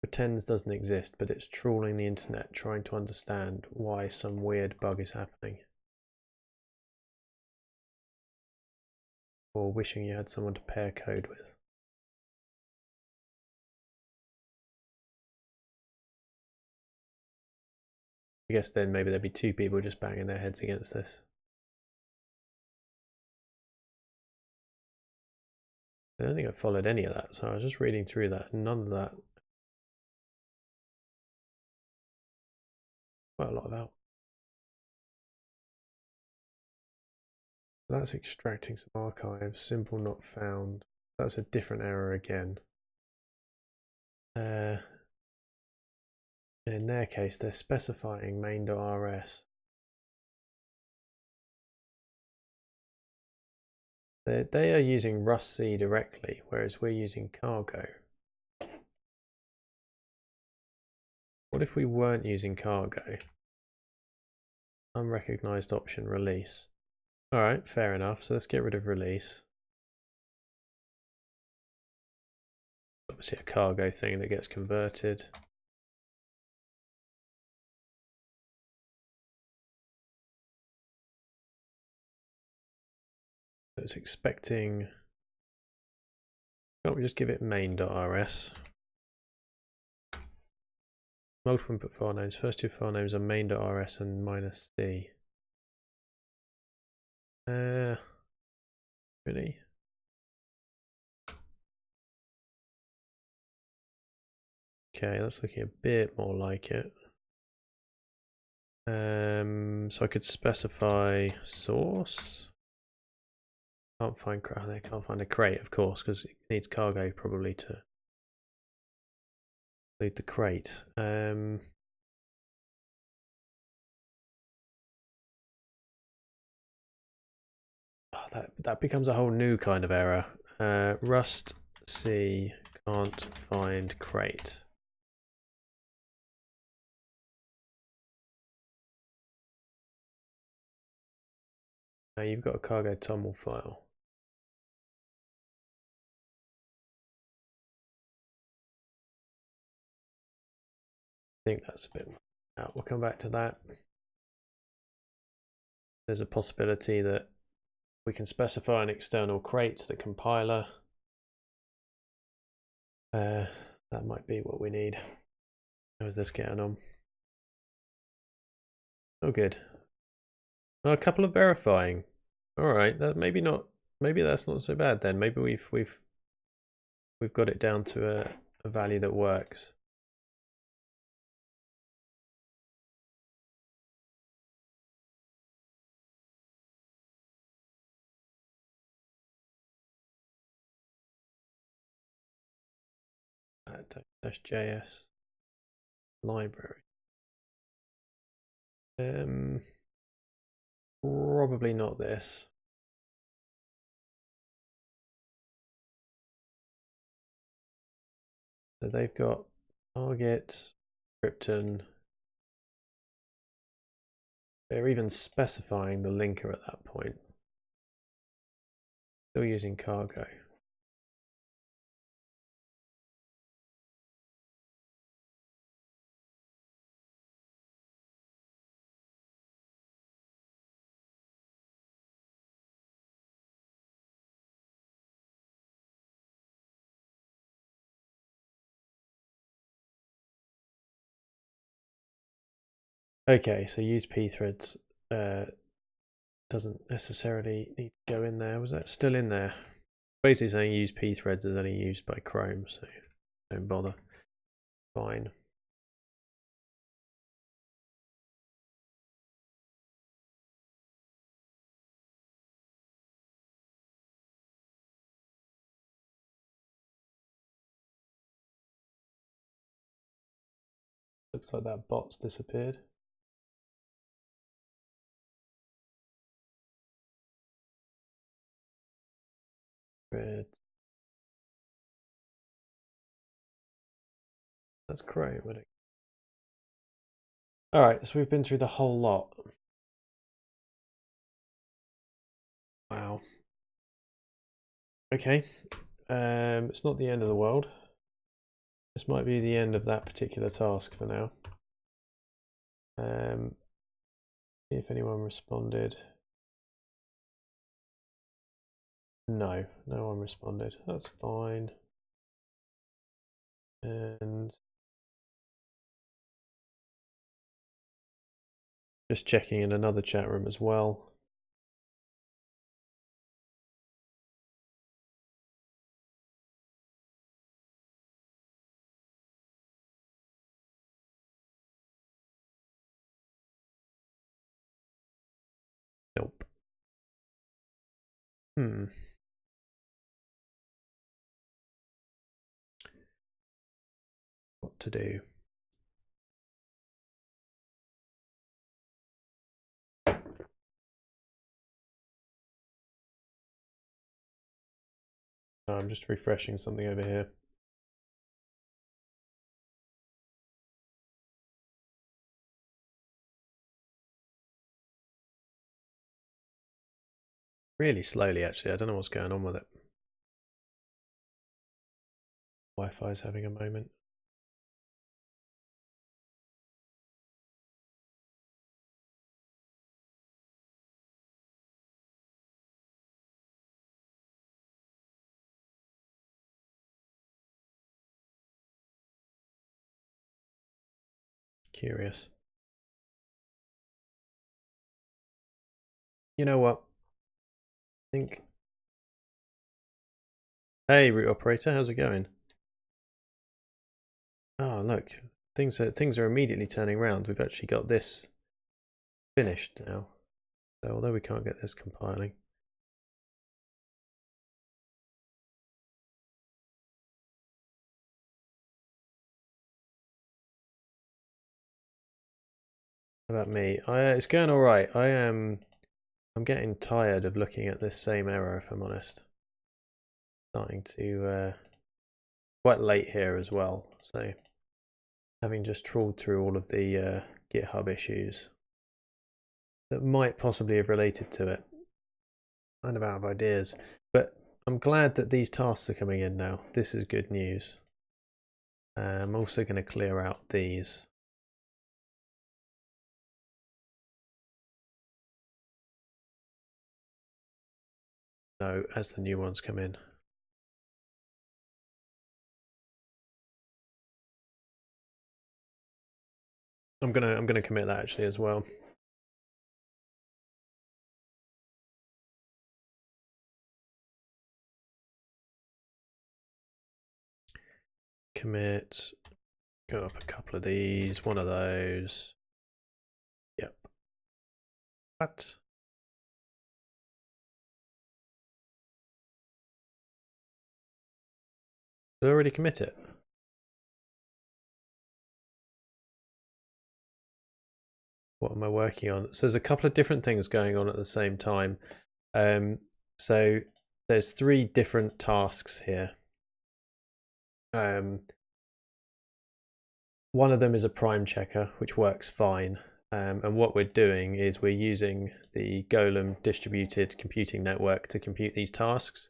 A: pretends doesn't exist, but it's trawling the internet trying to understand why some weird bug is happening. Or wishing you had someone to pair code with. I guess then maybe there'd be two people just banging their heads against this. I don't think I followed any of that, so I was just reading through that. None of that. Quite a lot of out. That's extracting some archives. Simple not found. That's a different error again. In their case, they're specifying main.rs. They are using Rust C directly, whereas we're using cargo. What if we weren't using cargo? Unrecognized option release. Alright, fair enough. So let's get rid of release. Obviously a cargo thing that gets converted. So it's expecting. Can't we just give it main.rs? Multiple input file names. First two file names are main.rs and -c. Really? Okay, that's looking a bit more like it. So I could specify source. Can't find they can't find a crate, of course, because it needs cargo probably to include the crate. That becomes a whole new kind of error. Rust C can't find crate. Now you've got a cargo toml file. I think that's a bit out. We'll come back to that. There's a possibility that we can specify an external crate to the compiler. That might be what we need. How is this getting on? Oh, good. Oh, a couple of verifying. All right, that maybe not. Maybe that's not so bad then. Maybe we've got it down to a value that works. .js library. Probably not this. So they've got target, emscripten, They're even specifying the linker at that point. Still using cargo. Okay, so use pthreads doesn't necessarily need to go in there. Was that still in there? Basically saying use pthreads is only used by Chrome, so don't bother. Fine. Looks like that bot's disappeared. Red. That's Chrome, isn't it? Alright, so we've been through the whole lot. Wow. Okay. It's not the end of the world. This might be the end of that particular task for now. See if anyone responded. No, no one responded. That's fine. And just checking in another chat room as well. Nope. What to do? Oh, I'm just refreshing something over here. Really slowly, actually. I don't know what's going on with it. Wi-Fi's having a moment. Curious. You know what? I think. Hey, root operator, how's it going? Oh, look, things are immediately turning around. We've actually got this finished now. So although we can't get this compiling. How about me? It's going all right. I'm getting tired of looking at this same error, if I'm honest. Starting to quite late here as well. So having just trawled through all of the GitHub issues that might possibly have related to it. Kind of out of ideas, but I'm glad that these tasks are coming in now. This is good news. I'm also going to clear out these. No, as the new ones come in. I'm gonna commit that actually as well. Commit. Go up a couple of these. One of those. Yep. What? Did I already commit it? What am I working on? So there's a couple of different things going on at the same time. So there's 3 different tasks here. One of them is a prime checker, which works fine. And what we're doing is we're using the Golem distributed computing network to compute these tasks.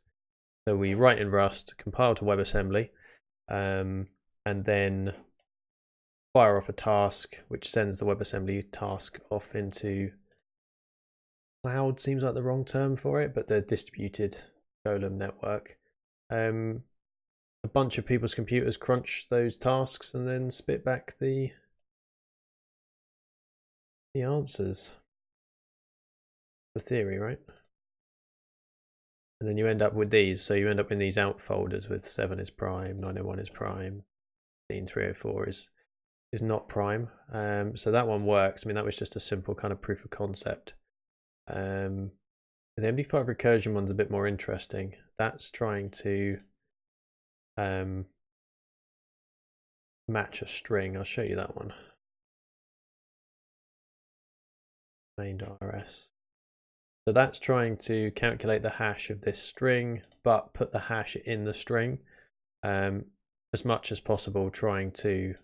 A: So we write in Rust, compile to WebAssembly, and then fire off a task, which sends the WebAssembly task off into cloud. Seems like the wrong term for it, but the distributed Golem network. A bunch of people's computers crunch those tasks and then spit back the answers. The theory, right? And then you end up with these. So you end up in these out folders with 7 is prime, 901 is prime, 15304 is not prime. So that one works. I mean, that was just a simple kind of proof of concept. The MD5 recursion one's a bit more interesting. That's trying to match a string. I'll show you that one. main.rs. So that's trying to calculate the hash of this string, but put the hash in the string as much as possible, trying to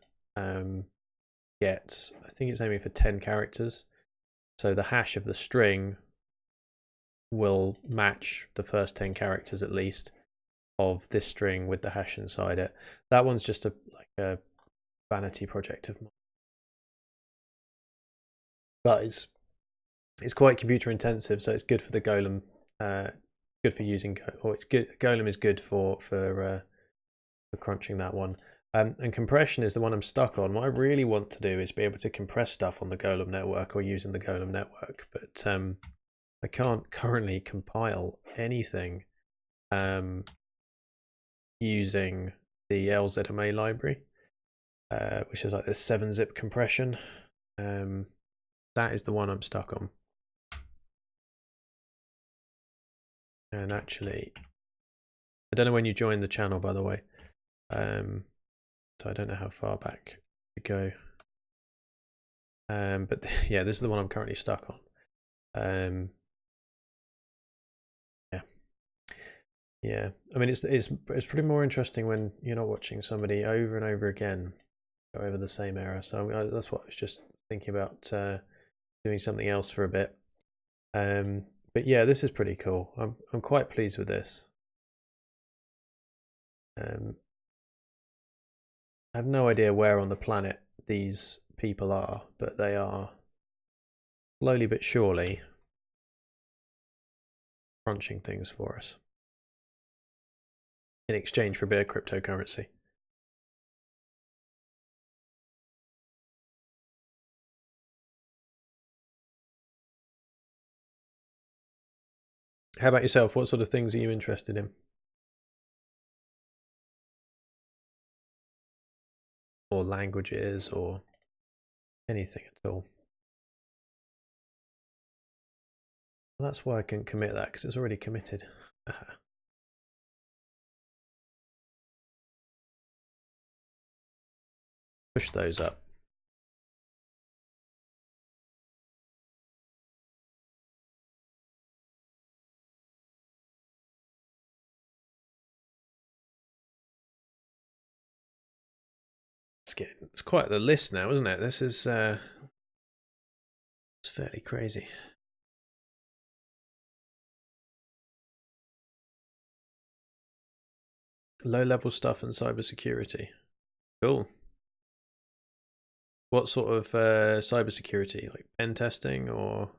A: get, I think it's aiming for 10 characters. So the hash of the string will match the first 10 characters at least of this string with the hash inside it. That one's just like a vanity project of mine. But it's quite computer intensive, so it's good for the Golem. Good for using, or it's good. Golem is good for crunching that one. And compression is the one I'm stuck on. What I really want to do is be able to compress stuff on the Golem network or using the Golem network, but I can't currently compile anything using the LZMA library, which is like this 7-zip compression. That is the one I'm stuck on. And actually, I don't know when you joined the channel, by the way. So I don't know how far back to go. But yeah, this is the one I'm currently stuck on. Yeah. I mean, it's pretty more interesting when you're not watching somebody over and over again go over the same error. So that's what I was just thinking about, doing something else for a bit. But yeah, this is pretty cool. I'm quite pleased with this. I have no idea where on the planet these people are, but they are slowly but surely crunching things for us in exchange for a bit of cryptocurrency. How about yourself? What sort of things are you interested in? Or languages or anything at all? Well, that's why I couldn't commit that, because it's already committed. Push those up. It's quite the list now, isn't it? This is it's fairly crazy. Low-level stuff and cybersecurity. Cool. What sort of cybersecurity? Like pen testing, or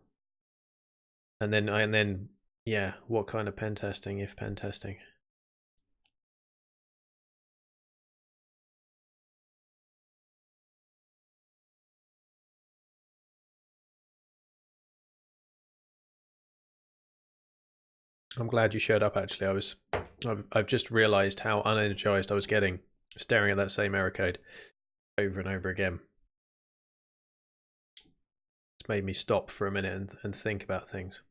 A: and then yeah, what kind of pen testing, if pen testing? I'm glad you showed up. Actually, I've just realised how unenergized I was getting staring at that same error code over and over again. It's made me stop for a minute and think about things.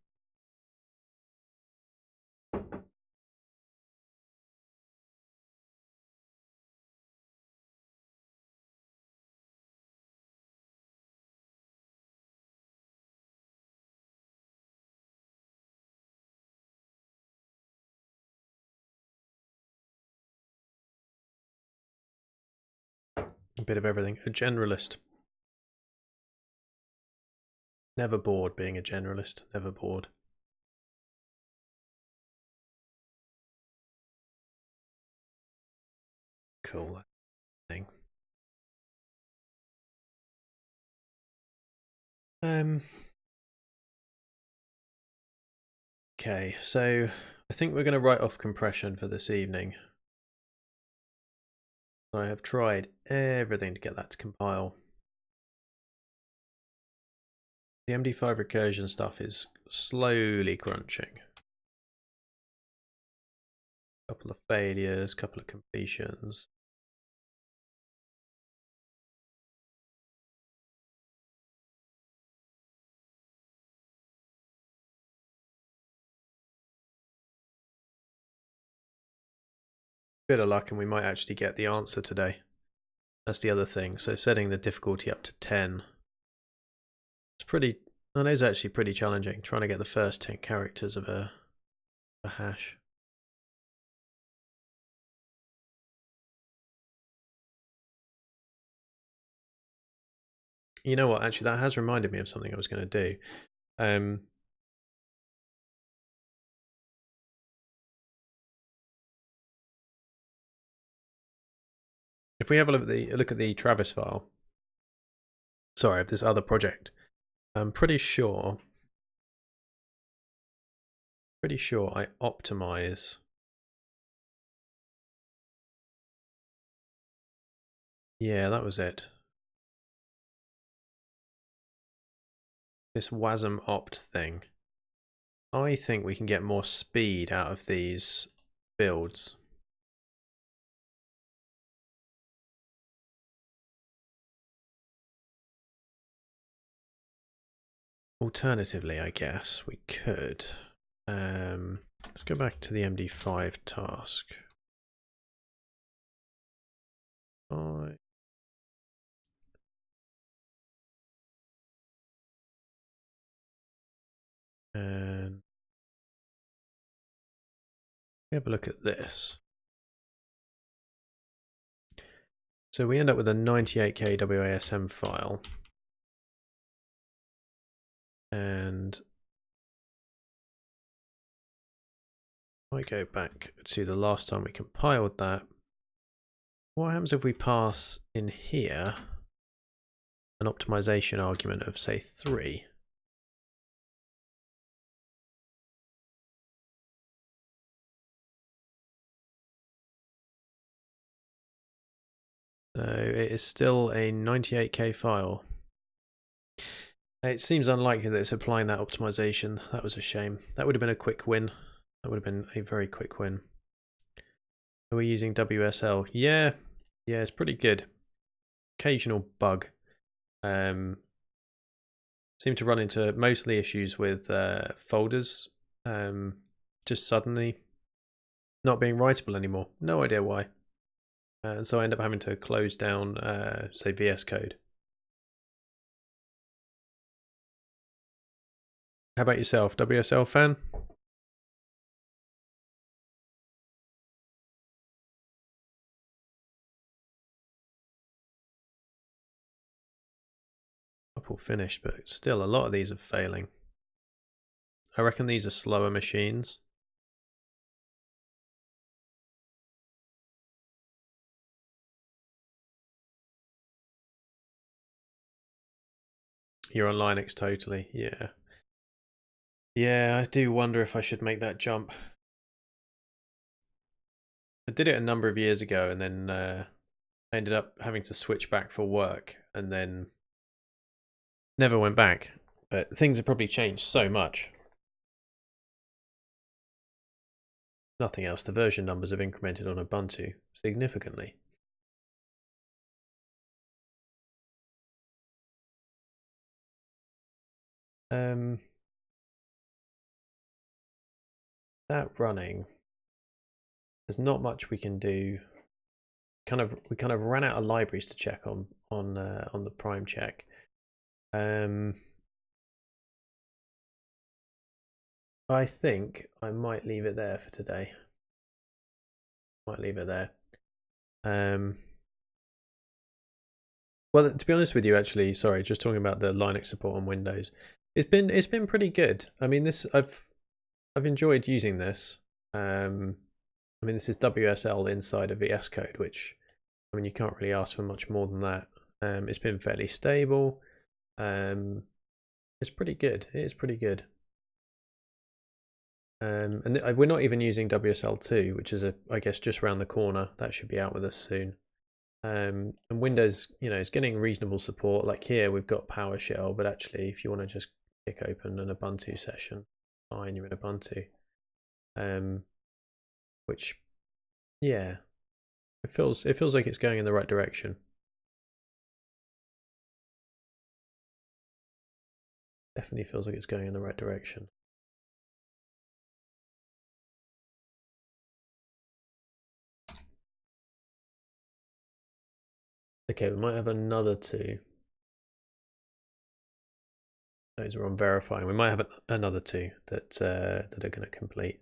A: A bit of everything. A generalist. Never bored being a generalist, never bored. Cool thing. Okay, so I think we're going to write off compression for this evening. I have tried everything to get that to compile. The MD5 recursion stuff is slowly crunching. Couple of failures, couple of completions. Bit of luck and we might actually get the answer today. That's the other thing. So setting the difficulty up to 10. It's pretty, that is actually pretty challenging, trying to get the first 10 characters of a hash. You know what, actually that has reminded me of something I was going to do. If we have a look at the Travis file, sorry, of this other project, I'm pretty sure I optimize. Yeah, that was it. This wasm opt thing. I think we can get more speed out of these builds. Alternatively, I guess we could. Let's go back to the MD5 task. And have a look at this. So we end up with a 98k WASM file. And I go back to the last time we compiled that. What happens if we pass in here an optimization argument of, say, 3? So it is still a 98k file. It seems unlikely that it's applying that optimization. That was a shame. That would have been a quick win. That would have been a very quick win. Are we using WSL? Yeah, it's pretty good. Occasional bug. Seem to run into mostly issues with folders just suddenly not being writable anymore. No idea why. So I end up having to close down, say, VS Code. How about yourself? WSL fan? Couple finished, but still a lot of these are failing. I reckon these are slower machines. You're on Linux totally, yeah. Yeah, I do wonder if I should make that jump. I did it a number of years ago and then I ended up having to switch back for work and then never went back. But things have probably changed so much. Nothing else, the version numbers have incremented on Ubuntu significantly. That running, there's not much we can do. We kind of ran out of libraries to check on the prime check. I think I might leave it there for today. Might leave it there. Well, to be honest with you, actually, sorry, just talking about the Linux support on Windows, it's been pretty good. I mean, this I've enjoyed using this. I mean, this is WSL inside of VS Code, which I mean, you can't really ask for much more than that. It's been fairly stable. Um, it's pretty good. It is pretty good. And we're not even using WSL2, which is I guess just around the corner. That should be out with us soon. And Windows, is getting reasonable support. Like here, we've got PowerShell, but actually, if you want to just kick open an Ubuntu session, fine, you're in Ubuntu. Which, yeah, it feels like it's going in the right direction. Definitely feels like it's going in the right direction. Okay, we might have another two. Those are on verifying. We might have another two that are going to complete.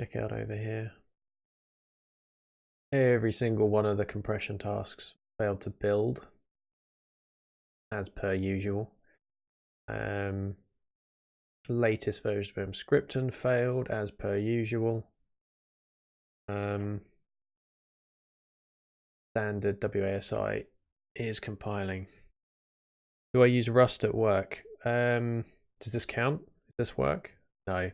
A: Check out over here. Every single one of the compression tasks failed to build, as per usual. Latest version of emscripten failed, as per usual. Standard WASI is compiling. Do I use Rust at work? Does this count? Does this work? No.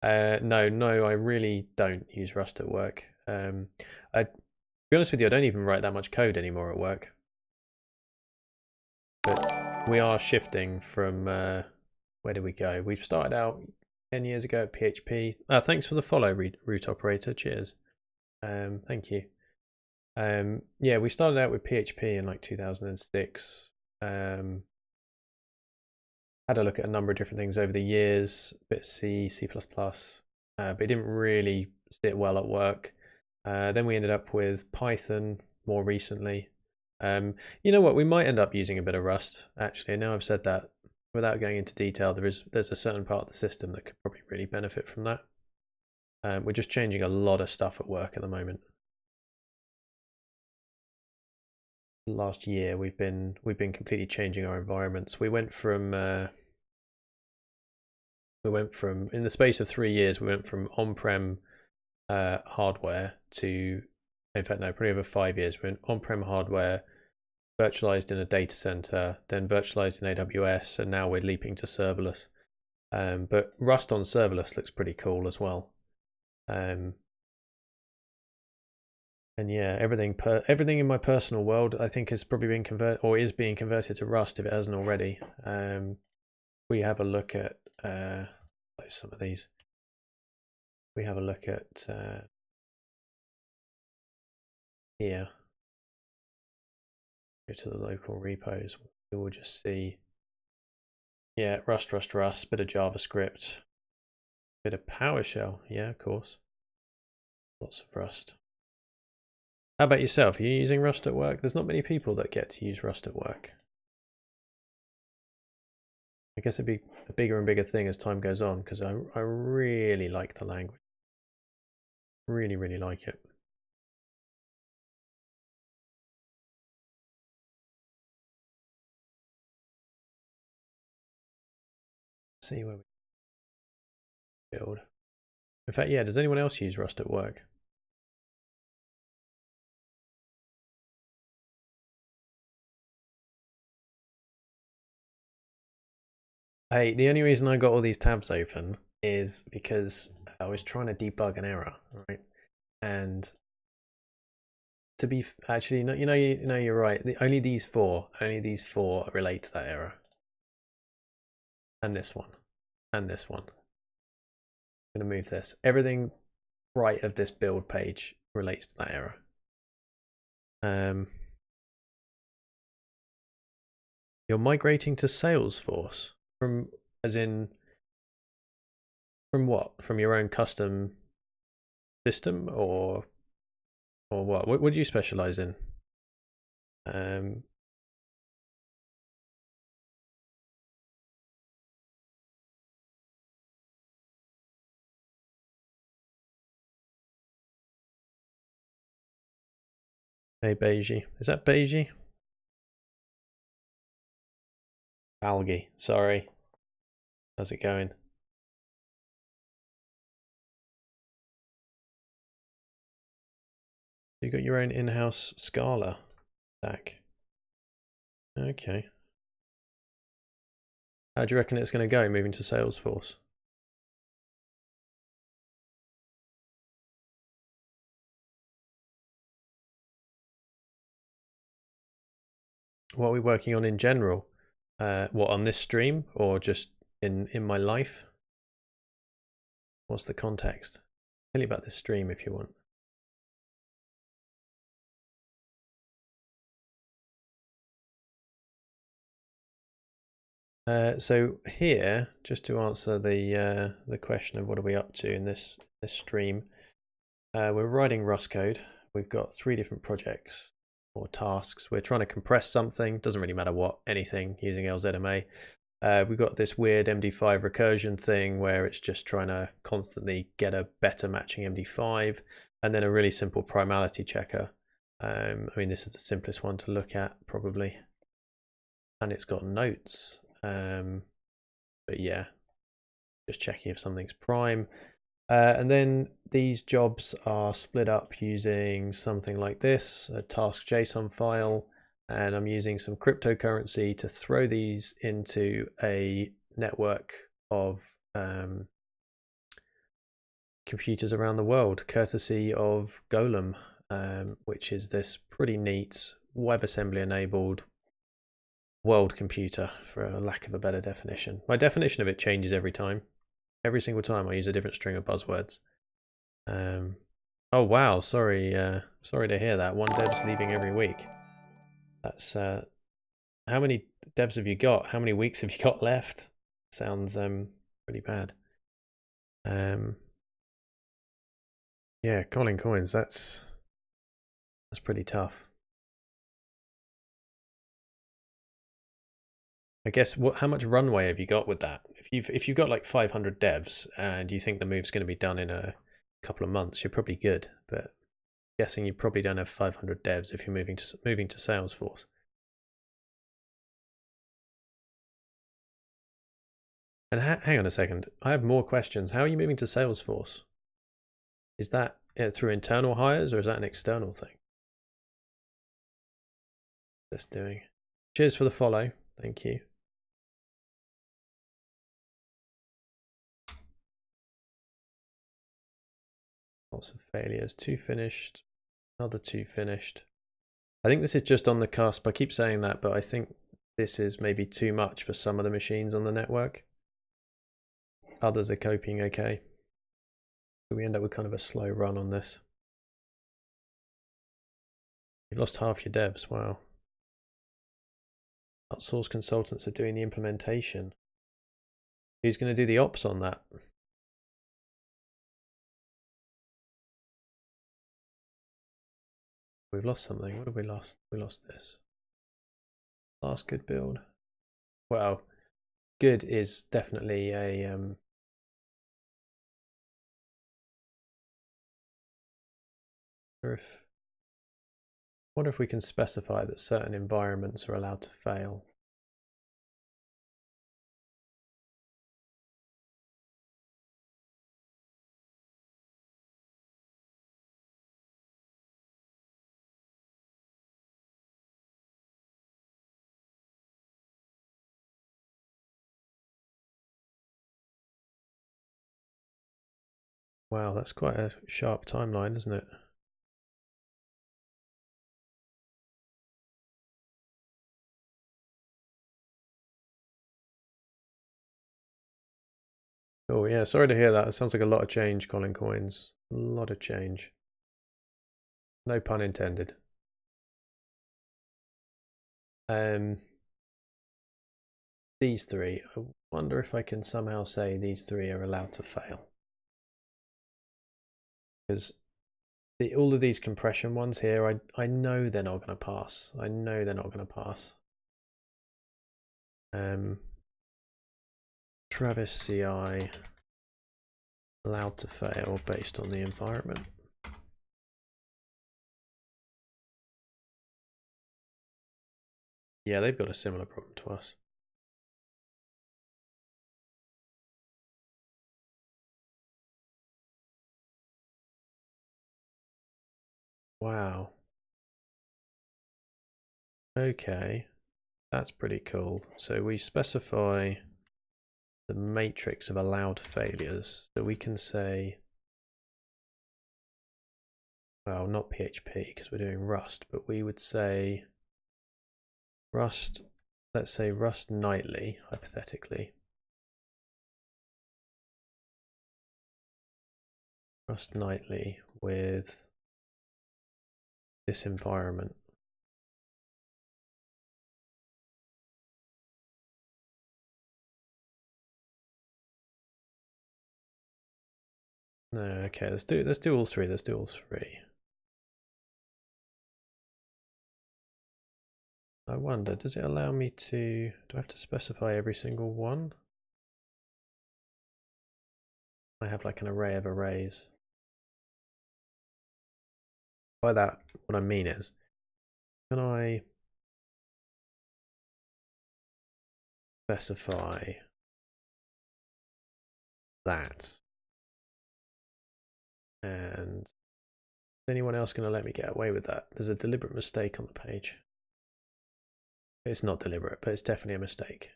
A: No, I really don't use Rust at work. To be honest with you, I don't even write that much code anymore at work. But we are shifting from, where did we go? We've started out 10 years ago at PHP. Thanks for the follow, root operator. Cheers. Thank you. Yeah, we started out with PHP in like 2006. Had a look at a number of different things over the years, a bit of C, C++, but it didn't really sit well at work. Then we ended up with Python more recently. You know what? We might end up using a bit of Rust, actually. Now I've said that, without going into detail, there's a certain part of the system that could probably really benefit from that. We're just changing a lot of stuff at work at the moment. Last year we've been completely changing our environments. We went from in the space of 3 years we went from on-prem hardware to, in fact no, probably over 5 years, we went on-prem hardware, virtualized in a data center, then virtualized in AWS, and now we're leaping to serverless. But Rust on serverless looks pretty cool as well. And yeah, everything in my personal world, I think, has probably been converted, or is being converted, to Rust if it hasn't already. We have a look at some of these. We have a look at here. Go to the local repos. We will just see. Yeah, Rust, bit of JavaScript, bit of PowerShell. Yeah, of course. Lots of Rust. How about yourself? Are you using Rust at work? There's not many people that get to use Rust at work. I guess it'd be a bigger and bigger thing as time goes on, because I really like the language. Really, really like it. Let's see where we build. In fact, yeah, does anyone else use Rust at work? Hey, the only reason I got all these tabs open is because I was trying to debug an error, right? And to be actually, no, you're right. Only these four relate to that error, and this one, and this one. I'm gonna move this. Everything right of this build page relates to that error. You're migrating to Salesforce from, as in, from what? From your own custom system, or what? What do you specialize in? Hey, Beige. Is that Beige? Algae. Sorry. How's it going? You got your own in-house Scala stack. Okay. How do you reckon it's going to go moving to Salesforce? What are we working on in general? What, on this stream or just in my life? What's the context? Tell you about this stream if you want. So here, just to answer the question of what are we up to in this stream, we're writing Rust code. We've got 3 different projects or tasks. We're trying to compress something, doesn't really matter what, anything using LZMA. We've got this weird MD5 recursion thing where it's just trying to constantly get a better matching MD5, and then a really simple primality checker. I mean, this is the simplest one to look at probably, and it's got notes. But yeah, just checking if something's prime. And then these jobs are split up using something like this, a task JSON file, and I'm using some cryptocurrency to throw these into a network of computers around the world, courtesy of Golem, which is this pretty neat WebAssembly enabled world computer, for a lack of a better definition. My definition of it changes every time. Every single time I use a different string of buzzwords. Oh wow, sorry to hear that. One dev's leaving every week. That's how many devs have you got? How many weeks have you got left? Sounds pretty bad. Yeah, calling coins, that's pretty tough. I guess how much runway have you got with that? If you've got like 500 devs and you think the move's going to be done in a couple of months, you're probably good. But I'm guessing you probably don't have 500 devs if you're moving to Salesforce. And hang on a second, I have more questions. How are you moving to Salesforce? Is that through internal hires or is that an external thing? This doing. Cheers for the follow. Thank you. Lots of failures. 2 finished. Another 2 finished. I think this is just on the cusp. I keep saying that, but I think this is maybe too much for some of the machines on the network. Others are coping okay. So we end up with kind of a slow run on this. You've lost half your devs. Wow. Outsourced consultants are doing the implementation. Who's going to do the ops on that? We've lost something. What have we lost? We lost this. Last good build. Well, good is definitely a wonder if we can specify that certain environments are allowed to fail. Wow, that's quite a sharp timeline, isn't it? Oh yeah, sorry to hear that. It sounds like a lot of change, Colin Coins. A lot of change. No pun intended. These 3. I wonder if I can somehow say these 3 are allowed to fail. Because all of these compression ones here, I know they're not going to pass. I know they're not going to pass. Travisci allowed to fail based on the environment. Yeah, they've got a similar problem to us. Wow. Okay, that's pretty cool. So we specify the matrix of allowed failures. So we can say, well, not PHP because we're doing Rust, but we would say Rust, let's say Rust nightly, hypothetically. Rust nightly with this environment. No, okay, let's do all three. Let's do all three. I wonder, does it allow me to, do I have to specify every single one? I have like an array of arrays. By that, what I mean is, can I specify that? And is anyone else going to let me get away with that? There's a deliberate mistake on the page. It's not deliberate, but it's definitely a mistake.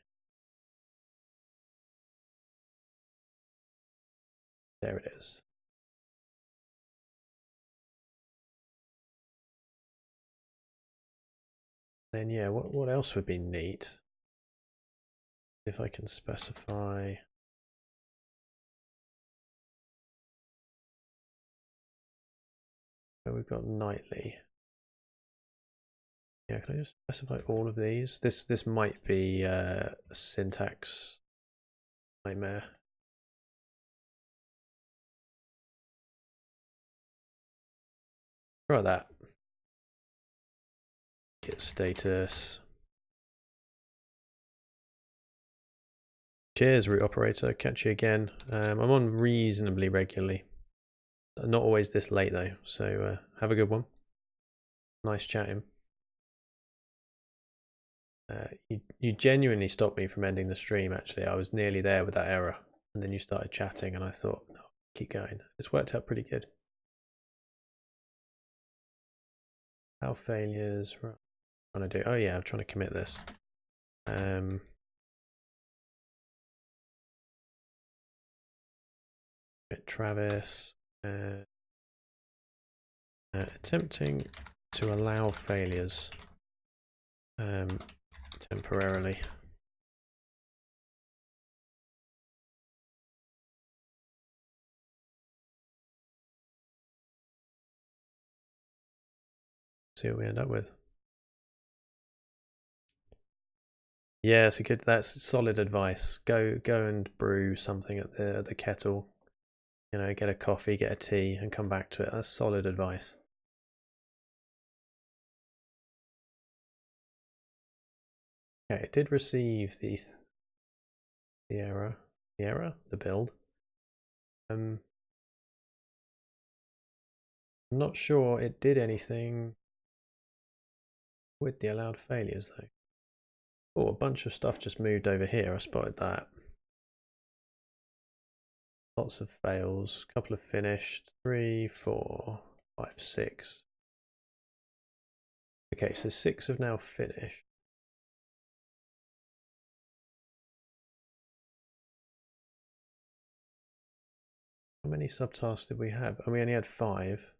A: There it is. Then yeah, what else would be neat? If I can specify, oh, we've got nightly. Yeah, can I just specify all of these? This might be a syntax nightmare. Try that. Get status. Cheers, root operator. Catch you again. I'm on reasonably regularly. Not always this late though, so have a good one. Nice chatting. You genuinely stopped me from ending the stream. Actually, I was nearly there with that error, and then you started chatting, and I thought, no, keep going. It's worked out pretty good. How failures? Right. Trying to do. Oh yeah, I'm trying to commit this. Travis. Attempting to allow failures temporarily. See what we end up with. Yeah, it's a good. That's solid advice. Go and brew something at the kettle. You know, get a coffee, get a tea, and come back to it. That's solid advice. Okay, it did receive the error, the build. I'm not sure it did anything with the allowed failures though. Oh, a bunch of stuff just moved over here. I spotted that. Lots of fails, a couple of finished, 3, 4, 5, 6. Okay, so 6 have now finished. How many subtasks did we have? And we only had 5.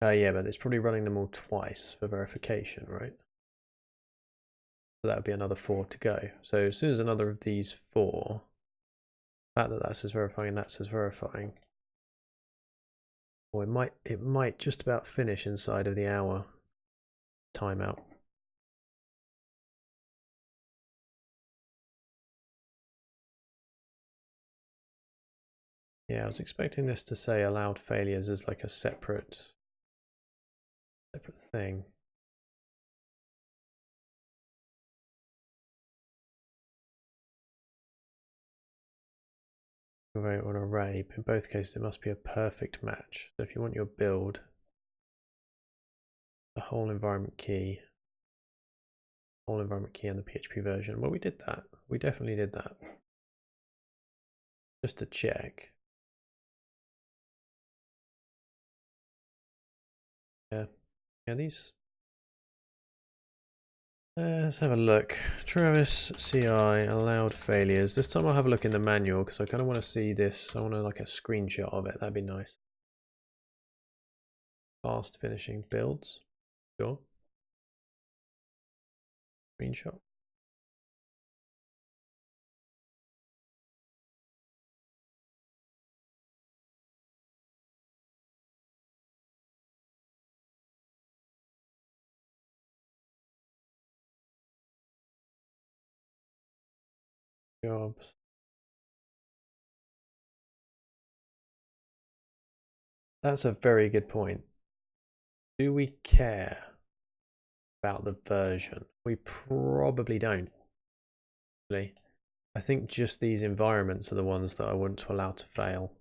A: Yeah, but it's probably running them all twice for verification, right? So that would be another 4 to go. So as soon as another of these 4, the fact that that says verifying and that says verifying, or it might just about finish inside of the hour timeout. Yeah, I was expecting this to say allowed failures as like a separate thing. Vote on array, but in both cases it must be a perfect match. So if you want your build, the whole environment key whole environment key and the PHP version. Well, we did that. We definitely did that. Just to check. Yeah, these. Let's have a look. Travis CI allowed failures. This time I'll have a look in the manual because I kind of want to see this. I want to like a screenshot of it. That'd be nice. Fast finishing builds. Sure. Screenshot. Jobs. That's a very good point. Do we care about the version? We probably don't. Really. I think just these environments are the ones that I want to allow to fail.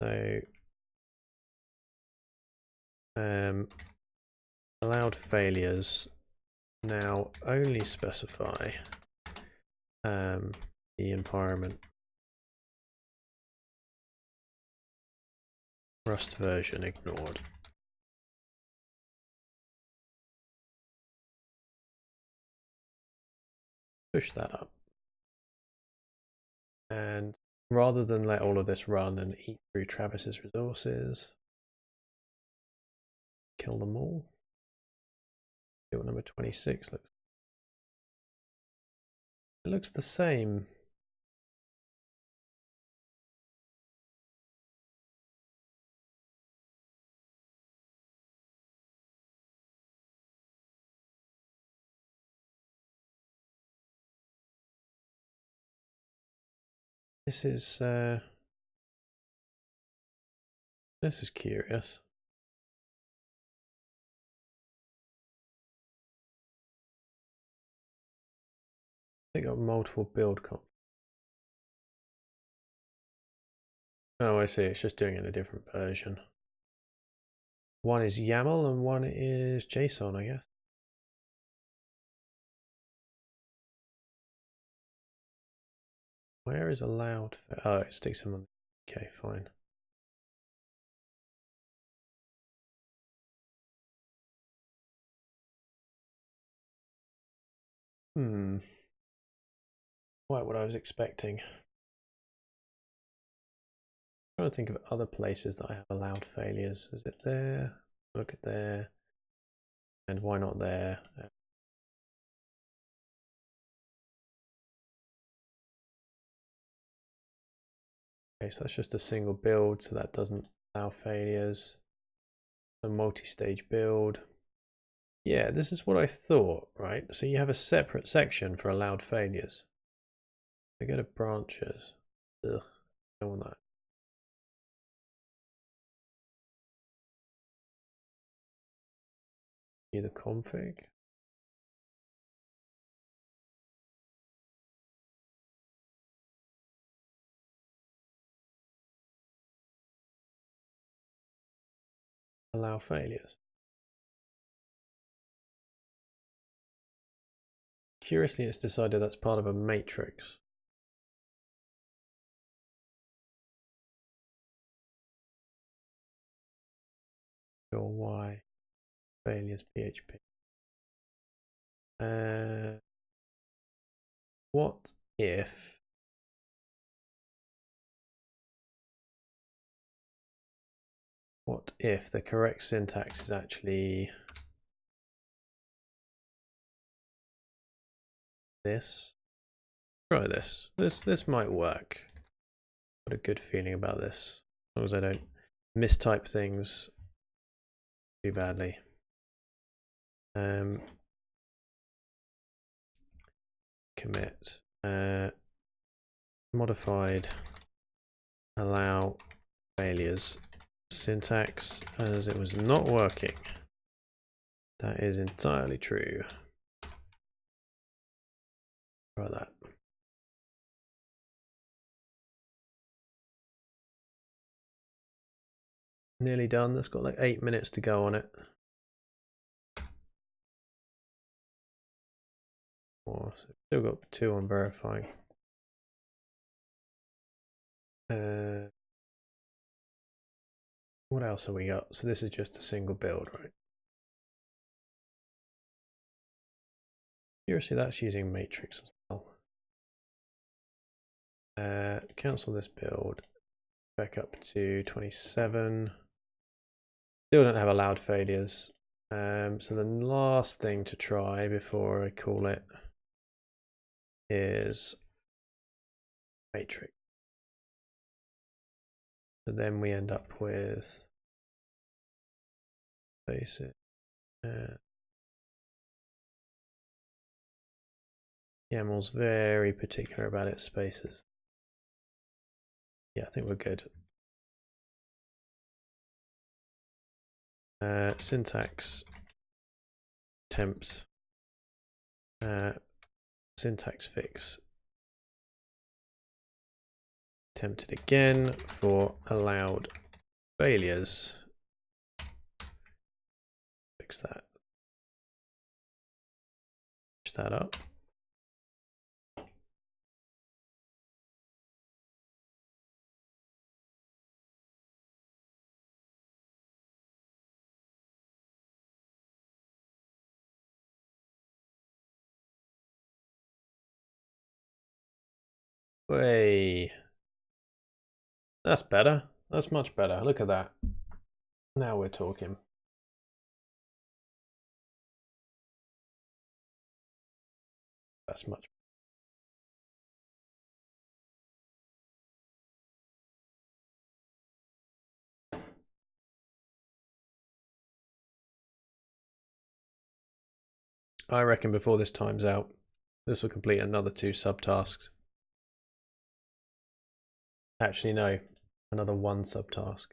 A: So allowed failures now only specify the environment Rust version ignored. Push that up. And rather than let all of this run and eat through Travis's resources, kill them all. See what number 26 looks. It looks the same. This is curious. They got multiple build comp. Oh, I see. It's just doing it in a different version. One is YAML and one is JSON, I guess. Where is allowed? Oh, it sticks them on. Okay, fine. Quite what I was expecting. I'm trying to think of other places that I have allowed failures. Is it there? Look at there. And why not there? Okay, so that's just a single build, so that doesn't allow failures. A multi-stage build. Yeah, this is what I thought, right? So you have a separate section for allowed failures. I go to branches. Ugh, I don't want that. View the config. Allow failures. Curiously, it's decided that's part of a matrix. Or why failures PHP. What if the correct syntax is actually this? Try this. This might work. Got a good feeling about this. As long as I don't mistype things too badly. Commit modified allow failures syntax as it was not working. That is entirely true. Try that. Nearly done. That's got like 8 minutes to go on it. more. So still got 2 on verifying. What else have we got? So this is just a single build, right? Seriously, that's using matrix as well. Cancel this build. Back up to 27. Still don't have allowed failures. So the last thing to try before I call it is matrix. So then we end up with basic. YAML's very particular about its spaces. Yeah, I think we're good. Syntax tempt syntax fix tempted again for allowed failures. Fix that. Push that up. Way. That's better. That's much better. Look at that. Now we're talking. That's much. I reckon before this time's out, this will complete another 2 subtasks. Actually, no, another 1 subtask.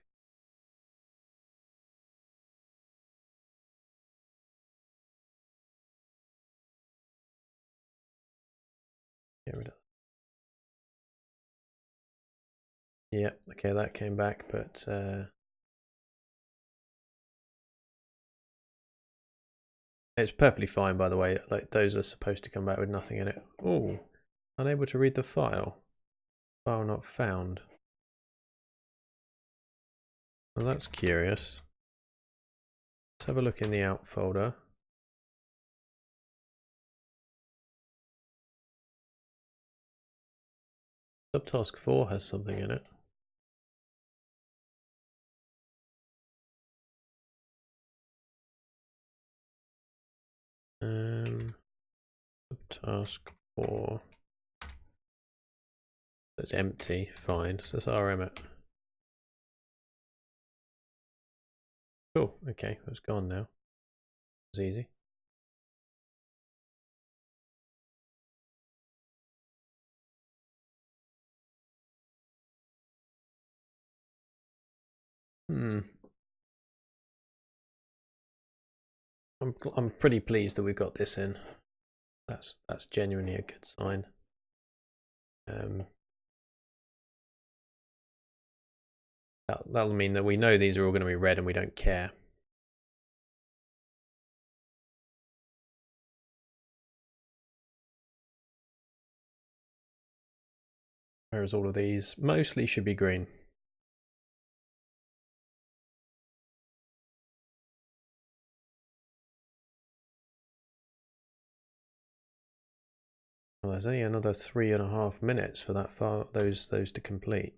A: Get rid of that. Yeah, okay, that came back, but it's perfectly fine, by the way. Like, those are supposed to come back with nothing in it. Oh, unable to read the file. File not found. Well, that's curious. Let's have a look in the out folder. Subtask 4 has something in it. Subtask 4. It's empty. Fine. So let's RM it. Cool. Okay, it's gone now. It's easy. I'm pretty pleased that we've got this in. That's genuinely a good sign. That'll mean that we know these are all going to be red and we don't care. Whereas all of these mostly should be green. Well, there's only another 3.5 minutes for that those to complete.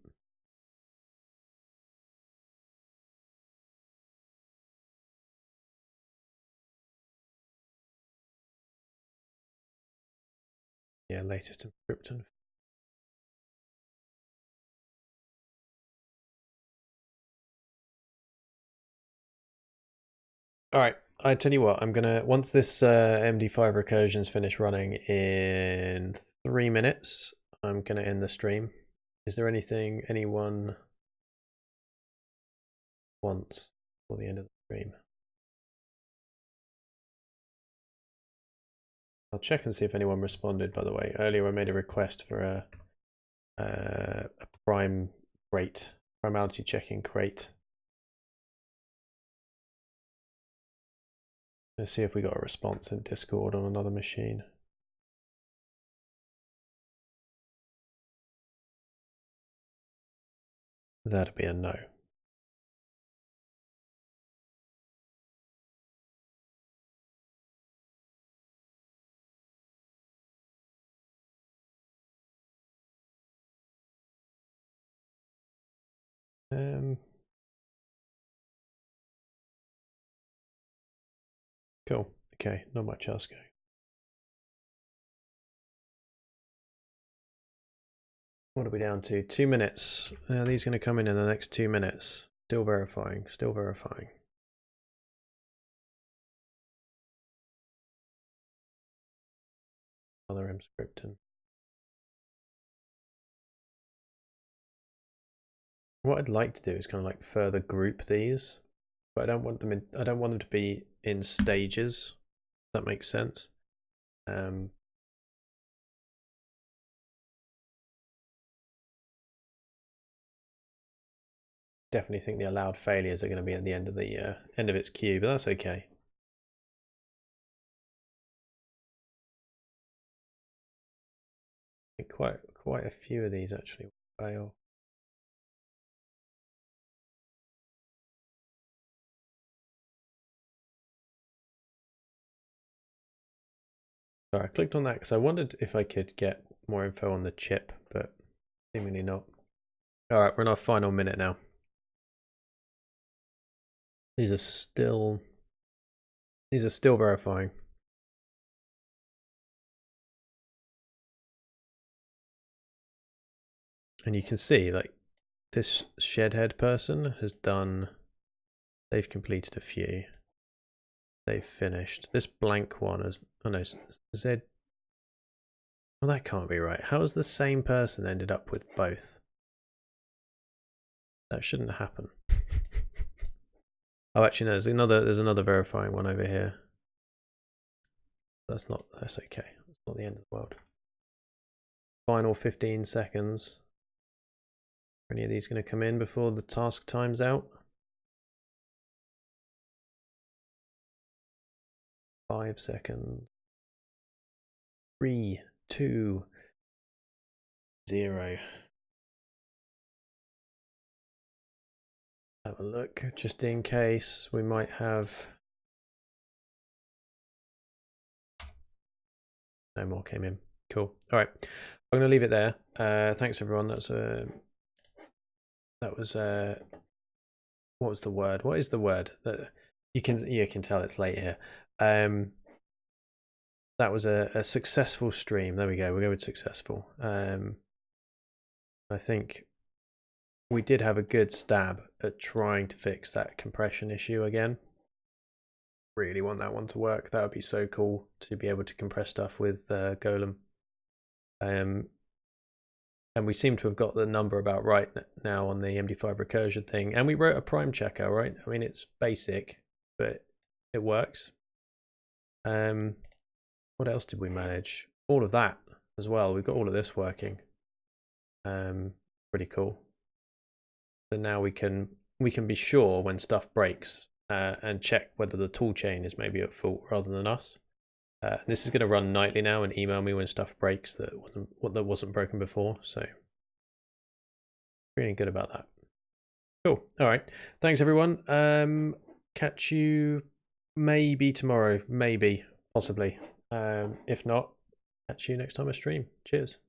A: Yeah, latest emscripten. All right, I tell you what, I'm gonna, once this MD5 recursion's finished running in 3 minutes, I'm gonna end the stream. Is there anything anyone wants for the end of the stream? I'll check and see if anyone responded, by the way. Earlier I made a request for a prime crate, primality checking crate. Let's see if we got a response in Discord on another machine. That'd be a no. Cool. Okay, not much else going. What are we down to? 2 minutes. Are these going to come in the next 2 minutes? Still verifying, still verifying. Other emscripten. What I'd like to do is kind of like further group these, but I don't want them to be in stages. If that makes sense. Definitely think the allowed failures are going to be at the end of its queue, but that's okay. I think quite a few of these actually fail. Sorry, I clicked on that because I wondered if I could get more info on the chip, but seemingly not. All right, we're in our final minute now. These are still verifying. And you can see like this shed head person has done, they've completed a few. They've finished. This blank one is, oh no, Z. Well, that can't be right. How has the same person ended up with both? That shouldn't happen. Oh, actually, no, there's another verifying one over here. That's okay. That's not the end of the world. Final 15 seconds. Are any of these going to come in before the task time's out? 5 seconds. 3, 2, 0. Have a look, just in case we might have. No more came in. Cool. All right, I'm going to leave it there. Thanks everyone. That was what was the word? What is the word? That you can tell it's late here. That was a successful stream. There we go. We'll go with successful. I think we did have a good stab at trying to fix that compression issue again. Really want that one to work. That would be so cool to be able to compress stuff with Golem. And we seem to have got the number about right now on the MD5 recursion thing. And we wrote a prime checker, right? I mean, it's basic, but it works. What else did we manage? All of that as well. We've got all of this working. Pretty cool. So now we can be sure when stuff breaks and check whether the tool chain is maybe at fault rather than us. This is going to run nightly now and email me when stuff breaks that wasn't broken before. So feeling good about that. Cool. All right. Thanks everyone. Catch you maybe tomorrow, maybe, possibly. If not, catch you next time I stream. Cheers.